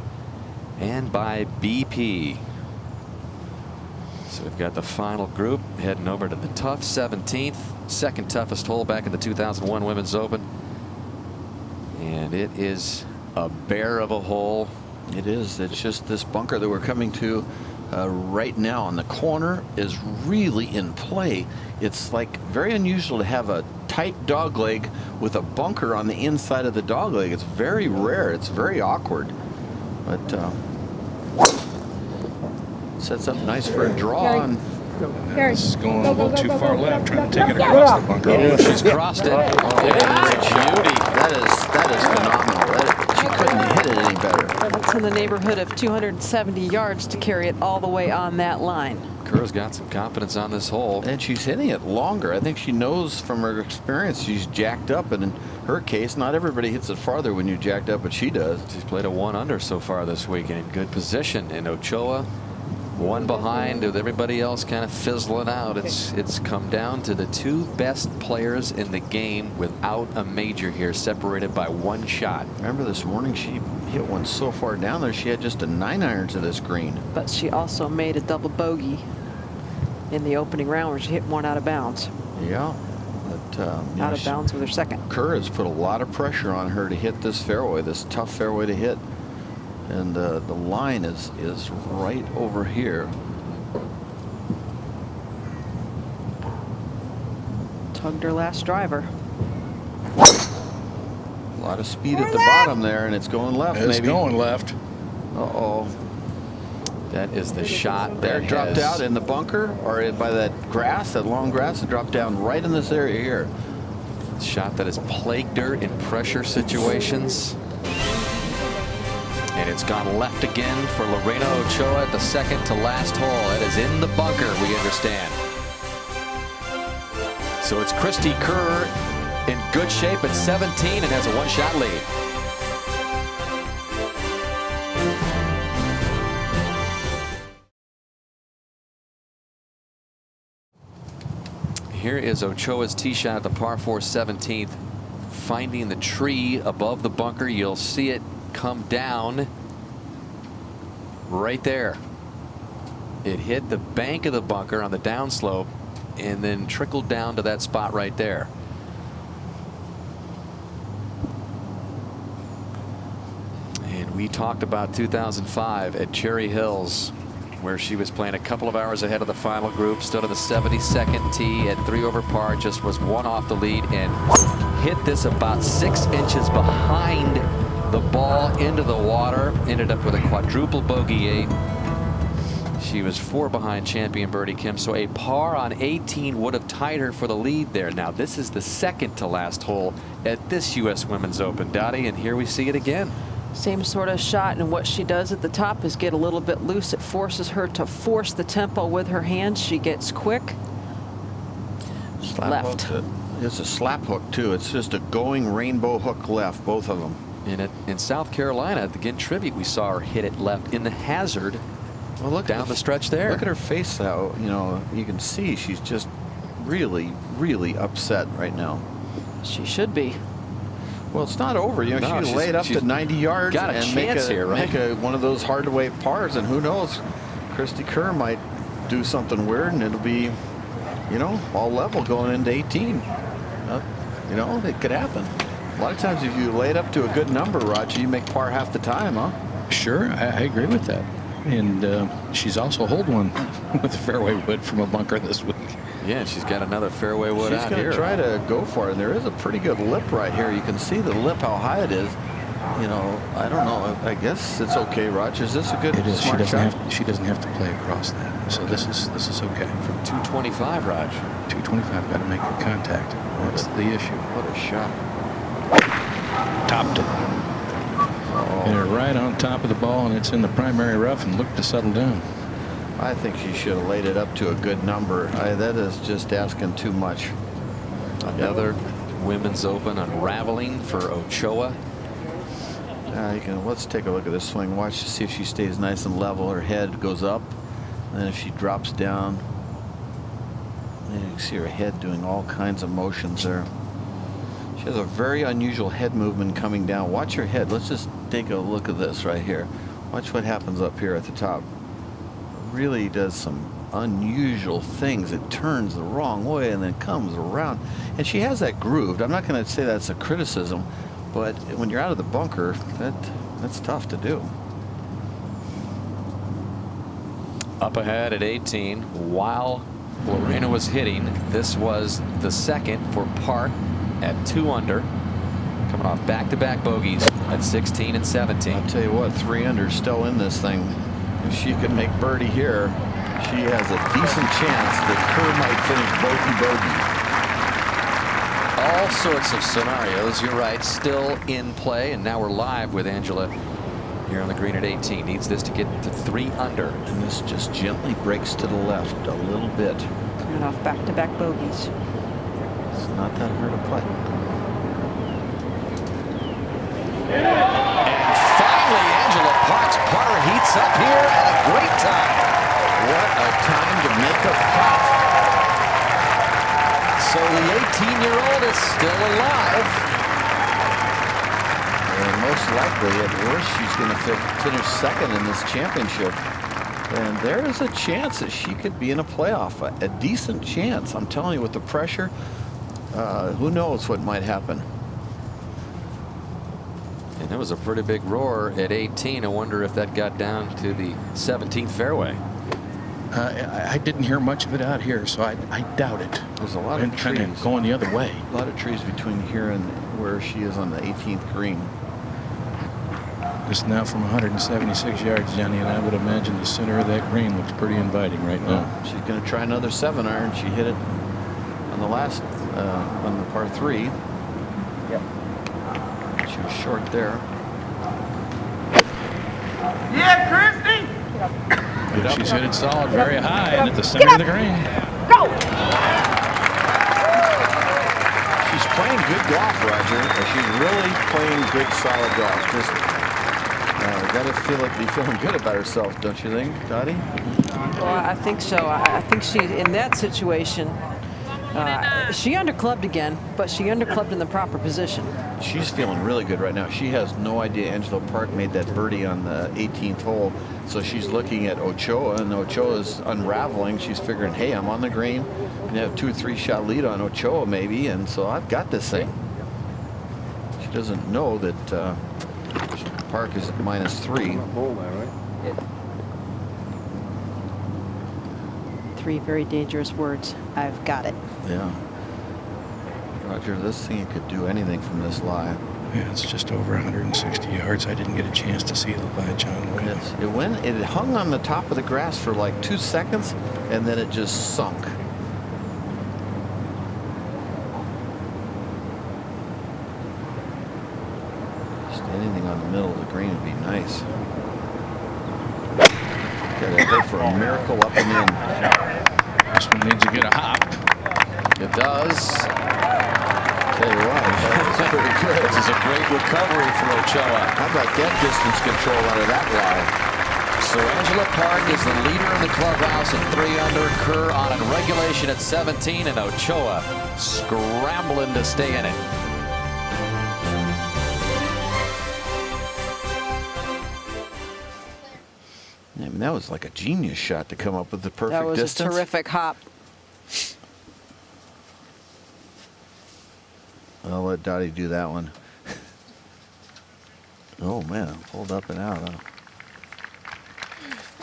And by BP. So we've got the final group heading over to the tough 17th. Second toughest hole back in the 2001 Women's Open. And it is a bear of a hole. It is. It's just this bunker that we're coming to right now on the corner is really in play. It's like very unusual to have a tight dogleg with a bunker on the inside of the dogleg. It's very rare. It's very awkward. But sets up nice for a draw. And This is going a little too far left, trying to take it across the bunker. Oh, she's crossed it. Oh, beauty. That is phenomenal. She couldn't hit it any better. That's in the neighborhood of 270 yards to carry it all the way on that line. Kerr's got some confidence on this hole. And she's hitting it longer. I think she knows from her experience she's jacked up. And in her case, not everybody hits it farther when you're jacked up, but she does. She's played a 1 under so far this week and in good position. And Ochoa One behind with everybody else kind of fizzling out. It's come down to the two best players in the game without a major here, separated by one shot. Remember this morning she hit one so far down there she had just a 9-iron to this green. But she also made a double bogey in the opening round where she hit one out of bounds. Yeah. But, out of bounds with her second. Kerr has put a lot of pressure on her to hit this fairway, this tough fairway to hit. And the line is right over here. Tugged her last driver. A lot of speed at the bottom there, and it's going left. It's maybe going left. Uh-oh. That is the shot There, that dropped out in the bunker, or by that grass, that long grass. It dropped down right in this area here. Shot that has plagued her in pressure situations. And it's gone left again for Lorena Ochoa at the second to last hole. It is in the bunker, we understand. So it's Cristie Kerr in good shape at 17 and has a one-shot lead. Here is Ochoa's tee shot at the par 4 17th, finding the tree above the bunker. You'll see it come down right there. It hit the bank of the bunker on the downslope and then trickled down to that spot right there. And we talked about 2005 at Cherry Hills, where she was playing a couple of hours ahead of the final group, stood on the 72nd tee at 3 over par, just was one off the lead and hit this about 6 inches behind the ball into the water. Ended up with a quadruple bogey 8. She was 4 behind champion Birdie Kim, so a par on 18 would have tied her for the lead there. Now this is the second to last hole at this U.S. Women's Open, Dottie, and here we see it again. Same sort of shot, and what she does at the top is get a little bit loose. It forces her to force the tempo with her hands. She gets quick. Slap Left. hook. It's a slap hook too. It's just a going rainbow hook left, both of them. In South Carolina at the Ginn Tribute, we saw her hit it left in the hazard. Well, look down the stretch there. Look at her face though. You know, you can see she's just really, really upset right now. She should be. Well, it's not over. You know, No, she laid up to 90 yards got a and chance here, right? make one of those hard to wait pars, and who knows, Cristie Kerr might do something weird, and it'll be, you know, all level going into 18. You know, it could happen. A lot of times, if you lay it up to a good number, Roger, you make par half the time, huh? Sure, I agree with that. And she's also holed one with a fairway wood from a bunker this week. Yeah, she's got another fairway wood She's out going here. to try to go for it. And there is a pretty good lip right here. You can see the lip, how high it is. You know, I don't know. I guess it's okay, Roger. Is this a good It is. smart shot? She doesn't have to play across that. So this is okay. From 225, Raj. 225, got to make good contact. That's the issue. What a shot. Topped it. And it right on top of the ball, and it's in the primary rough and looked to settle down. I think she should have laid it up to a good number. That is just asking too much. Another Women's Open unraveling for Ochoa. Let's take a look at this swing. Watch to see if she stays nice and level. Her head goes up, and then if she drops down, you can see her head doing all kinds of motions there. She has a very unusual head movement coming down. Watch her head. Let's just take a look at this right here. Watch what happens up here at the top. Really does some unusual things. It turns the wrong way and then comes around, and she has that groove. I'm not going to say that's a criticism, but when you're out of the bunker, that's tough to do. Up ahead at 18 while Lorena was hitting. This was the second for Park at 2 under, coming off back-to-back bogeys at 16 and 17. I'll tell you what, 3 under still in this thing. If she can make birdie here, she has a decent chance that Kerr might finish bogey. All sorts of scenarios, you're right, still in play, and now we're live with Angela here on the green at 18. Needs this to get to 3 under. And this just gently breaks to the left a little bit. Coming off back-to-back bogeys. It's not that hard to play. And finally, Angela Park's putter heats up here at a great time. field is still alive. And most likely, at worst, she's going to finish second in this championship. And there is a chance that she could be in a playoff, a decent chance. I'm telling you, with the pressure, who knows what might happen. And it was a pretty big roar at 18. I wonder if that got down to the 17th fairway. I didn't hear much of it out here, so I doubt it. There's a lot of kind trees of going the other way. A lot of trees between here and where she is on the 18th green. Just now from 176 yards, Johnny, and I would imagine the center of that green looks pretty inviting right now. She's going to try another 7-iron. She hit it on the last, on the par 3. Yep. She was short there. Yeah, Christy! She's hit it solid, very high, and at the center of the green. Go! She's playing good golf, Roger. She's really playing good, solid golf. Just got to be feeling good about herself, don't you think, Dottie? Well, I think so. I think she, in that situation, she underclubbed again, but she underclubbed in the proper position. She's feeling really good right now. She has no idea Angelo Park made that birdie on the 18th hole. So she's looking at Ochoa, and Ochoa's unraveling. She's figuring, hey, I'm on the green. I'm gonna have 2 or 3 shot lead on Ochoa maybe, and so I've got this thing. She doesn't know that Park is at -3. Three very dangerous words. I've got it. Yeah. Roger, this thing could do anything from this lie. Yeah, it's just over 160 yards. I didn't get a chance to see the lie, John. It hung on the top of the grass for like 2 seconds, and then it just sunk. Just anything on the middle of the green would be nice. Got to go for a miracle up and in. This one needs to get a hop. It does. Tell you what, that's pretty good. This is a great recovery for Ochoa. How about that distance control out of that lie? So Angela Park is the leader in the clubhouse at 3 under. Kerr on in regulation at 17, and Ochoa scrambling to stay in it. I mean, that was like a genius shot to come up with the perfect That was distance. a terrific hop. I'll let Dottie do that one. Oh man, pulled up and out. Huh?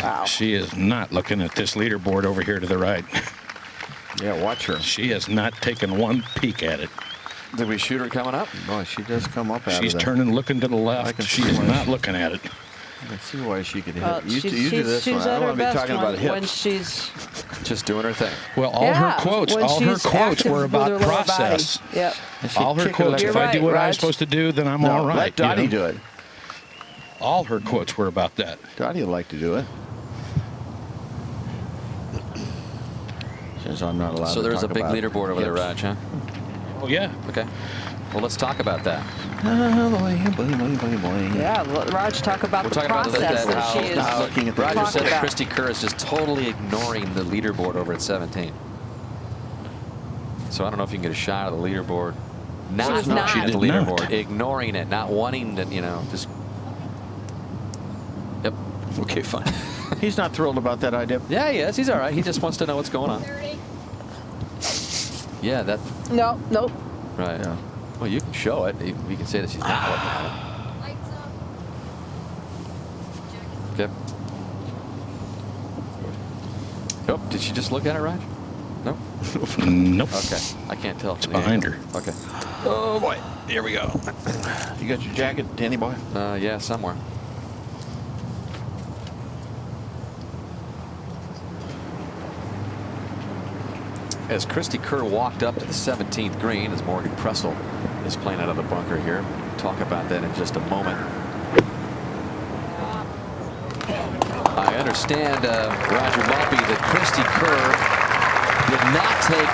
Wow. She is not looking at this leaderboard over here to the right. Yeah, watch her. She has not taken one peek at it. Did we shoot her coming up? Boy, she does come up out She's of that. turning, looking to the left. She is not looking at it. Let's see why she could hit Well, it. You she's- do this she's one. I at don't her want to be best talking about when hips. she's Just doing her thing. Well, all Yeah, her quotes, when all her she's quotes active were with about her lower body. process. Yep. All her quotes, You're if I do right, what I'm Raj. supposed to do, then I'm No, all right. let Dottie you know? do it. All her quotes were about that. Dottie would like to do it. Since I'm not allowed So to there's a talk big about leaderboard over there, hips. Raj, huh? Oh, yeah. Okay. Well, let's talk about that. Yeah, Raj, talk about We're the talking about process that, that she is how- looking at the Roger talking said that about. Christy Kerr is just totally ignoring the leaderboard over at 17. So I don't know if you can get a shot of the leaderboard. Not was looking not. at the She did not. leaderboard, ignoring it, not wanting to, just. Yep. Okay, fine. He's not thrilled about that idea. Yeah, he is. He's all right. He just wants to know what's going on. Yeah, that. No, nope. Right. Yeah. Well, you can show it. You can say that she's not looking at it. Okay. Oh, did she just look at it, Raj? No? Nope. Okay. I can't tell. It's behind her. Okay. Oh boy, here we go. You got your jacket, Danny boy? Yeah, somewhere. As Christy Kerr walked up to the 17th green, as Morgan Pressel is playing out of the bunker here. Talk about that in just a moment. I understand, Roger Maltby, that Christy Kerr did not take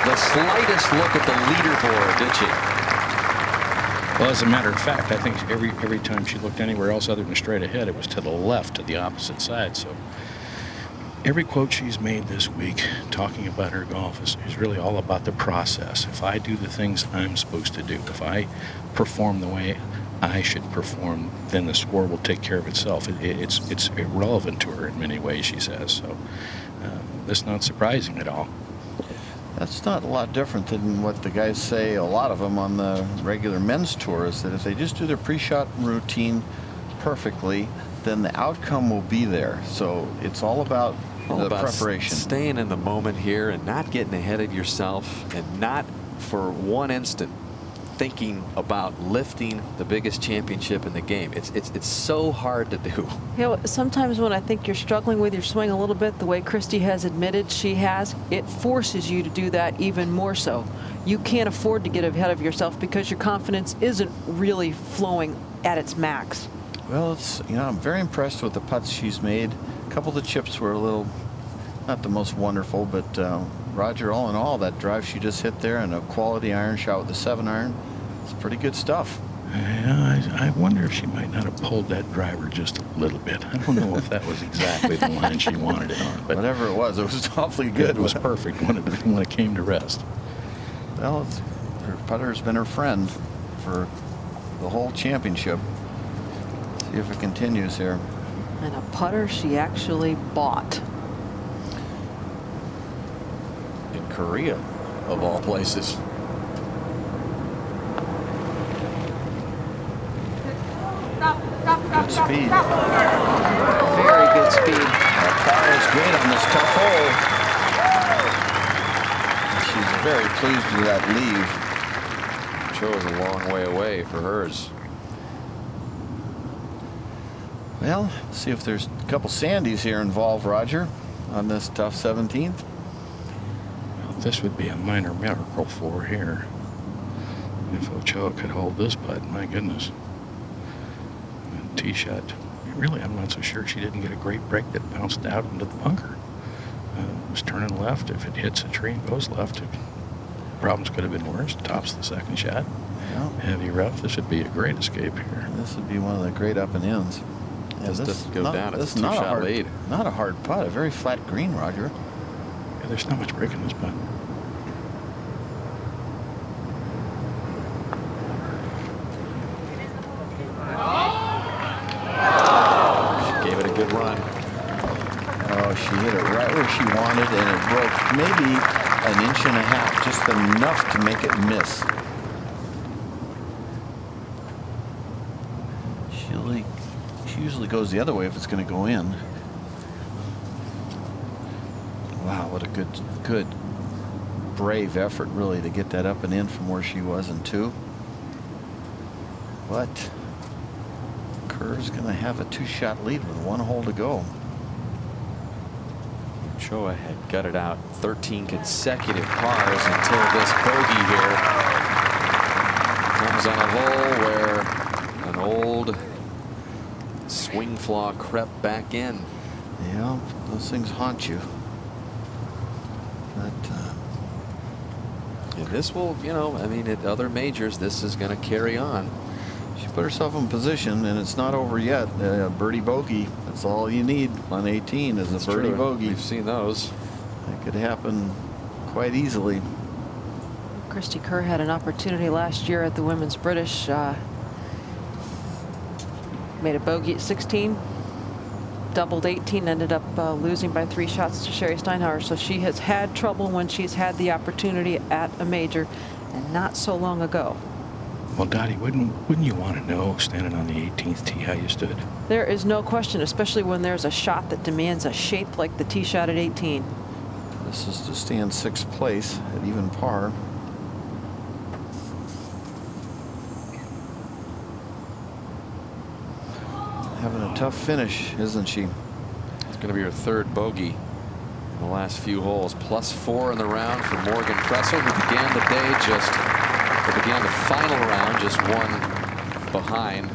the slightest look at the leaderboard, did she? Well, as a matter of fact, I think every time she looked anywhere else other than straight ahead, it was to the left, to the opposite side. So Every quote she's made this week talking about her golf is really all about the process. If I do the things I'm supposed to do, if I perform the way I should perform, then the score will take care of itself. It's irrelevant to her in many ways, she says. So that's not surprising at all. That's not a lot different than what the guys say, a lot of them on the regular men's tour, is that if they just do their pre-shot routine perfectly, then the outcome will be there. So it's all about the preparation. Staying in the moment here and not getting ahead of yourself, and not for one instant thinking about lifting the biggest championship in the game. It's so hard to do. You know, sometimes when I think you're struggling with your swing a little bit, the way Christy has admitted she has, it forces you to do that even more so. You can't afford to get ahead of yourself because your confidence isn't really flowing at its max. Well, it's, you know, I'm very impressed with the putts she's made. A couple of the chips were a little, not the most wonderful, but Roger, all in all, that drive she just hit there and a quality iron shot with the 7-iron, it's pretty good stuff. Yeah, I wonder if she might not have pulled that driver just a little bit. I don't know if that was exactly the line she wanted it on, but whatever it was awfully good. It was perfect when it came to rest. Well, her putter's been her friend for the whole championship. See if it continues here. And a putter she actually bought. In Korea, of all places. Good speed. Very good speed. That par is great on this tough hole. She's very pleased with that leave. Chose a long way away for hers. Well, see if there's a couple Sandys here involved, Roger, on this tough 17th. Well, this would be a minor miracle for her here. If Ochoa could hold this putt, my goodness. Tee shot. Really, I'm not so sure she didn't get a great break that bounced out into the bunker. It was turning left. If it hits a tree and goes left, problems could have been worse. Tops the second shot. Yeah. Heavy rough. This would be a great escape here. This would be one of the great up and ins. Yeah, this doesn't go down. It's a two-shot lead. Not a hard putt. A very flat green, Roger. Yeah, there's not much break in this putt. Gave it a good run. Oh, she hit it right where she wanted, and it broke maybe an inch and a half, just enough to make it miss. She usually goes the other way if it's going to go in. Wow, what a good, brave effort, really, to get that up and in from where she was in 2. But Kerr's going to have a 2-shot lead with 1 hole to go. Ochoa had gutted out 13 consecutive pars until this bogey here. Comes on a hole where an old swing flaw crept back in. Yeah, those things haunt you. But and this will, you know, I mean, at other majors, this is going to carry on. she put herself in position, and it's not over yet. Birdie bogey. That's all you need on 18 is a birdie bogey. We've seen those. That could happen quite easily. Christy Kerr had an opportunity last year at the Women's British. Made a bogey at 16, doubled 18, ended up losing by 3 shots to Sherry Steinhauer. So she has had trouble when she's had the opportunity at a major, and not so long ago. Well, Dottie, wouldn't you want to know, standing on the 18th tee, how you stood? There is no question, especially when there's a shot that demands a shape like the tee shot at 18. This is to stand 6th place at even par. Having a tough finish, isn't she? It's going to be her 3rd bogey in the last few holes. +4 in the round for Morgan Kressel, who began the day began the final round just 1 behind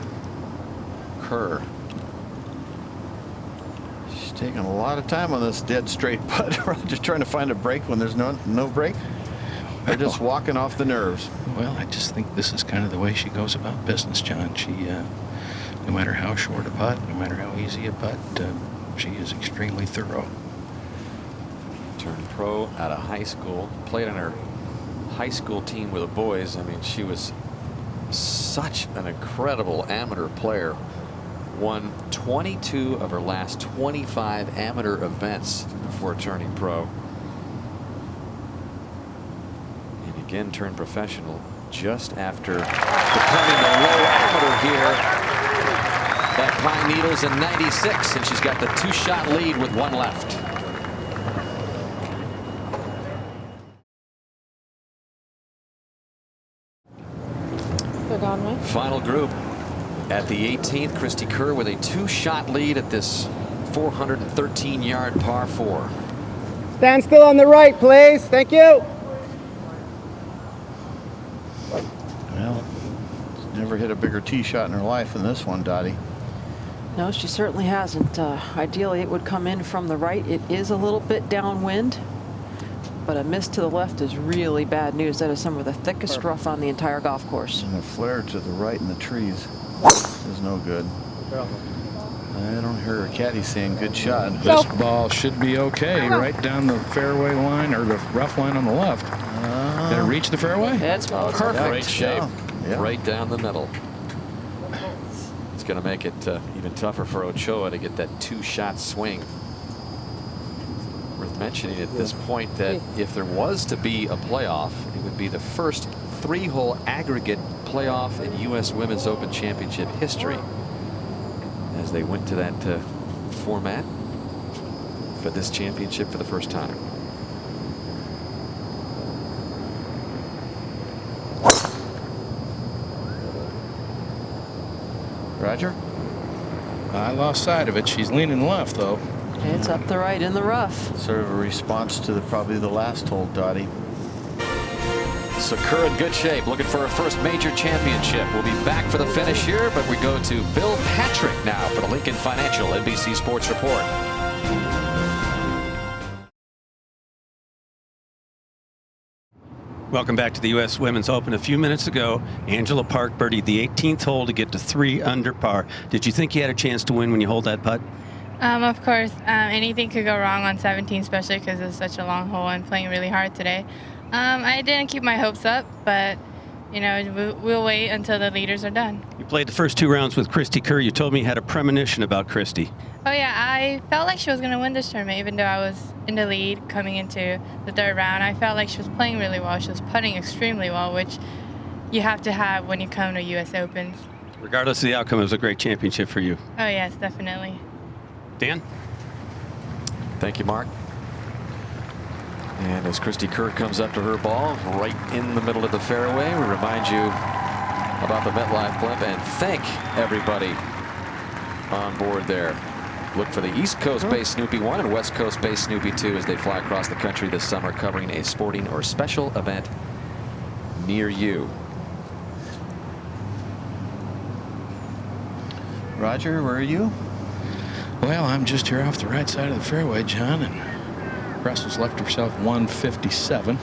Kerr. She's taking a lot of time on this dead straight putt. Just trying to find a break when there's no break. They're just walking off the nerves. Well, I just think this is kind of the way she goes about business, John. She, no matter how short a putt, no matter how easy a putt, she is extremely thorough. Turned pro out of high school. Played on her high school team with the boys. I mean, she was such an incredible amateur player. Won 22 of her last 25 amateur events before turning pro. And again turned professional just after becoming the low amateur here at Pine Needles in '96, and she's got the 2-shot lead with 1 left. Final group at the 18th. Cristie Kerr with a 2-shot lead at this 413-yard par 4. Stand still on the right, please. Thank you. Well, she's never hit a bigger tee shot in her life than this one, Dottie. No, she certainly hasn't. Ideally, it would come in from the right. It is a little bit downwind, but a miss to the left is really bad news. That is some of the thickest rough on the entire golf course. And the flare to the right in the trees is no good. I don't hear her caddy saying good shot. This ball should be okay right down the fairway line, or the rough line on the left. Did it reach the fairway? That's perfect. Great shape. Yeah. Right down the middle. It's going to make it even tougher for Ochoa to get that 2-shot swing. Worth mentioning at this point that if there was to be a playoff, it would be the first 3-hole aggregate playoff in U.S. Women's Open Championship history, as they went to that format for this championship for the first time. Roger? I lost sight of it. She's leaning left, though. It's up the right in the rough. Sort of a response to probably the last hole, Dottie. So Kerr in good shape, looking for her first major championship. We'll be back for the finish here, but we go to Bill Patrick now for the Lincoln Financial NBC Sports Report. Welcome back to the U.S. Women's Open. A few minutes ago, Angela Park birdied the 18th hole to get to 3 under par. Did you think you had a chance to win when you hold that putt? Of course, anything could go wrong on 17, especially because it's such a long hole and playing really hard today. I didn't keep my hopes up, but you know, we'll wait until the leaders are done. You played the first 2 rounds with Cristie Kerr. You told me you had a premonition about Cristie. Oh yeah, I felt like she was going to win this tournament, even though I was in the lead coming into the 3rd round. I felt like she was playing really well. She was putting extremely well, which you have to have when you come to U.S. Opens. Regardless of the outcome, it was a great championship for you. Oh yes, definitely. Dan? Thank you, Mark. And as Cristie Kerr comes up to her ball right in the middle of the fairway, we remind you about the MetLife blimp and thank everybody on board there. Look for the East Coast-based Snoopy 1 and West Coast-based Snoopy 2 as they fly across the country this summer, covering a sporting or special event near you. Roger, where are you? Well, I'm just here off the right side of the fairway, John, and Russell's left herself 157.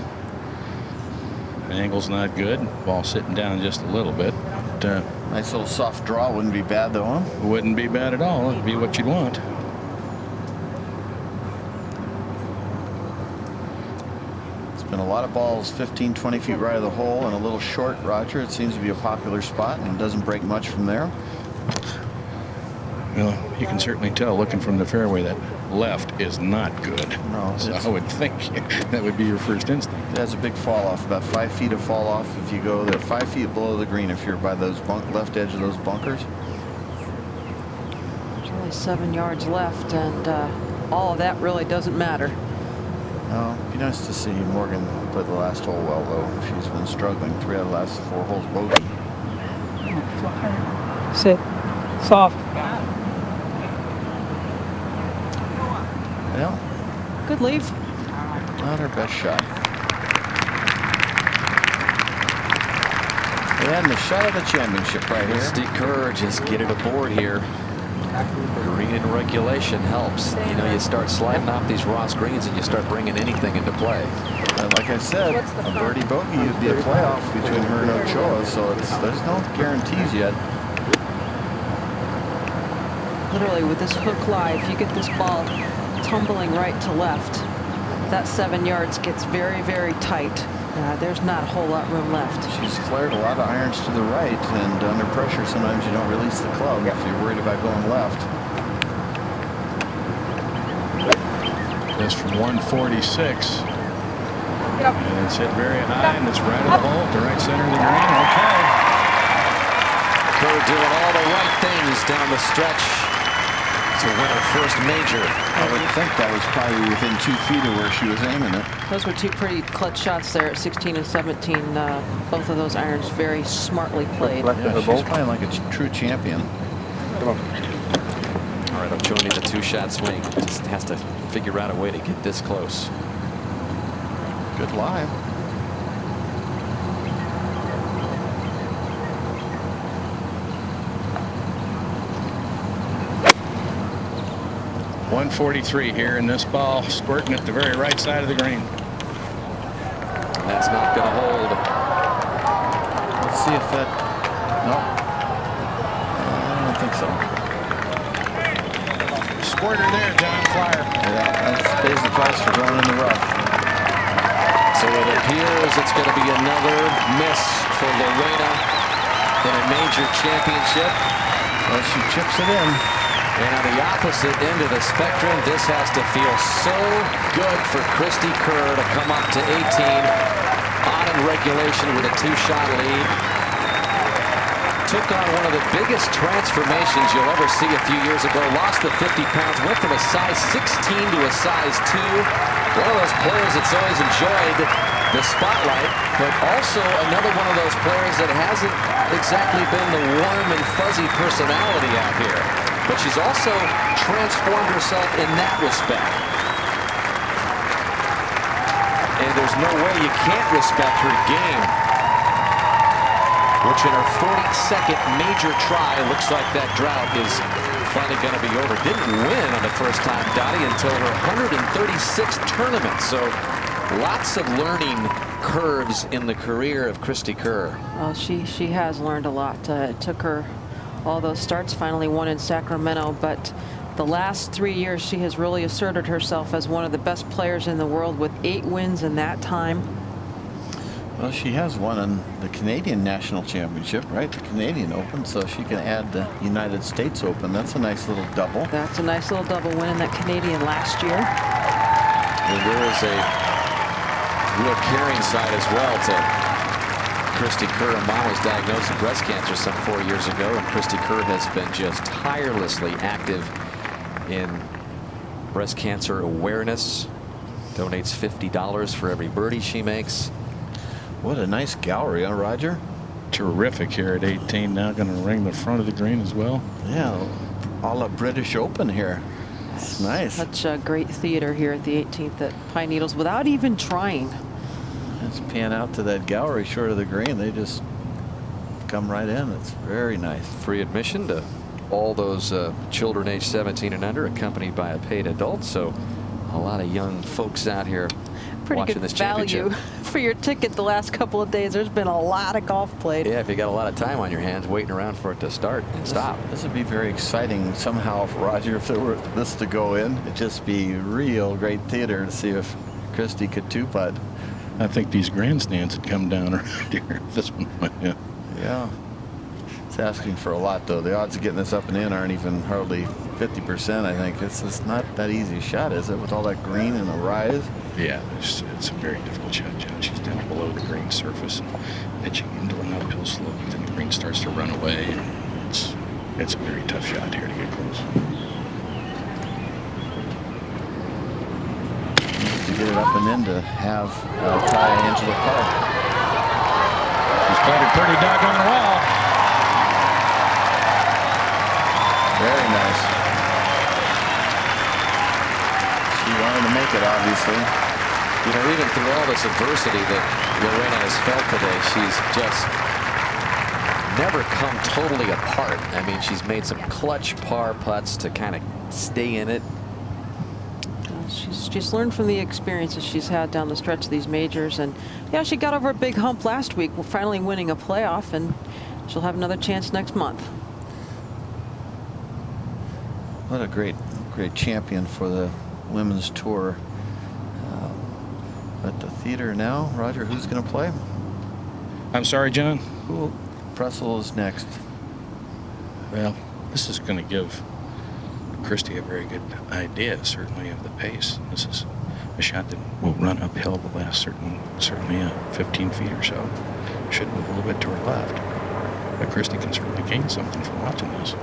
The angle's not good. Ball sitting down just a little bit. But, nice little soft draw. Wouldn't be bad, though, huh? Wouldn't be bad at all. It'd be what you'd want. It's been a lot of balls 15, 20 feet right of the hole and a little short, Roger. It seems to be a popular spot and doesn't break much from there. Well, you can certainly tell looking from the fairway that left is not good. No, so I would think that would be your first instinct. It has a big fall off, about 5 feet of fall off if you go there, 5 feet below the green if you're by those left edge of those bunkers. There's only 7 yards left, and all of that really doesn't matter. Oh, it'd be nice to see Morgan play the last hole well, though. She's been struggling 3 out of the last 4 holes bogey. Sit. Soft. Well, good leave. Not her best shot. And the shot of the championship right here. Cristie Kerr just get it aboard here. Green in regulation helps. You know, you start sliding off these Ross greens and you start bringing anything into play. And like I said, a birdie bogey would be a playoff between her and Ochoa, so there's no guarantees yet. Literally with this hook lie, if you get this ball tumbling right to left, that 7 yards gets very, very tight. There's not a whole lot room left. She's flared a lot of irons to the right, and under pressure, sometimes you don't release the club if you're worried about going left. This from 146. And it's hit very high, and it's right at the hole, at the right center of the green. Okay. Kerr doing all the right things down the stretch to win her first major. I would think that was probably within 2 feet of where she was aiming it. Those were two pretty clutch shots there at 16 and 17. Both of those irons very smartly played. Yeah, she's playing like a true champion. All right, Oconee, the 2-shot swing. Just has to figure out a way to get this close. Good lie. .143 here in this ball, squirting at the very right side of the green. That's not going to hold. Let's see if that. No, I don't think so. Squirter there, John Flyer. Yeah, that pays the price for going in the rough. So it appears it's going to be another miss for Lorena in a major championship. Well, she chips it in. And on the opposite end of the spectrum, this has to feel so good for Cristie Kerr to come up to 18 on in regulation with a 2-shot lead. Took on one of the biggest transformations you'll ever see a few years ago. Lost the 50 pounds, went from a size 16 to a size 2. One of those players that's always enjoyed the spotlight, but also another one of those players that hasn't exactly been the warm and fuzzy personality out here. But she's also transformed herself in that respect. And there's no way you can't respect her game, which in her 42nd major try, looks like that drought is finally going to be over. Didn't win on the first time, Dottie, until her 136th tournament. So lots of learning curves in the career of Cristie Kerr. Well, she has learned a lot. It took her all those starts, finally won in Sacramento, but the last 3 years she has really asserted herself as one of the best players in the world with 8 wins in that time. Well, she has won in the Canadian National Championship, right? The Canadian Open, so she can add the United States Open. That's a nice little double. That's a nice little double win in that Canadian last year. And there is a real caring side as well to Cristie Kerr. Her mom was diagnosed with breast cancer some 4 years ago, and Cristie Kerr has been just tirelessly active in breast cancer awareness. Donates $50 for every birdie she makes. What a nice gallery, huh, Roger? Terrific here at 18. Now going to ring the front of the green as well. Yeah, all a British Open here. It's nice. Such a great theater here at the 18th at Pine Needles without even trying. Let's pan out to that gallery short of the green. They just come right in. It's very nice. Free admission to all those children aged 17 and under, accompanied by a paid adult. So a lot of young folks out here pretty watching good this value championship. for your ticket the last couple of days. There's been a lot of golf played. Yeah, if you got a lot of time on your hands waiting around for it to start and stop. This would be very exciting somehow for Roger if there were this to go in. It'd just be real great theater to see if Cristie could 2-putt. I think these grandstands had come down around here. This one went in. Yeah. It's asking for a lot, though. The odds of getting this up and in aren't even hardly 50%, I think. It's not that easy a shot, is it, with all that green and the rise? Yeah, it's a very difficult shot, John. She's down below the green surface and pitching into an uphill slope, and then the green starts to run away. It's a very tough shot here to get close. To get it up and in to have try Angela Park. She's played it pretty doggone well. Very nice. She wanted to make it, obviously. You know, even through all this adversity that Lorena has felt today, she's just never come totally apart. I mean, she's made some clutch par putts to kind of stay in it. She's learned from the experiences she's had down the stretch of these majors, and yeah, she got over a big hump last week, finally winning a playoff, and she'll have another chance next month. What a great champion for the women's tour. theater now. Roger, who's going to play? I'm sorry, John. Pressel is next. Well, this is going to give Christy a very good idea, certainly, of the pace. This is a shot that will run uphill the last certainly 15 feet or so. Should move a little bit to her left. But Christy can certainly gain something from watching this.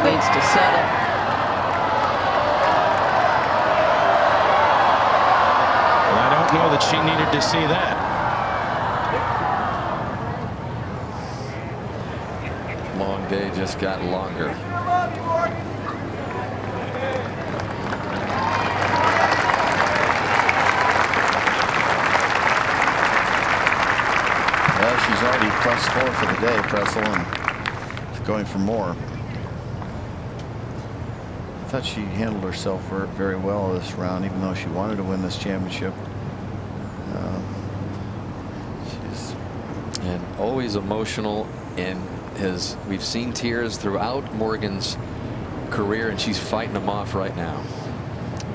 Needs to settle. Well, I don't know that she needed to see that. Long day just got longer. Well, she's already +4 for the day, Pressel, and going for more. I thought she handled herself very well this round, even though she wanted to win this championship. And always emotional, and we've seen tears throughout Morgan's career, and she's fighting them off right now.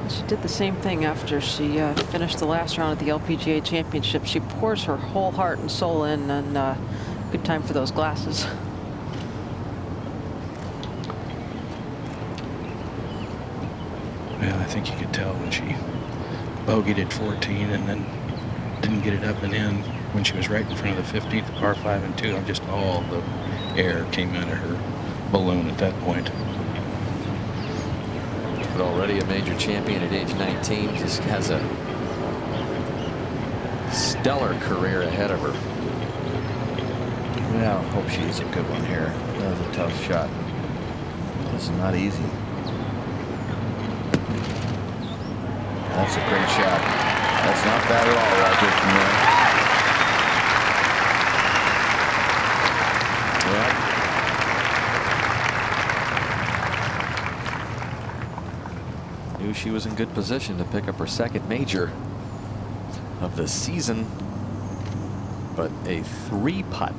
She did the same thing after she finished the last round at the LPGA Championship. She pours her whole heart and soul in, and good time for those glasses. Well, I think you could tell when she bogeyed at 14 and then didn't get it up and in when she was right in front of the 15th, par 5 and 2. Just all the air came out of her balloon at that point. But already a major champion at age 19, just has a stellar career ahead of her. Well, hope she's a good one here. That was a tough shot. This is not easy. That's a great shot. That's not bad at all, Roger, from there. Knew she was in good position to pick up her second major of the season, but a 3-putt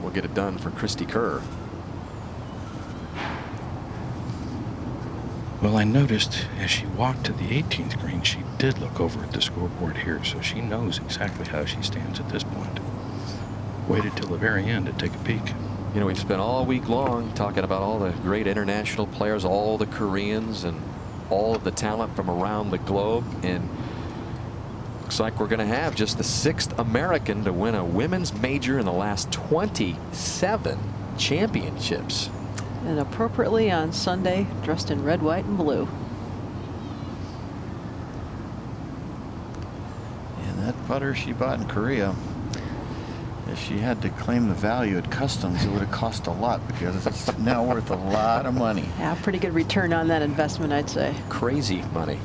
will get it done for Cristie Kerr. Well, I noticed as she walked to the 18th green, she did look over at the scoreboard here, so she knows exactly how she stands at this point. Waited till the very end to take a peek. You know, we've spent all week long talking about all the great international players, all the Koreans, and all of the talent from around the globe, and looks like we're going to have just the 6th American to win a women's major in the last 27 championships. And appropriately on Sunday, dressed in red, white, and blue. And that putter she bought in Korea, if she had to claim the value at customs, it would have cost a lot, because it's now worth a lot of money. Yeah, pretty good return on that investment, I'd say. Crazy money.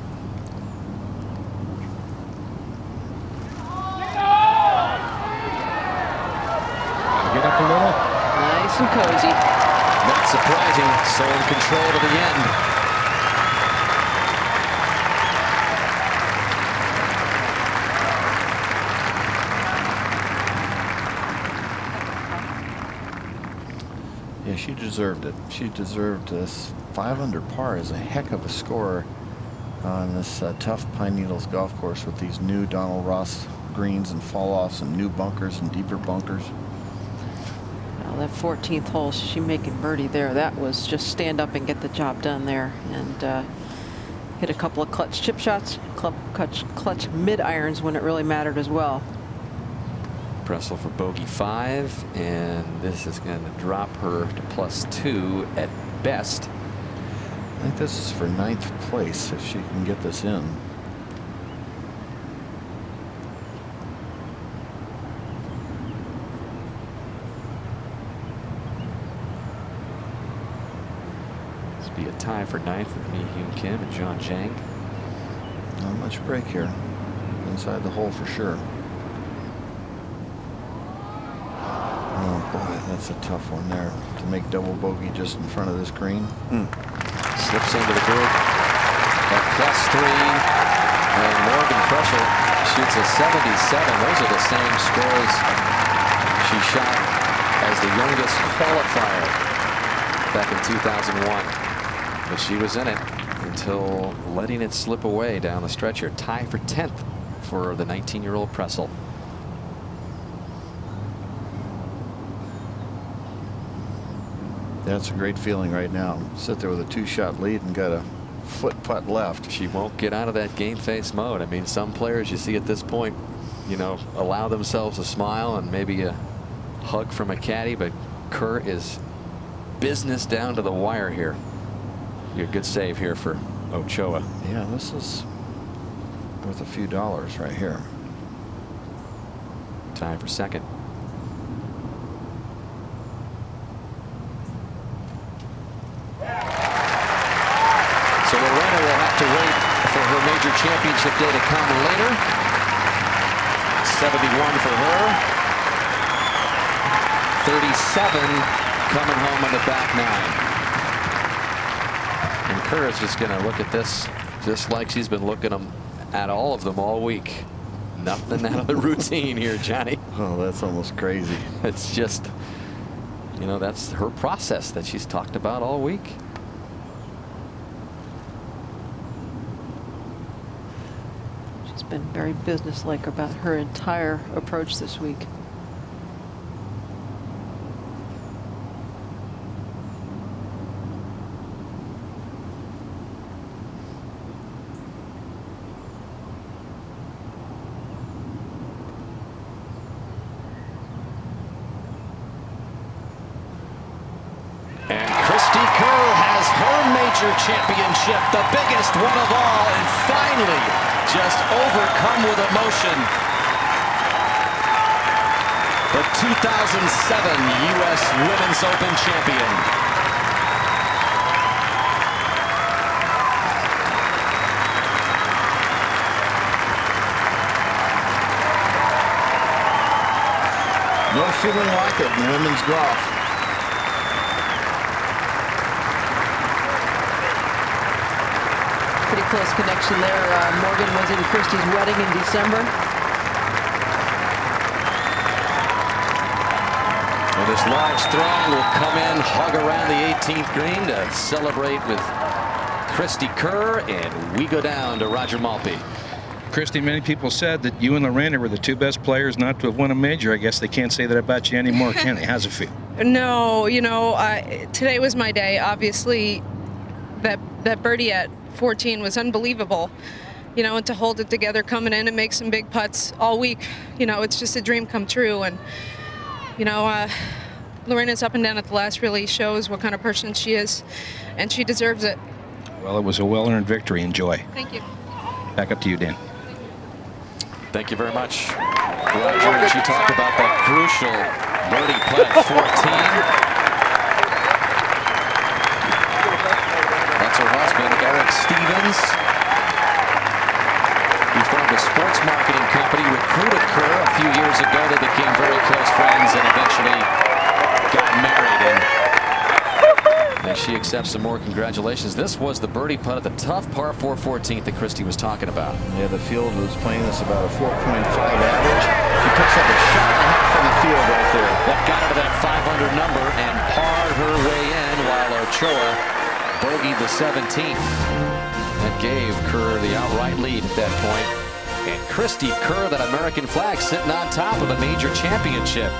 Get up a little. Nice and cozy. Not surprising, so in control to the end. Yeah, she deserved it. She deserved this. 5 under par is a heck of a score on this tough Pine Needles golf course with these new Donald Ross greens and fall-offs and new bunkers and deeper bunkers. That 14th hole, she making birdie there. That was just stand up and get the job done there, and hit a couple of clutch chip shots, clutch mid irons when it really mattered as well. Pressel for bogey 5, and this is going to drop her to +2 at best. I think this is for 9th place if she can get this in. Be a tie for 9th with Mi Hyun Kim and John Jang. Not much break here. Inside the hole for sure. Oh boy, that's a tough one there. To make double bogey just in front of this green. Slips into the group. At +3. And Morgan Kruszel shoots a 77. Those are the same scores she shot as the youngest qualifier back in 2001. But she was in it until letting it slip away down the stretch here. Tie for 10th for the 19-year-old Kruszel. That's a great feeling right now. Sit there with a 2-shot lead and got a foot putt left. She won't get out of that game face mode. I mean, some players you see at this point, you know, allow themselves a smile and maybe a hug from a caddy, but Kerr is business down to the wire here. A good save here for Ochoa. Yeah, this is worth a few dollars right here. Time for second. So Lorena will have to wait for her major championship day to come later. 71 for her. 37 coming home on the back nine. And Kerr is just going to look at this just like she's been looking at all of them all week. Nothing out of the routine here, Johnny. Oh, that's almost crazy. It's just, you know, that's her process that she's talked about all week. She's been very businesslike about her entire approach this week. Championship, the biggest one of all, and finally just overcome with emotion. The 2007 U.S. Women's Open champion. No feeling like it in women's golf. Pretty close connection there. Morgan was in Christie's wedding in December. Well, this large throng will come in, hug around the 18th green to celebrate with Cristie Kerr, and we go down to Roger Maltby. Christy, many people said that you and Lorena were the two best players not to have won a major. I guess they can't say that about you anymore, can they? How's it feel? No, you know, today was my day. Obviously, that birdie at 14 was unbelievable, you know, and to hold it together coming in and make some big putts all week, you know, it's just a dream come true. And you know, Lorena's up and down at the last really shows what kind of person she is, and she deserves it. Well, it was a well-earned victory. Enjoy. Thank you. Back up to you, Dan. Thank you very much, Roger. And she talked about that crucial birdie putt at 14. That's her husband, Eric Stevens. He formed a sports marketing company, recruited Kerr a few years ago. They became very close friends and eventually got married. And she accepts some more congratulations. This was the birdie putt at the tough par 4 14th that Christy was talking about. Yeah, the field was playing this about a 4.5 average. She picks up a shot and a half from the field right there. That got her to that 500 number and parred her way in while Ochoa bogeyed the 17th. That gave Kerr the outright lead at that point. And Cristie Kerr, that American flag, sitting on top of a major championship.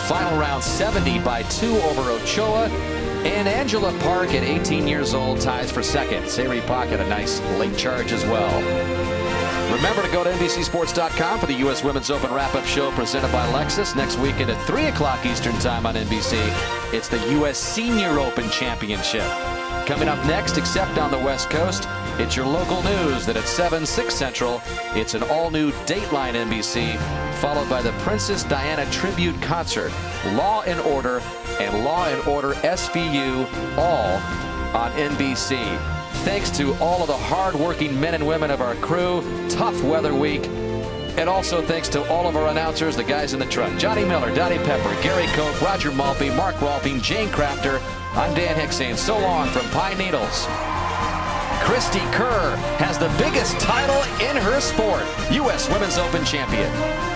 Final round 70 by 2 over Ochoa. And Angela Park at 18 years old ties for second. Sayri Pocket a nice late charge as well. Remember to go to NBCSports.com for the U.S. Women's Open wrap-up show presented by Lexus. Next weekend at 3 o'clock Eastern Time on NBC, it's the U.S. Senior Open Championship. Coming up next, except on the West Coast, it's your local news that at 7, 6 Central, it's an all-new Dateline NBC, followed by the Princess Diana Tribute Concert, Law and Order, and Law and Order SVU, all on NBC. Thanks to all of the hard-working men and women of our crew, tough weather week, and also thanks to all of our announcers, the guys in the truck, Johnny Miller, Dottie Pepper, Gary Koch, Roger Maltby, Mark Rolfing, Jane Crafter. I'm Dan Hicks saying so long from Pine Needles. Christy Kerr has the biggest title in her sport, U.S. Women's Open champion.